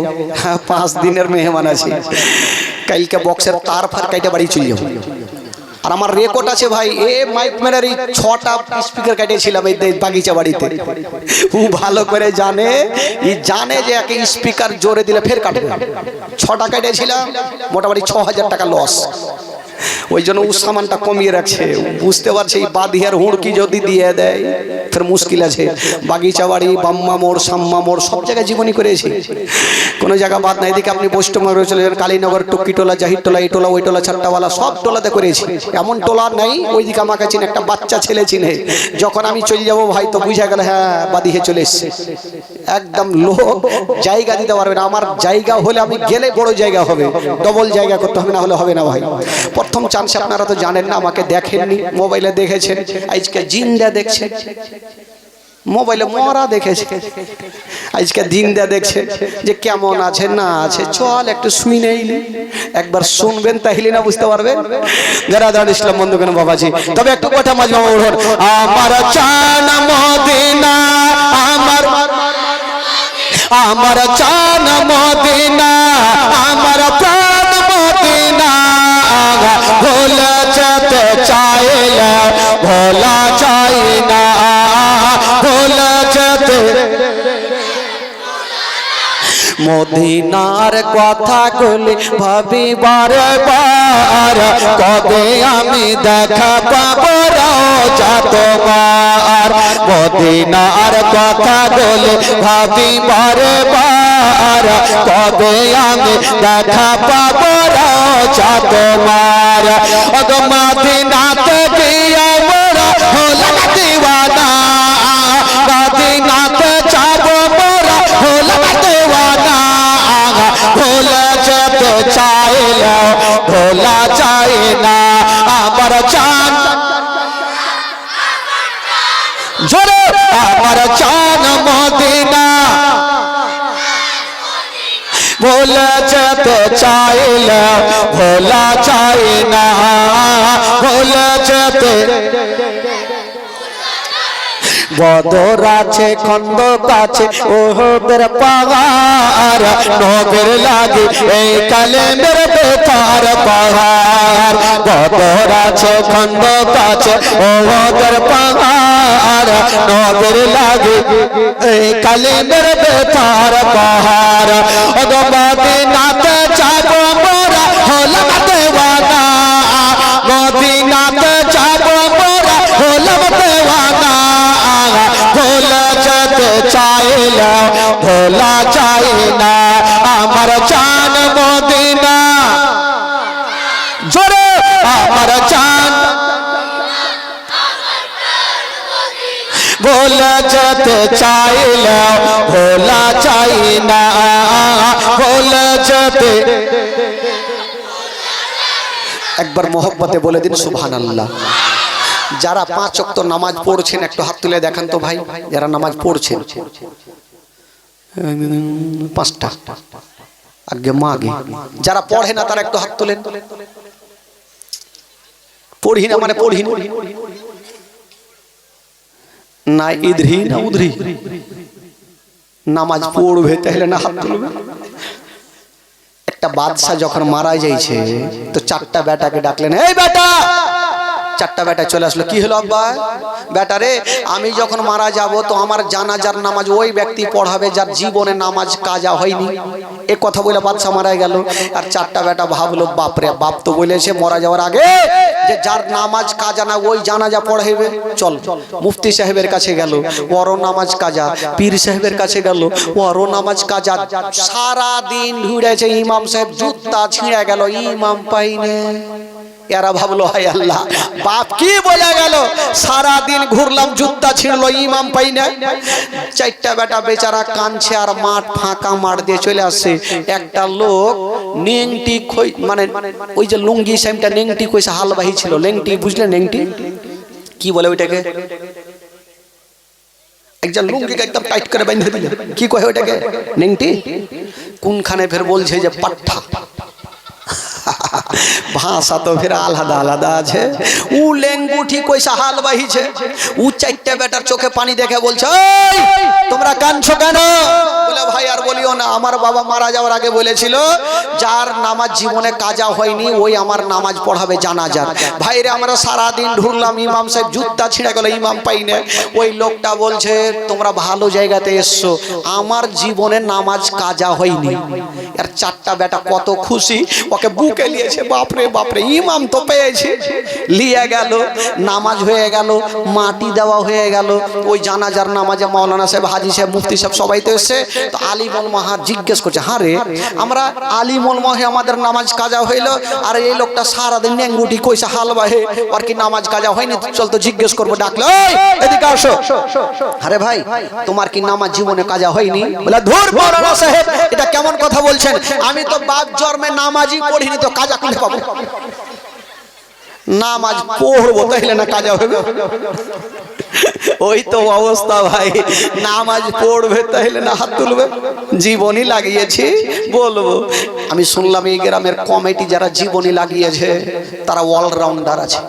5 দিনের মেহমান আছি, কালকে বক্সের তার ফার কাইটা বাড়ি চলে যাব। আর আমার রেকর্ড আছে ভাই, এ মাইক মেরার 6টা স্পিকার কাটিয়েছিলাম এই বাগিচা বাড়িতে। ও ভালো করে জানে, জানে যে একে স্পিকার জোরে দিলে ফের কাটবে। 6টা কাটিয়েছিলাম, মোটামুটি 6000 টাকা লস। ওই জন্য ও সামানটা কমিয়ে রাখছে, বুঝতে পারছে এই বাদিয়ার হুড়কি যদি দিয়ে দেয় ফের মুশকিল আছে। বাগিচা বাড়ি, বাম্মা মোড়, সাম্মা মোড় সব জায়গায় জীবনী করেছি, কোনো জায়গা বাদ নাই। এদিকে আপনি পশ্চিমবঙ্গে চলে যান, কালীনগর, টুকিটোলা, জাহিরটোলা, এই টোলা ওই টোলা, চারটাওয়ালা সব টোলাতে করেছি। এমন টোলা নাই ওইদিকে আমাকে চিনে একটা বাচ্চা ছেলে চিনে। যখন আমি চলে যাবো ভাই তো বুঝা গেল হ্যাঁ বাদিহে চলে এসছে। একদম লোক জায়গা দিতে পারবে না, আমার জায়গা হলে আমি গেলে বড় জায়গা হবে, ডবল জায়গা করতে হবে, না হলে হবে না ভাই। প্রথম চান্সে আপনারা তো জানেন না, আমাকে দেখেননি, মোবাইলে দেখেছেন, আজকে জিন্দা দেখছেন, মোবাইলে মরা দেখেছে, আজকে জিন্দা দেখছে যে কেমন আছে না আছে। চল একটু শুই নেইলি, একবার শুনবেন তাহলে না বুঝতে পারবেন। যারা দাঁড় ইসলাম বন্ধু কেন বাবাজি, তবে একটু কথা মাঝে বলুন, আমার চান মদিনা, আমার আমার চান মদিনা, আমার প্রাণ মদিনা। ভোলা যেতে চাইলে ভোলা যায় না, ভোলা যেতে মদিনার কথা গুলি ভাবি বারে বার, কবে আমি দেখা পাবো রওজা তোমার। মদিনার কথা গুলি ভাবি বারে বার, কবে আমি দেখা পাবো রওজা তোমার। ওগো মদিনাতে গিয়ে মোরা হলাম দিওয়ানা, মদিনাতে যাবো মোরা হলাম দিওয়ানা। ভোলা যেতে চাইলে ভোলা যায় না আমার চান, জোরে আমার চান মদিনা। ভোলা যেতে চাইলে ভোলা যায় না, ভোলা যেতে বদর আছে, খন্দক আছে, ওহদের পাহাড়, নবীর লাগি এই কালেমের বেতার পাহাড়। বদর আছে, খন্দক আছে, ওহদের পাহাড়, নবীর লাগি এই কালেমের বেতার পাহাড়। ওগো মদিনাতে যাবো মোরা হলাম দেওয়ানা, মদিনাতে যাবো মোরা হলাম দেওয়ানা। ভোলা যেতে চাইলে ভোলা যায় না আমার চান মদিনা, জোরে আমার চান। ভোলা যেতে চাইলে ভোলা যায় না, ভোলা যেতে। একবার মোহব্বতে বলে দিন সুবহানাল্লাহ। যারা 5 ওয়াক্ত নামাজ পড়ছেন একটু হাত তুলে দেখান তো ভাই, যারা নামাজ পড়ছেন 5টা আগে মাগে। যারা পড়ে না তারা একটু হাত তোলেন। পড়ি না মানে পড়ি না, না ইধরি না উধরি, নামাজ পড়বে তাহলে না হাত তুলবে। একটা বাদশা যখন মারা যাইছে তো চারটা বেটাকে ডাকলেন, এই বেটা। চারটা বেটা চলে আসলো, কি হলো আব্বা? বেটা রে, আমি যখন মারা যাব তো আমার জানাজার নামাজ ওই ব্যক্তি পড়াবে যার জীবনে নামাজ কাজা হয়নি। এ কথা বলে বাদশা মারা গেল। আর চারটা বেটা ভাবলো, বাপরে বাপ তো বলেছে মরা যাওয়ার আগে যে যার নামাজ কাজা না ওই জানাজা পড়াইবে। চল মুফতি সাহেবের কাছে গেল, ওরও নামাজ কাজা। পীর সাহেবের কাছে গেল, ওরও নামাজ কাজা। সারা দিন ঘুরেছে, ইমাম সাহেব জুতা ছিঁড়ে গেল, ইমাম পাইনে। এরা ভাবলো, হায় আল্লাহ, বাপ কি বলে গেল, সারা দিন ঘুরলাম জুতা ছিঁড়লো, ইমাম পাই না। চারটা বেটা বেচারা কাঁদছে আর মাঠ ফাঁকা মাঠ দিয়ে চলে আসছে। একটা লোক নেংটি মানে ওই যে লুঙ্গি সাইমটা নেংটি কইছে হালবাহি ছিল, লেংটি বুঝলেন? নেংটি কি বলে ওইটাকে? একজন লুঙ্গিকে একদম টাইট করে বেঁধে দিলে কি কয় ওইটাকে? নেংটি। কোনখানে ফের বলছে যে পাঠা। ভাষা তো ফের আলাদা আলাদা আছে। ও লেঙ্গুঠি কইসা হাল বাহিছে। ও চারটা বেটার চোখে পানি দেখে বলছে, ওই তোমরা কাঁদছো কেন? বলে, ভাই আর বলিও না, আমার বাবা মারা যাওয়ার আগে বলেছিল যার নামাজ জীবনে কাজা হয়নি ওই আমার নামাজ পড়াবে জানাজার। ভাইরে, আমরা সারা দিন ঢুরলাম, ইমাম সাহেব জুতা ছিঁড়ে গেল, ইমাম পাই না। ওই লোকটা বলছে তোমরা ভালো জায়গাতে এসছো, আমার জীবনে নামাজ কাজা হয়নি। আর চারটা বেটা কত খুশি, ওকে বুকে নিয়েছে। বাপরে বাপরে, ইমাম তো পেয়েছে। লিয়ে গেল, নামাজ হয়ে গেল, মাটি দেওয়া হয়ে গেল। ওই জানাজার নামাজে মাওলানা সাহেব, হাজি সাহেব, মুফতি সাহেব সবাই তো এসছে। তো আলিমুল মাহার জিজ্ঞেস করছে, হ্যাঁ রে, আমরা আলিমুল মাহে আমাদের নামাজ কাজা হইলো, আর এই লোকটা সারাদিন নেঙ্গুটি কইসা হাল বাহে, আর কি নামাজ কাজা হয়নি? চল তো জিজ্ঞেস করবো। ডাকলো, এদিকে আসো। আরে ভাই, তোমার কি নামাজ জীবনে কাজা হয়নি? বলে, ধুর মাওলানা সাহেব, এটা কেমন কথা বলছেন? আমি তো বাপ জন্মে নামাজই পড়িনি, তো কাজা কোথায় পাবো? নামাজ পড়বো তাইলে না কাজা হবে? ওই তো অবস্থা ভাই, নামাজ পড়বে তাইলে না হাত তুলবে। জীবনী লাগিয়েছি বলবো। আমি শুনলাম এই গ্রামের কমিটি যারা জীবনী লাগিয়েছে তারা অলরাউন্ডার আছে।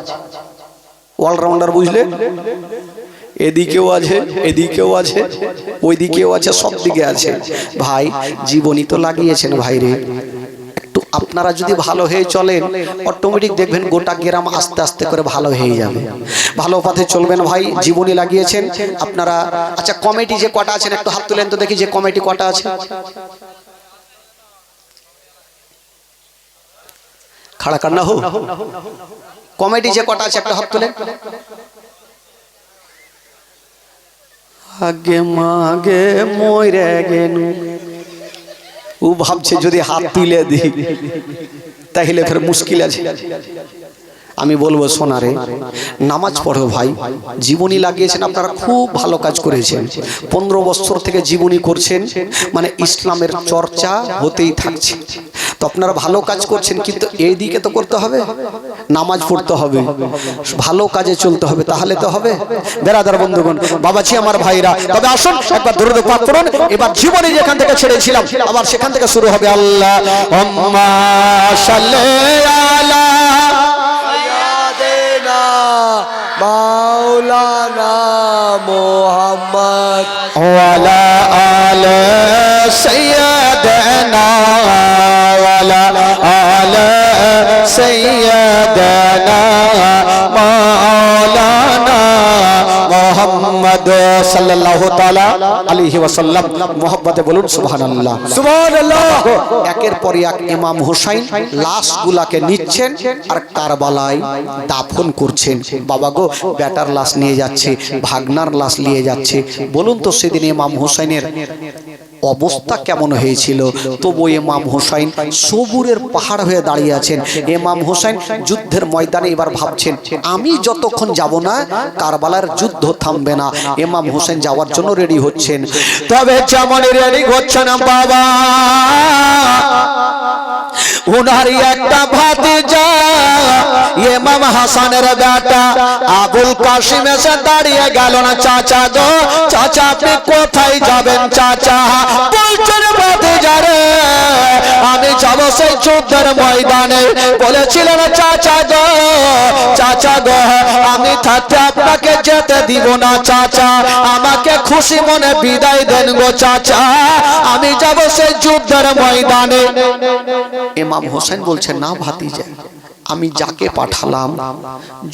অলরাউন্ডার বুঝলে? এদিকেও আছে, এদিকেও আছে, ওইদিকেও আছে, সব দিকে আছে। ভাই জীবনী তো লাগিয়েছেন ভাইরে, একটু আপনারা যদি ভালো হয়ে চলেন অটোমেটিক দেখবেন গোটা গ্রাম আস্তে আস্তে করে ভালো হয়ে যাবে। ভালো পথে চলবেন ভাই, জীবনী লাগিয়েছেন আপনারা। আচ্ছা, কমিটি যে কটা আছেন একটু হাত তুলেন তো দেখি, যে কমিটি কটা আছে? খাড়া কান্না হো। কমিটি যে কটা আছে একটা হাত তুলেন। আগে মাগে মরে গেনু। ও ভাবছে যদি হাত তুলে দিই তাহলে ফের মুশকিল আছে। আমি বলবো, সোনারে নামাজ পড়ো ভাই। জীবনী লাগিয়েছেন আপনারা, খুব ভালো কাজ করেছেন। 15 বছর থেকে জীবনী করছেন, মানে ইসলামের চর্চা হতেই থাকছে। তো আপনারা ভালো কাজ করছেন, কিন্তু এই দিকে তো করতে হবে, নামাজ পড়তে হবে, ভালো কাজে চলতে হবে, তাহলে তো হবে। বেরাদার বন্ধুগণ, বাবাজি আমার ভাইরা, তবে আসুন একবার দরুদ পাঠ করুন। এবার জীবনী যেখান থেকে ছেড়েছিলাম আবার সেখান থেকে শুরু হবে। আল্লাহুম্মা সাল্লি আলা মাওলানা মুহাম্মদ ওয়ালা আলে সাইয়্যিদানা ওয়ালা আলে সাইয়্যিদানা মাওলানা মুহাম্মদ সাল্লাল্লাহু তাআলা আলাইহি ওয়াসাল্লাম। মুহাব্বতে বলুন সুবহানাল্লাহ, সুবহানাল্লাহ। একের পর এক ইমাম হুসাইন লাশগুলাকে নিচ্ছেন আর কারবালায় দাফন করছেন। বাবা গো, বেটার লাশ নিয়ে যাচ্ছে, ভাগনার লাশ নিয়ে যাচ্ছে। বলুন তো সেদিন ইমাম হুসাইনের অবস্থা কেমন হয়েছিল? তবু ইমাম হুসাইন সবুরের পাহাড় হয়ে দাঁড়িয়ে আছেন। ইমাম হুসাইন যুদ্ধের ময়দানে এবার ভাবছেন, আমি যতক্ষণ যাব না কারবালার যুদ্ধ থামবে না। ইমাম হুসাইন যাওয়ার জন্য রেডি হচ্ছেন। তবে যেমন রেডি হচ্ছেন বাবা, উনারই একটা ভাতিজা ইমাম হাসানের বেটা আবুল কাসিম এসে দাঁড়িয়ে গেল না। চাচা গো, চাচা আপনি কোথায় যাবেন? চাচা বলছেন ভাতিজা ভাতিজারে আমি যাব সেই যুদ্ধের ময়দানে। বলেছিলেন চাচা গো, চাচা গো আমি থাকতে আপনাকে যেতে দিব না চাচা, আমাকে খুশি মনে বিদায় দেন গো চাচা, আমি যাব সেই যুদ্ধের ময়দানে। ইমাম হোসেন বলছেন না ভাতিজা, আমি যাকে পাঠালাম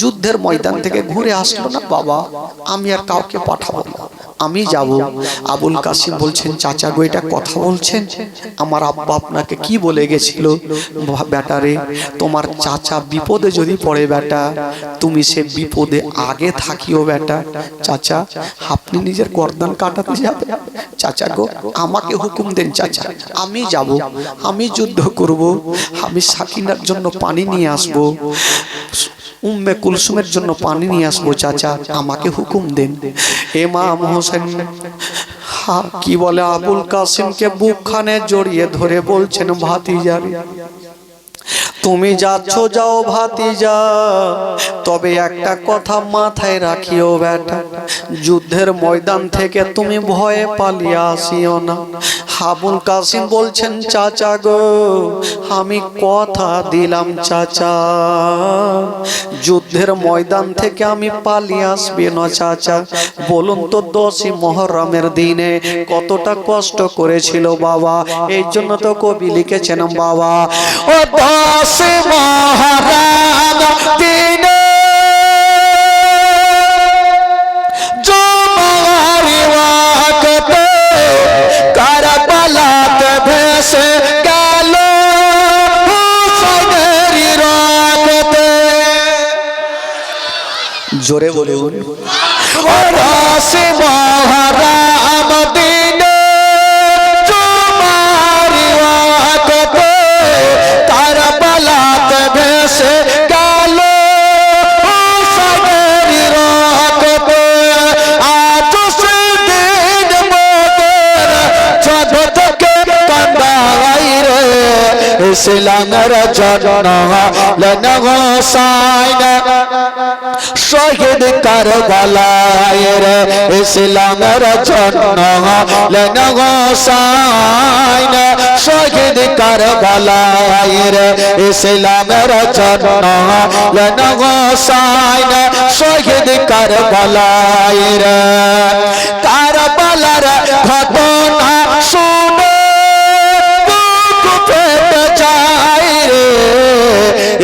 যুদ্ধের ময়দান থেকে ঘুরে আসলো না বাবা, আমি আর কাউকে পাঠাবো না, আমি যাব। আবুল কাসিম বলছেন চাচা গো এটা কথা বলছেন, আমার আব্বা আপনাকে কি বলে গেছিল? বেটা রে, তোমার চাচা বিপদে যদি পড়ে বেটা, তুমি সে বিপদে আগে থাকিও বেটা। চাচা আপনি নিজের গর্দান কাটাতে যাবে? চাচা গো আমাকে হুকুম দেন চাচা, আমি যাব, আমি যুদ্ধ করব, আমি সাকিনার জন্য পানি নিয়ে আসবো, উম্মে কুলসুমের জন্য পানি নিয়ে আসবো চাচা, আমাকে হুকুম দেন। ইমাম হোসেন কি বলে আবুল কাসিমকে বুকখানে জড়িয়ে ধরে বলছেন ভাতিজা তুমি যাচ্ছ যাও ভাতিজা, তবে একটা কথা মাথায় রাখিও বেটা, যুদ্ধের ময়দান থেকে তুমি ভয়ে পালিয়ে আসিও না। আবুল কাসিম বলছেন চাচা গো আমি কথা দিলাম চাচা, যুদ্ধের ময়দান থেকে আমি পালিয়ে আসবি না চাচা। বলুন তো 10ই মুহররমের দিনে কতটা কষ্ট করেছিল বাবা, এই জন্য তো কবি লিখেছেন বাবা ও 10 মুহররম দিনে জুমারি ওয়াক্তে কারবালাতে ভেসে গেল হুসাইনের রক্তে। জোরে বলুন ও 10 মুহররম দিনে জুমারি ওয়াক্তে কারবালাতে ভেসে গেল হুসাইনের রক্তে। আজ সেদিন মোদের জগৎকে কাঁদাই রে, ইসলামের জন্য হলেন হোসাইন শহীদ কারবালায় রে, ইসলামের জন্য হলেন হোসাইন শহীদ কারবালায় রে, ইসলামের জন্য হলেন হোসাইন শহীদ কারবালায় রে। কারবালার ঘটনা শুনে বুক ফেটে যায় রে,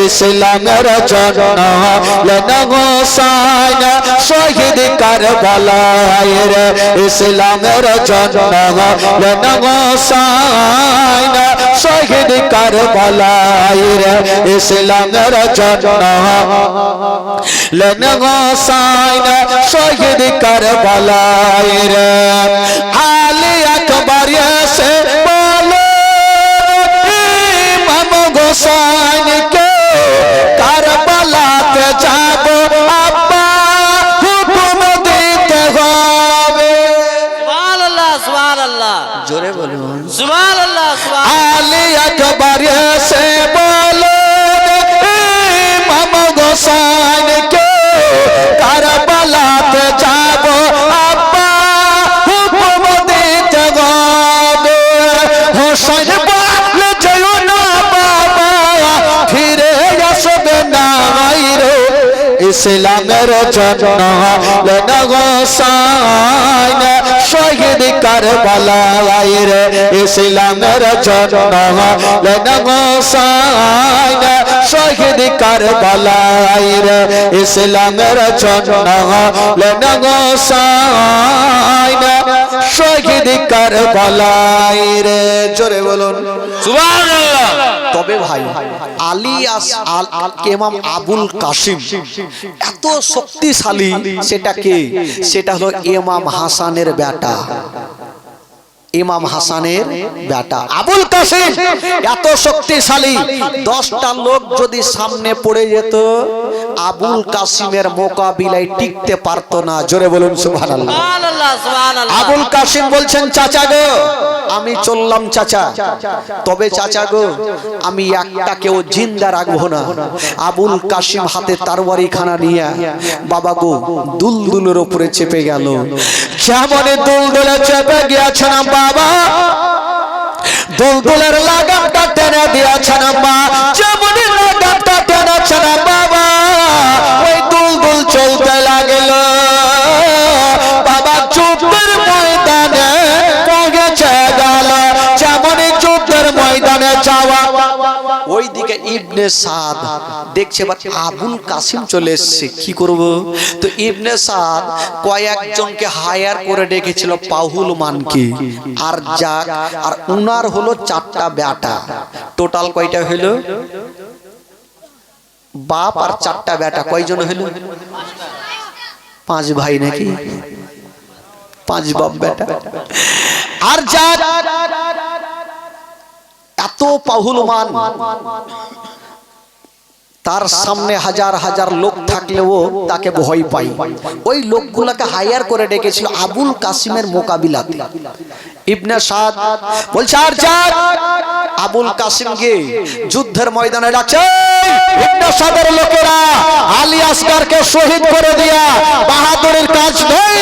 ইসলামের জন্য হলেন হোসাইন শহীদ কারবালায় রে, ইসলামের জন্য হলেন হোসাইন শহীদ কারবালায় রে, ইসলামের জন্য হলেন হোসাইন শহীদ কারবালায় রে। আলী আকবর এসে বলে ইমাম হোসাইনকে কারবালাতে যাব আব্বা হুকুম দিতে হবে। সুবহানাল্লাহ সুবহানাল্লাহ জোরে বলুন সুবহানাল্লাহ আলী আকবর এসে বলে ইমাম হোসাইনকে কারবালাতে যাব আব্বা হুকুম দিতে হবে। হোসাইন বলে যেও না বাবা ফিরে আসবে না রে, ইসলামের জন্য হলেন হোসাইন শহীদ কারবালায় রে, ইসলামের জন্য হলেন হোসাইন শহীদ কারবালায় রে, ইসলামের জন্য হলেন হোসাইন শহীদ কারবালায় রে। জোরে বলুন সুবহানাল্লাহ। তবে ভাই আলী ইমাম আবুল কাসিম এত শক্তিশালী, সেটা কে? সেটা হলো ইমাম হাসানের বেটা, ইমাম হাসানের বেটা আবুল কাসিম এত শক্তিশালী। 10টা লোক যদি সামনে পড়ে যেত আবুল কাসিমের মোকাবিলায় টিকতে পারতো না। জোরে বলুন সুবহানাল্লাহ সুবহানাল্লাহ সুবহানাল্লাহ। আবুল কাসিম বলছেন চাচা গো আমি চললাম চাচা, তবে চাচা গো আমি একটাকেও জিন্দা রাখবো না। আবুল কাসিম হাতে তরবারি খানা নিয়ে বাবা গো দুলদুলের উপরে চেপে গেল। যেমন দুলদুলে চেপে গিয়েছেন বাবা, দুলদুলের লাগামটা টেনে দিয়েছেন মা, যেমনি লাগামটা টেনেছেন বাবা ওই দুলদুল চলতে লাগলো। বাবা যুদ্ধের ময়দানে পৌঁছে গেল, যেমনি যুদ্ধের ময়দানে যাওয়া। ওইদিকে ইবনে সাদ দেখছে এবার আবুল কাসিম চলে এসছে, কি করব? তো ইবনে সাদ কয়েকজনকে হায়ার করে ডেকেছিল পাহুল মানকে আর যাক, আর উনার হলো 4টা বেটা। টোটাল কয়টা হলো? বাপ আর 4টা বেটা। কয়জন হলো? 5 ভাই নাকি? 5 বাপ বেটা। আর যাক এত পাহুলমান, তার সামনে হাজার হাজার লোক থাকলেও তাকে ভয় পাই। ওই লোকগুলোকে হায়ার করে ডেকেছিল আবুল কাসিমের মোকাবিলাতে। ইবনে সাদ বলছে আর যাক আবুল কাসিমকে যুদ্ধের ময়দানে ডাকছে। ইবনে সাদের লোকেরা আলী আসগরকে শহীদ করে দিয়া বাহাদুরের কাজ নয়,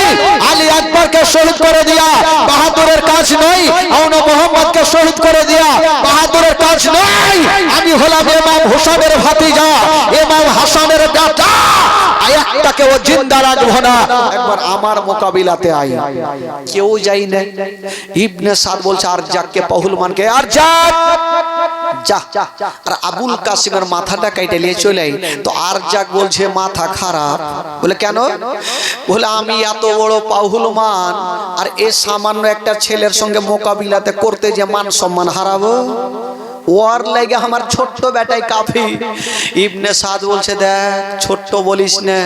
আলী আকবরকে শহীদ করে দিয়া বাহাদুরের কাজ নয়, আউন মোহাম্মদকে শহীদ করে দিয়া বাহাদুরের কাজ নয়। আমি হলাম ইমাম হুসাইনের ভাতিজা, ইমাম হাসানের বেটা, একটাকে ও জিন্দা রাখবো না। একবার আমার মোকাবিলাতে আই। কেউ যাই না। ইবনে সাদ বলছে আর যাককে পাহুলমানকে আর যাক যা। আর আবুল কাসিমের মাথাটা কেটে নিয়ে চলে আই। তো আর যাক বলছে মাথা খারাপ। বলে কেন? বলে আমি এত বড় পাহুলমান আর এ সামান্য একটা ছেলের সঙ্গে মোকাবিলাতে করতে যে মান সম্মান হারাবো, ওর লাগে আমার ছোট্ট বেটাই কাফি। ইবনে সাদ বলছে দেখ ছোট্ট বলিস না,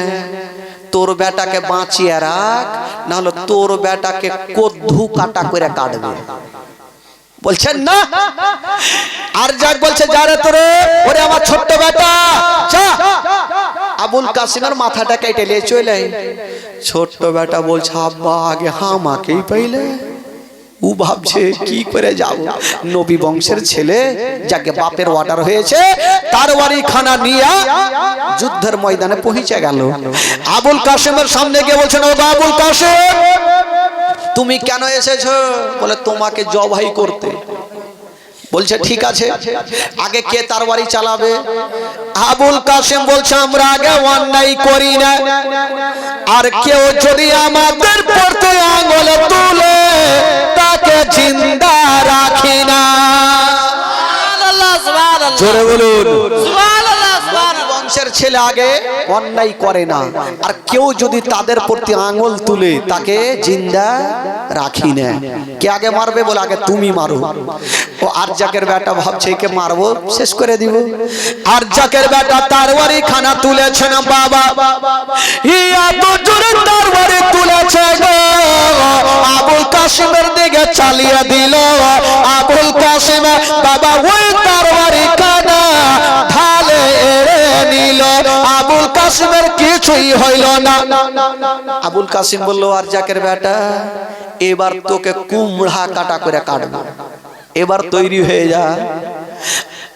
তোর বেটাকে বাঁচিয়ে রাখ, না হলে তোর বেটাকে কদ্দু কাটা করে কাটবে। বলছেন না? আর যাক বলছে যারে তোরে, ওরে আমার ছোট্ট বেটা যা। আবুল কাসিমের মাথাটা কেটে নিয়ে চলে। ছোট্ট বেটা বলছে আব্বা আগে আমাকেই পাইলে। ও ভাবছে কি করে যাব, নবী বংশের ছেলে যাকে বাপের অর্ডার হয়েছে তার বাড়ি খানা নিয়ে যুদ্ধের ময়দানে পৌঁছে গেল। আবুল কাসিমের সামনে গিয়ে বলছেন ও আবুল কাসিম তুমি কেন এসেছো? বলে তোমাকে জবাই করতে। বলছে ঠিক আছে, আগে কে তার বাড়ি চালাবে? আবুল কাসিম বলছে আমরা আগে অন্যায় করি না, আর কেউ যদি আমাদের পড়তে আঙুল তুলে তাকে জিন্দা রাখি না। সুবহানাল্লাহ, সুবহানাল্লাহ, জোরে বলুন। সুবহানাল্লাহ, সুবহানাল্লাহ। বংশের ছেলে আগে অন্যায় করে না, আর কেউ যদি তাদের প্রতি আঙুল তুলে তাকে জিন্দা রাখি না। কে আগে মারবে? বলে আগে তুমি মারো। ও আর জাকের বেটা ভাবছে কে মারবো, শেষ করে দিব। আর জাকের বেটা তারওয়ারি খানা তুলেছেন বাবা, ইয়া তো জোরে তারওয়ারি তুলেছে গো, আবুল কাসিমের দিকে চালিয়ে দিল। আবুল কাসিম বাবা ওই তারওয়ারি খানা ঢালে এড়ে নিল। আবুল কাসিমের কিছুই হইল না। আবুল কাসিম বলল আর জাকের বেটা এবার তোকে কুমড়া কাটা করে কাটবো, এবার তৈরি হয়ে যা।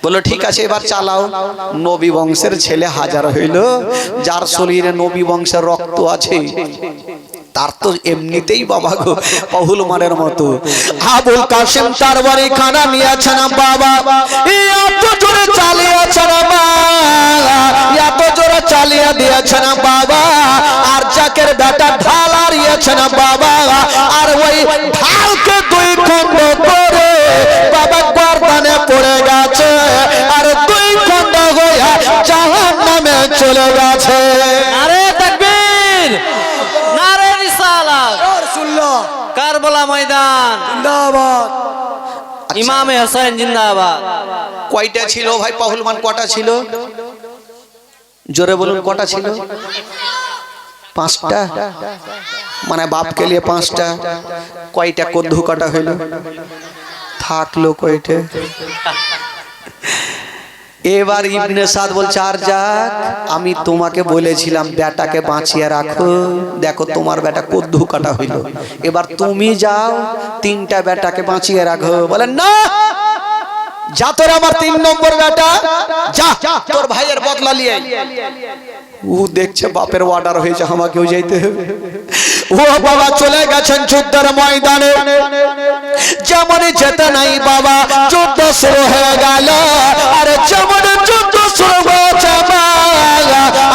বললো ঠিক আছে এবার চালাও। নবী বংশের ছেলে হাজার হইল, যার শরীরে নবী বংশের রক্ত আছে তার তো এমনিতেই বাবা গো পাহুলমানের মতো। আবুল কাসিম তার বাড়ি খানা নিয়েছেন বাবা, এত জোরে চালিয়েছেন বাবা, এত জোরে চালিয়ে দিয়েছেন বাবা। আর জাকের বেটা ঢাল হারিয়েছেন বাবা, আর ওই ঢালকে 2 খণ্ড করে বাবা গর্দানে পড়ে গেছে, আর 2 খণ্ড হয়ে জাহান্নামে চলে গেছে। নারে তাকবীর, নারে রিসালাত, রাসূলুল্লাহ কারবালা ময়দান জিন্দাবাদ। ইমামে হোসেন জিন্দাবাদ। কয়টা ছিল ভাই পাহুলমান? কটা ছিল? জোরে বলুন কটা ছিল? 5টা। মানে বাপকে নিয়ে 5টা। কয়টা কদ্দু কাটা হইল? থাকলো কয়টা? এবার ইবনে সাদ বলছে আর যাক আমি তোমাকে বলেছিলাম বেটাকে বাঁচিয়ে রাখো, দেখো তোমার বেটা কদ্দু কাটা হইল, এবার তুমি যাও 3টা বেটাকে বাঁচিয়ে রাখো। বলেন না, যা তোর আমার 3 নম্বর বেটা, যা তোর ভাইয়ের বদলা নিয়ে আয়। ও দেখছে বাপের অর্ডার হয়েছে আমাকেও যেতে হবে। ও বাবা চলে গেছেন যুদ্ধের ময়দানে, যেমন যেতে নাই বাবা যুদ্ধ শুরু হয়ে গেল। আর যেমন যুদ্ধ শুরু হয়েছে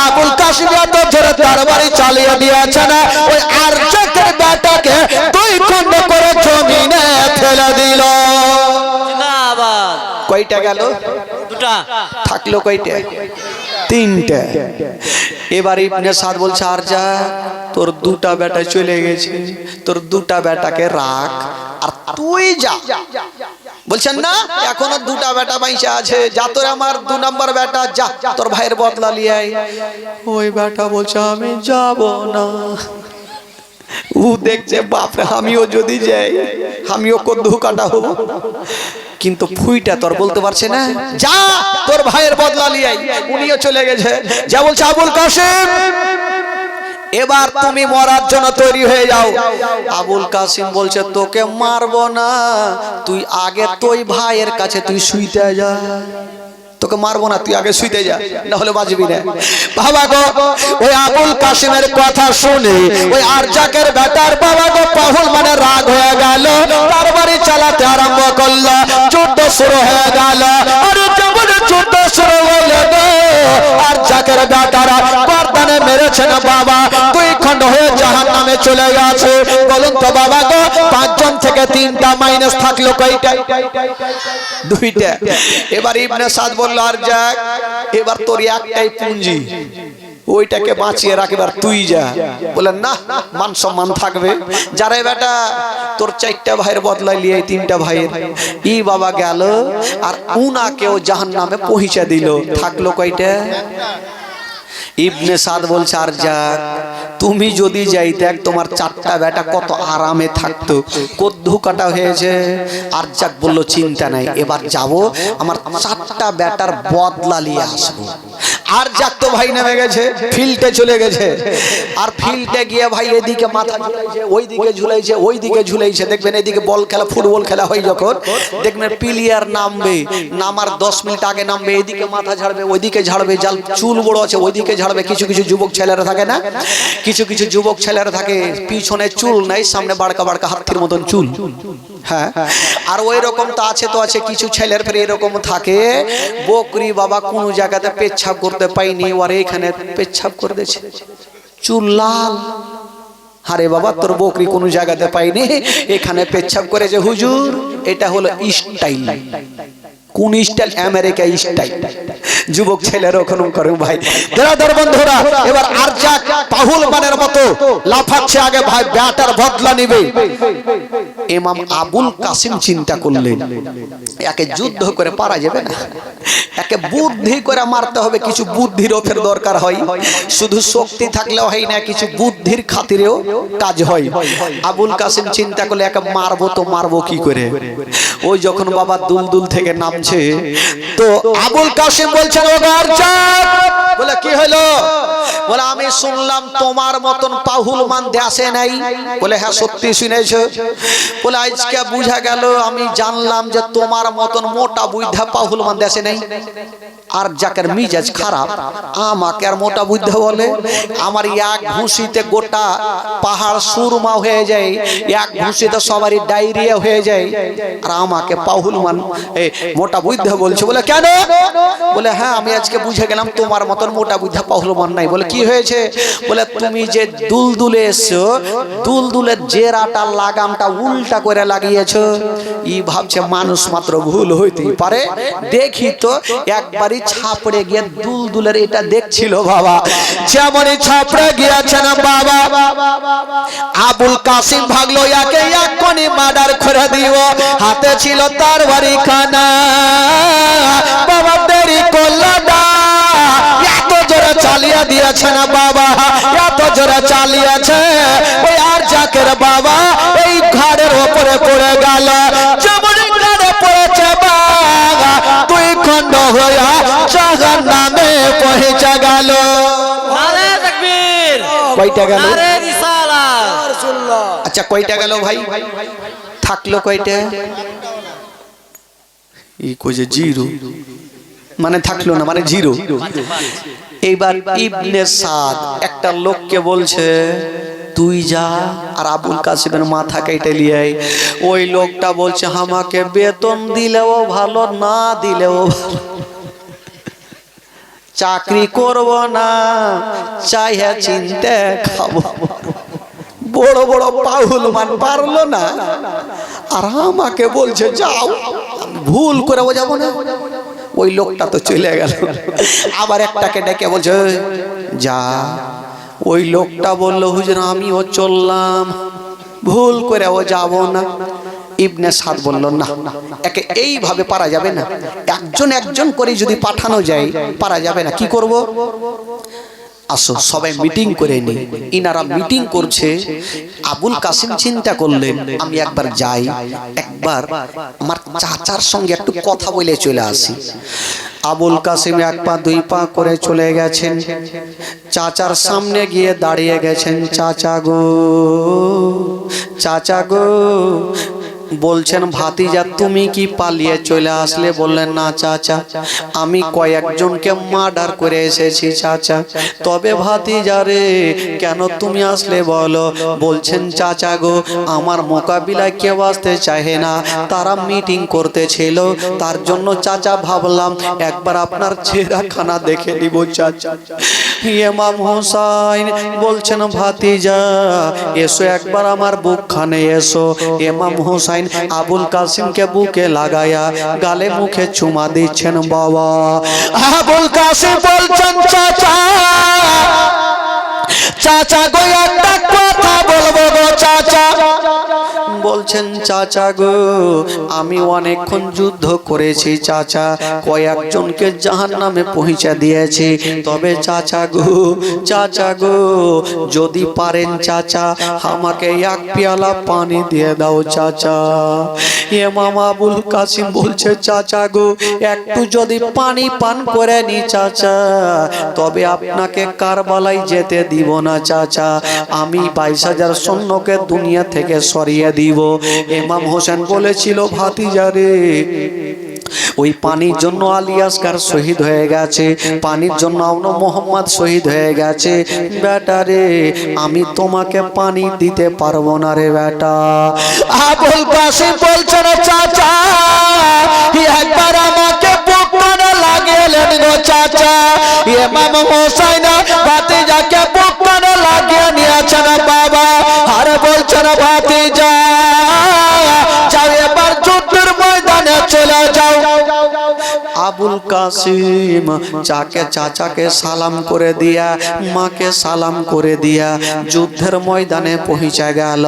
আবুল কাসিম এত জোরে তরবারি চালিয়ে দিয়েছে না, ওই আরজাকের বেটাকে দুই খণ্ড করে জমিনে ফেলে দিল। জিন্দাবাদ। কয়টা গেল? দুটা। থাকলো কয়টা? তিনটা। এবার ইবনে সাদ বলছে আর যা, তোর দুটা বেটা চলে গেছে, তোর দুটা বেটাকে রাখ আর তুই যা। বলছেন না এখনো দুটা বেটা বাইসা আছে, যা তোর আমার 2 নম্বর বেটা, যা তোর ভাইয়ের বদলা লিয়ে আয়। ওই বেটা বলছে আমি যাব না। ও দেখছে বাপরে আমিও যদি যাই আমিও কদ্দু কাটা হবো, কিন্তু ফুইটা তোর বলতে পারছে না, যা তোর ভাইয়ের বদলা লিয়ে আয়। উনিও চলে গেছে। যা বলছে আবুল কাসিম এবার তুমি মরার জন্য তৈরি হয়ে যাও। আবুল কাসিম বলছে তোকে মারবো না, তুই আগে তুই ভাইয়ের কাছে তুই শুইতে যা। তোকে মারবো না, তুই আগে শুইতে যা, না হলে বাঁচবি না। বাবা গো ওই আবুল কাসিমের কথা শুনে ওই আরজাকের বেটার বাবা গো পাহুল মানে রাগ হয়ে গেল, তরবারি চালাতে আরম্ভ করলো। যুদ্ধ শুরু হয়ে গেল। আর যেমন যুদ্ধ শুরু হলো গো আরজাকের বেটারা গর্দানে মেরেছেন বাবা, দুই খণ্ড হয়ে জাহান্নামে চলে গেছে। বলুন তো বাবা গো 5 জন থেকে 3টা মাইনাস থাকলো কয়টা? 2টা। এবার ইবনে সাদ বলল আর যাক এবার তোর একটাই পুঁজি, ওইটাকে বাঁচিয়ে রাখ, এবার তুই যা। বলেন না মান সম্মান থাকবে। যারে বেটা তোর 4টা ভাইয়ের বদলায় লিয়ে 3টা ভাইয়ের ই বাবা গেল আর উনাকেও জাহান্নামে পৌঁছে দিল। থাকলো কয়টা? ইবনে সাদ বলছে আর যাক তুমি যদি যাইতে তোমার 4টা বেটা কত আরামে থাকতো, কদ্দু কাটা হয়েছে। আর যাক বলল চিন্তা নাই, এবার যাব আমার 4টা বেটার বদলা নিয়ে আসবো। আর যাক তো ভাই নেমে গেছে, ফিল্ডে চলে গেছে। আর ফিল্ডে গিয়ে ভাই এদিকে মাথা ঝুলাইছে, ওইদিকে ঝুলাইছে, ওইদিকে ঝুলাইছে। দেখবেন এদিকে বল খেলা ফুটবল খেলা হয় যখন, দেখবেন প্লেয়ার নামবে, নামার 10 মিনিট আগে নামবে, এদিকে মাথা ঝাড়বে, ওইদিকে ঝাড়বে, যার চুল বড় আছে ওইদিকে ঝাড়বে। কিছু কিছু যুবক ছেলেরা থাকে না, কিছু কিছু যুবক ছেলেরা থাকে পিছনে চুল নাই, সামনে বাড়কা বাড়কা হাতির মতন চুল। হ্যাঁ, আর ওই রকম তো আছে, তো আছে কিছু ছেলের ফের এরকম থাকে বকরি বাবা কোন জায়গাতে পেচ্ছাপ করতে পাইনি, আর এখানে পেচ্ছাপ করে দিয়েছে, চুল লাল। আরে বাবা তোর বকরি কোন জায়গাতে পাইনি, এখানে পেচ্ছাপ করেছে হুজুর। এটা হলো স্টাইল। কোন স্টাইল? America style. যুবক ছেলেরা ওখানে করে ভাই। বেরাদার বন্ধুরা এবার আরজাক পাহুল মানের মতো লাফাচ্ছে, আগে ভাই ব্যাটার বদলা নিবে। ইমাম আবুল কাসিম চিন্তা করলেন একে যুদ্ধ করে পারা যাবে না, একে বুদ্ধি করে মারতে হবে। কিছু বুদ্ধির ওপর দরকার হয়, শুধু শক্তি থাকলেও হয় না, কিছু বুদ্ধির খাতিরেও কাজ হয়। আবুল কাসিম চিন্তা করলে একে মারবো তো মারবো কি করে। ওই যখন বাবা দুলদুল থেকে নামছে তো আবুল কাসিম বলছেন ও আরজাক, বলে কি হলো? বলে আমি শুনলাম তোমার মতন পাহুল মান দেশে নাই। বলে হ্যাঁ সত্যি শুনেছো। বলে আজকে বুঝা গেল, আমি জানলাম যে তোমার মতন মোটা বুদ্ধা পাহুল মান দেশে নেই। আর যাকের মিজাজ খারাপ, আমাকে আর মোটা বুদ্ধা বলে? আমার এক ঘুষিতে গোটা পাহাড় সুরমা হয়ে যায়, এক ঘুষিতে সবারই ডায়রিয়া হয়ে যায়, আর আমাকে পাহুল মান মোটা বুদ্ধা বলছে। বলে কেন? বলে হ্যাঁ আমি আজকে বুঝে গেলাম তোমার মতন মোটা বুদ্ধা পাহুল মান নাই। বলে কি হয়েছে? বলে তুমি যে দুলদুলে এসছো, দুলদুলের জেরাটা লাগামটা উল্টা করে লাগিয়েছো। ই ভাবছে মানুষ মাত্র ভুল হইতেই পারে, দেখি তো। একবারই ছাপড়ে গিয়ে দুলদুলের এটা দেখছিল বাবা, যেমনই ছাপড়ে গিয়েছেন বাবা আবুল কাসিম ভাগলো, একে এক্ষুনি মার্ডার করে দিব। হাতে ছিল তার বাড়ি খানা, বাবা দেরি করলো না, এত জোরে চালিয়ে দিয়েছে না বাবা, এত জোরে চালিয়েছে ওই আরজাকের বাবা এই ঘাড়ের ওপরে পড়ে গেল। যেমন ঘাড়ে পড়েছে বাবা, 2 খণ্ড হয়ে জাহান্নামে পৌঁছে গেল। নারে তাকবীর। কয়টা গেল? নারে রিসালাত। আচ্ছা কয়টা গেল ভাই? থাকলো কয়টা? ই কইছে জিরো। মানে থাকলো না, মানে জিরো। এইবার ইবনে সাদ একটা লোককে বলছে তুই যা আর আবুল কাসিমের মাথা কেটে লিয়ে আয়। ওই লোকটা বলছে আমাকে বেতন দিলেও ভালো, না দিলেও ভালো, চাকরি করব না, চাইয়া চিনতে খাবো। বড় বড় পাহুল মান পারলো না, আর আমাকে বলছে যাও, ভুল করে যাবো না। ওই লোকটা তো চলে গেল। আবার একটাকে ডেকে বলছে যা। ওই লোকটা বলল হুজুর আমিও চললাম, ভুল করে ও যাব না। ইবনে সাদ বলল না, একে এইভাবে পারা যাবে না, একজন একজন করে যদি পাঠানো যায় পারা যাবে না। কি করব? আসো সবাই মিটিং করে নি। ইনারা মিটিং করছে। আবুল কাসিম চিন্তা করলেন আমি একবার যাই, একবার আমার চাচার সঙ্গে একটু কথা বলে চলে আসি। আবুল কাসিম এক পা দুই পা করে চলে গেছেন, চাচার সামনে গিয়ে দাঁড়িয়ে গেছেন। চাচা গো, চাচা গো, বলছেন ভাতিজা তুমি কি পালিয়ে চলে আসলে? বললেন না চাচা, আমি কয়েকজনকে মার্ডার করে এসেছি চাচা। তবে ভাতিজা রে কেন তুমি আসলে বলো? বলছেন চাচা গো আমার মোকাবিলায় কেউ আসতে চাহে না, তারা মিটিং করতেছিল, তার জন্য চাচা ভাবলাম একবার আপনার চেহারাখানা দেখে নিব চাচা। ইমাম হোসাইন বলছেন ভাতিজা এসো একবার আমার বুকখানে এসো। ইমাম হোসাইন আবুল কাসিমকে বুকে লাগায়া গালে মুখে চুমা দিচ্ছেন। বাবা আবুল কাসিম বলছেন চাচা, চাচা গো একটা কথা বলবো গো চাচা। বলছেন চাচা গো আমি অনেকক্ষণ যুদ্ধ করেছি চাচা, কয়েকজনকে জাহান্নামে পৌঁছে দিয়েছি। তবে চাচা গো, চাচা গো যদি পারেন চাচা আমাকে এক পেয়ালা পানি দিয়ে দাও চাচা। ইমাম আবুল কাসিম বলছে চাচা গো একটু যদি পানি পান করে নি চাচা, তবে আপনাকে কারবালায় যেতে দিব না চাচা, আমি 22,000 সৈন্যকে দুনিয়া থেকে সরিয়ে দিব। ইমাম হোসেন বলেছিল ভাতিজা রে ওই পানির জন্য আলী আসকার শহীদ হয়ে গেছে, পানির জন্য আউনো মোহাম্মদ শহীদ হয়ে গেছে। বেটা রে আমি তোমাকে পানি দিতে পারবো না রে বেটা। আবুল কাসিম বলছেন চাচা একবার আমাকে বুকখানে লাগিয়েলেন গো চাচা। ইমাম হোসাইন ভাতিজাকে বুকখানে লাগিয়ে নিয়েছেন বাবা, আর বলছেন ভাতিজা যাও এবার যুদ্ধের ময়দানে চলে যাও। আবুল কাসিম চাচাকে সালাম করে দিয়া, মাকে সালাম করে দিয়া যুদ্ধের ময়দানে পৌঁছে গেল।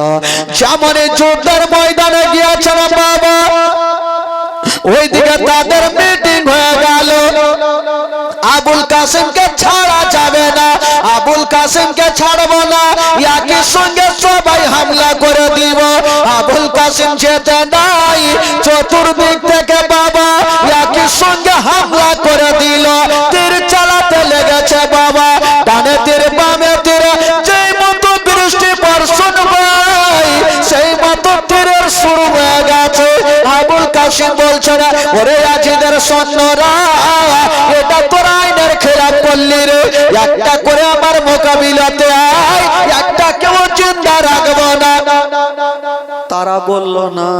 যেমন যুদ্ধের ময়দানে গিয়েছেন বাবা, ওইদিকে তাদের মিটিং হয়ে গেল। আবুল কাসিমকে ছাড়া যাবে না, আবুল কাসিমকে ছাড়বো না, একই সঙ্গে সবাই হামলা করে দিব। আবুল কাসিম যেতে নাই, চতুর্দিক থেকে বাবা একই সঙ্গে হামলা করে দিল। তীর চালাতে লেগেছে বাবা, ডানে তীর বামে তীর, যেই মতো বৃষ্টি বর্ষণ হয় সেই মতো তীরের শুরু হয়ে গেছে। আবুল কাসিম বলছে না ওরে আজিদের সৈন্যরা এটা তোর আইনের খেলাপ করলি রে, একটা করে আমার মোকাবিলাতে আয়, একটা কেউ চিন্তা রাখবো না। তারা বলল না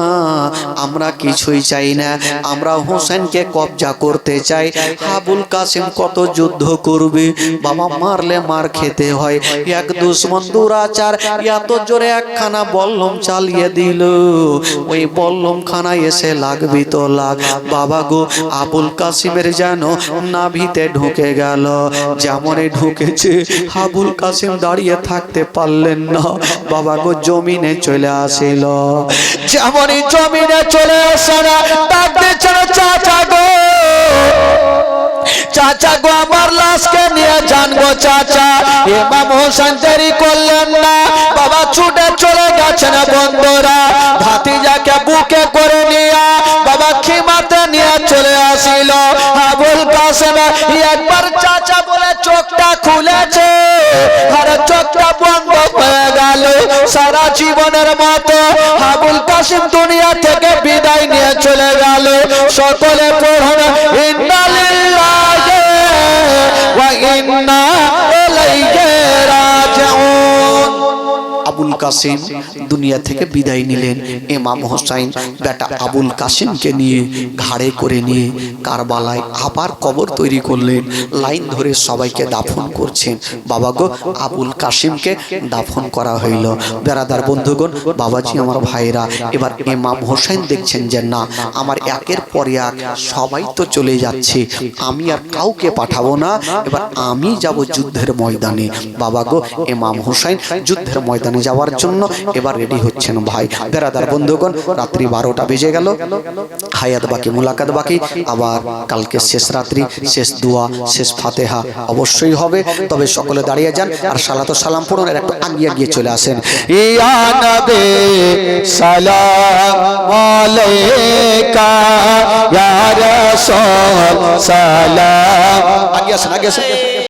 আমরা কিছুই চাই না, আমরা হোসেনকে কবজা করতে চাই। আবুল কাসিম কত যুদ্ধ করবে বাবা, মারলে মার খেতে হয়। এক দুশ্মন দুরাচার এত জোরে একখানা বল্লম চালিয়ে দিল, ওই বল্লম খানা এসে লাগবি তো লাগ বাবা গো। আবুল কাসিমের যেন নাভিতে ঢুকে গেল, যেমনই ঢুকেছে আবুল কাসিম দাঁড়িয়ে থাকতে পারলেন না বাবা গো, জমিনে চলে আসিল। যেমনই জমিনে চলে আসে না ডাক দিচ্ছেন চাচা গো, চাচা গো আমার লাশকে নিয়ে জানবো চাচা। ইমাম হোসেন দেরি করলেন না বাবা, ছুটে চলে গেছেন বন্ধুরা। ভাতিজাকে বুকে করে নিয়ে বাবা খিমাতে নিয়ে চলে আসিল। আবুল কাসিম একবার চাচা বলে চোখটা খুলেছে, আর চোখটা বন্ধ হয়ে গেল। সারা জীবনের মতো আবুল কাসিম দুনিয়া থেকে বিদায় নিয়ে চলে গেল। সকলে পড়ুন ইন্না লিল্লাহি কাসিম দুনিয়া থেকে বিদায় নিলেন। ইমাম হোসাইন বেটা আবুল কাসিমকে নিয়ে ঘাড়ে করে নিয়ে কারবালায় আবার কবর তৈরি করলেন। লাইন ধরে সবাইকে দাফন করছেন। বাবা গো, আবুল কাসিমকে দাফন করা হইল। বেরাদার বন্ধুগণ, বাবাজি আমার ভাইরা, এবার ইমাম হোসেন দেখছেন যে না, আমার একের পর এক সবাই তো চলে যাচ্ছে, আমি আর কাউকে পাঠাবো না, এবার আমি যাব যুদ্ধের ময়দানে। বাবা গো, ইমাম হোসেন যুদ্ধের ময়দানে যাওয়ার জন্য এবার রেডি হচ্ছেন। ভাই বেরাদার বন্ধুগণ, রাত্রি 12টা বেজে গেল, হায়াত বাকি, মুলাকাত বাকি। আবার কালকে শেষ রাত্রি, শেষ দোয়া, শেষ ফাতেহা অবশ্যই হবে। তবে সকলে দাঁড়িয়ে যান আর সালাত ও সালাম পড়ুন, আর একটু আগিয়ে গিয়ে চলে আসেন। ইয়া নবী সালাম আলাইকা, ইয়া রাসূল সালাম। আগে আসেন, আগে আসেন।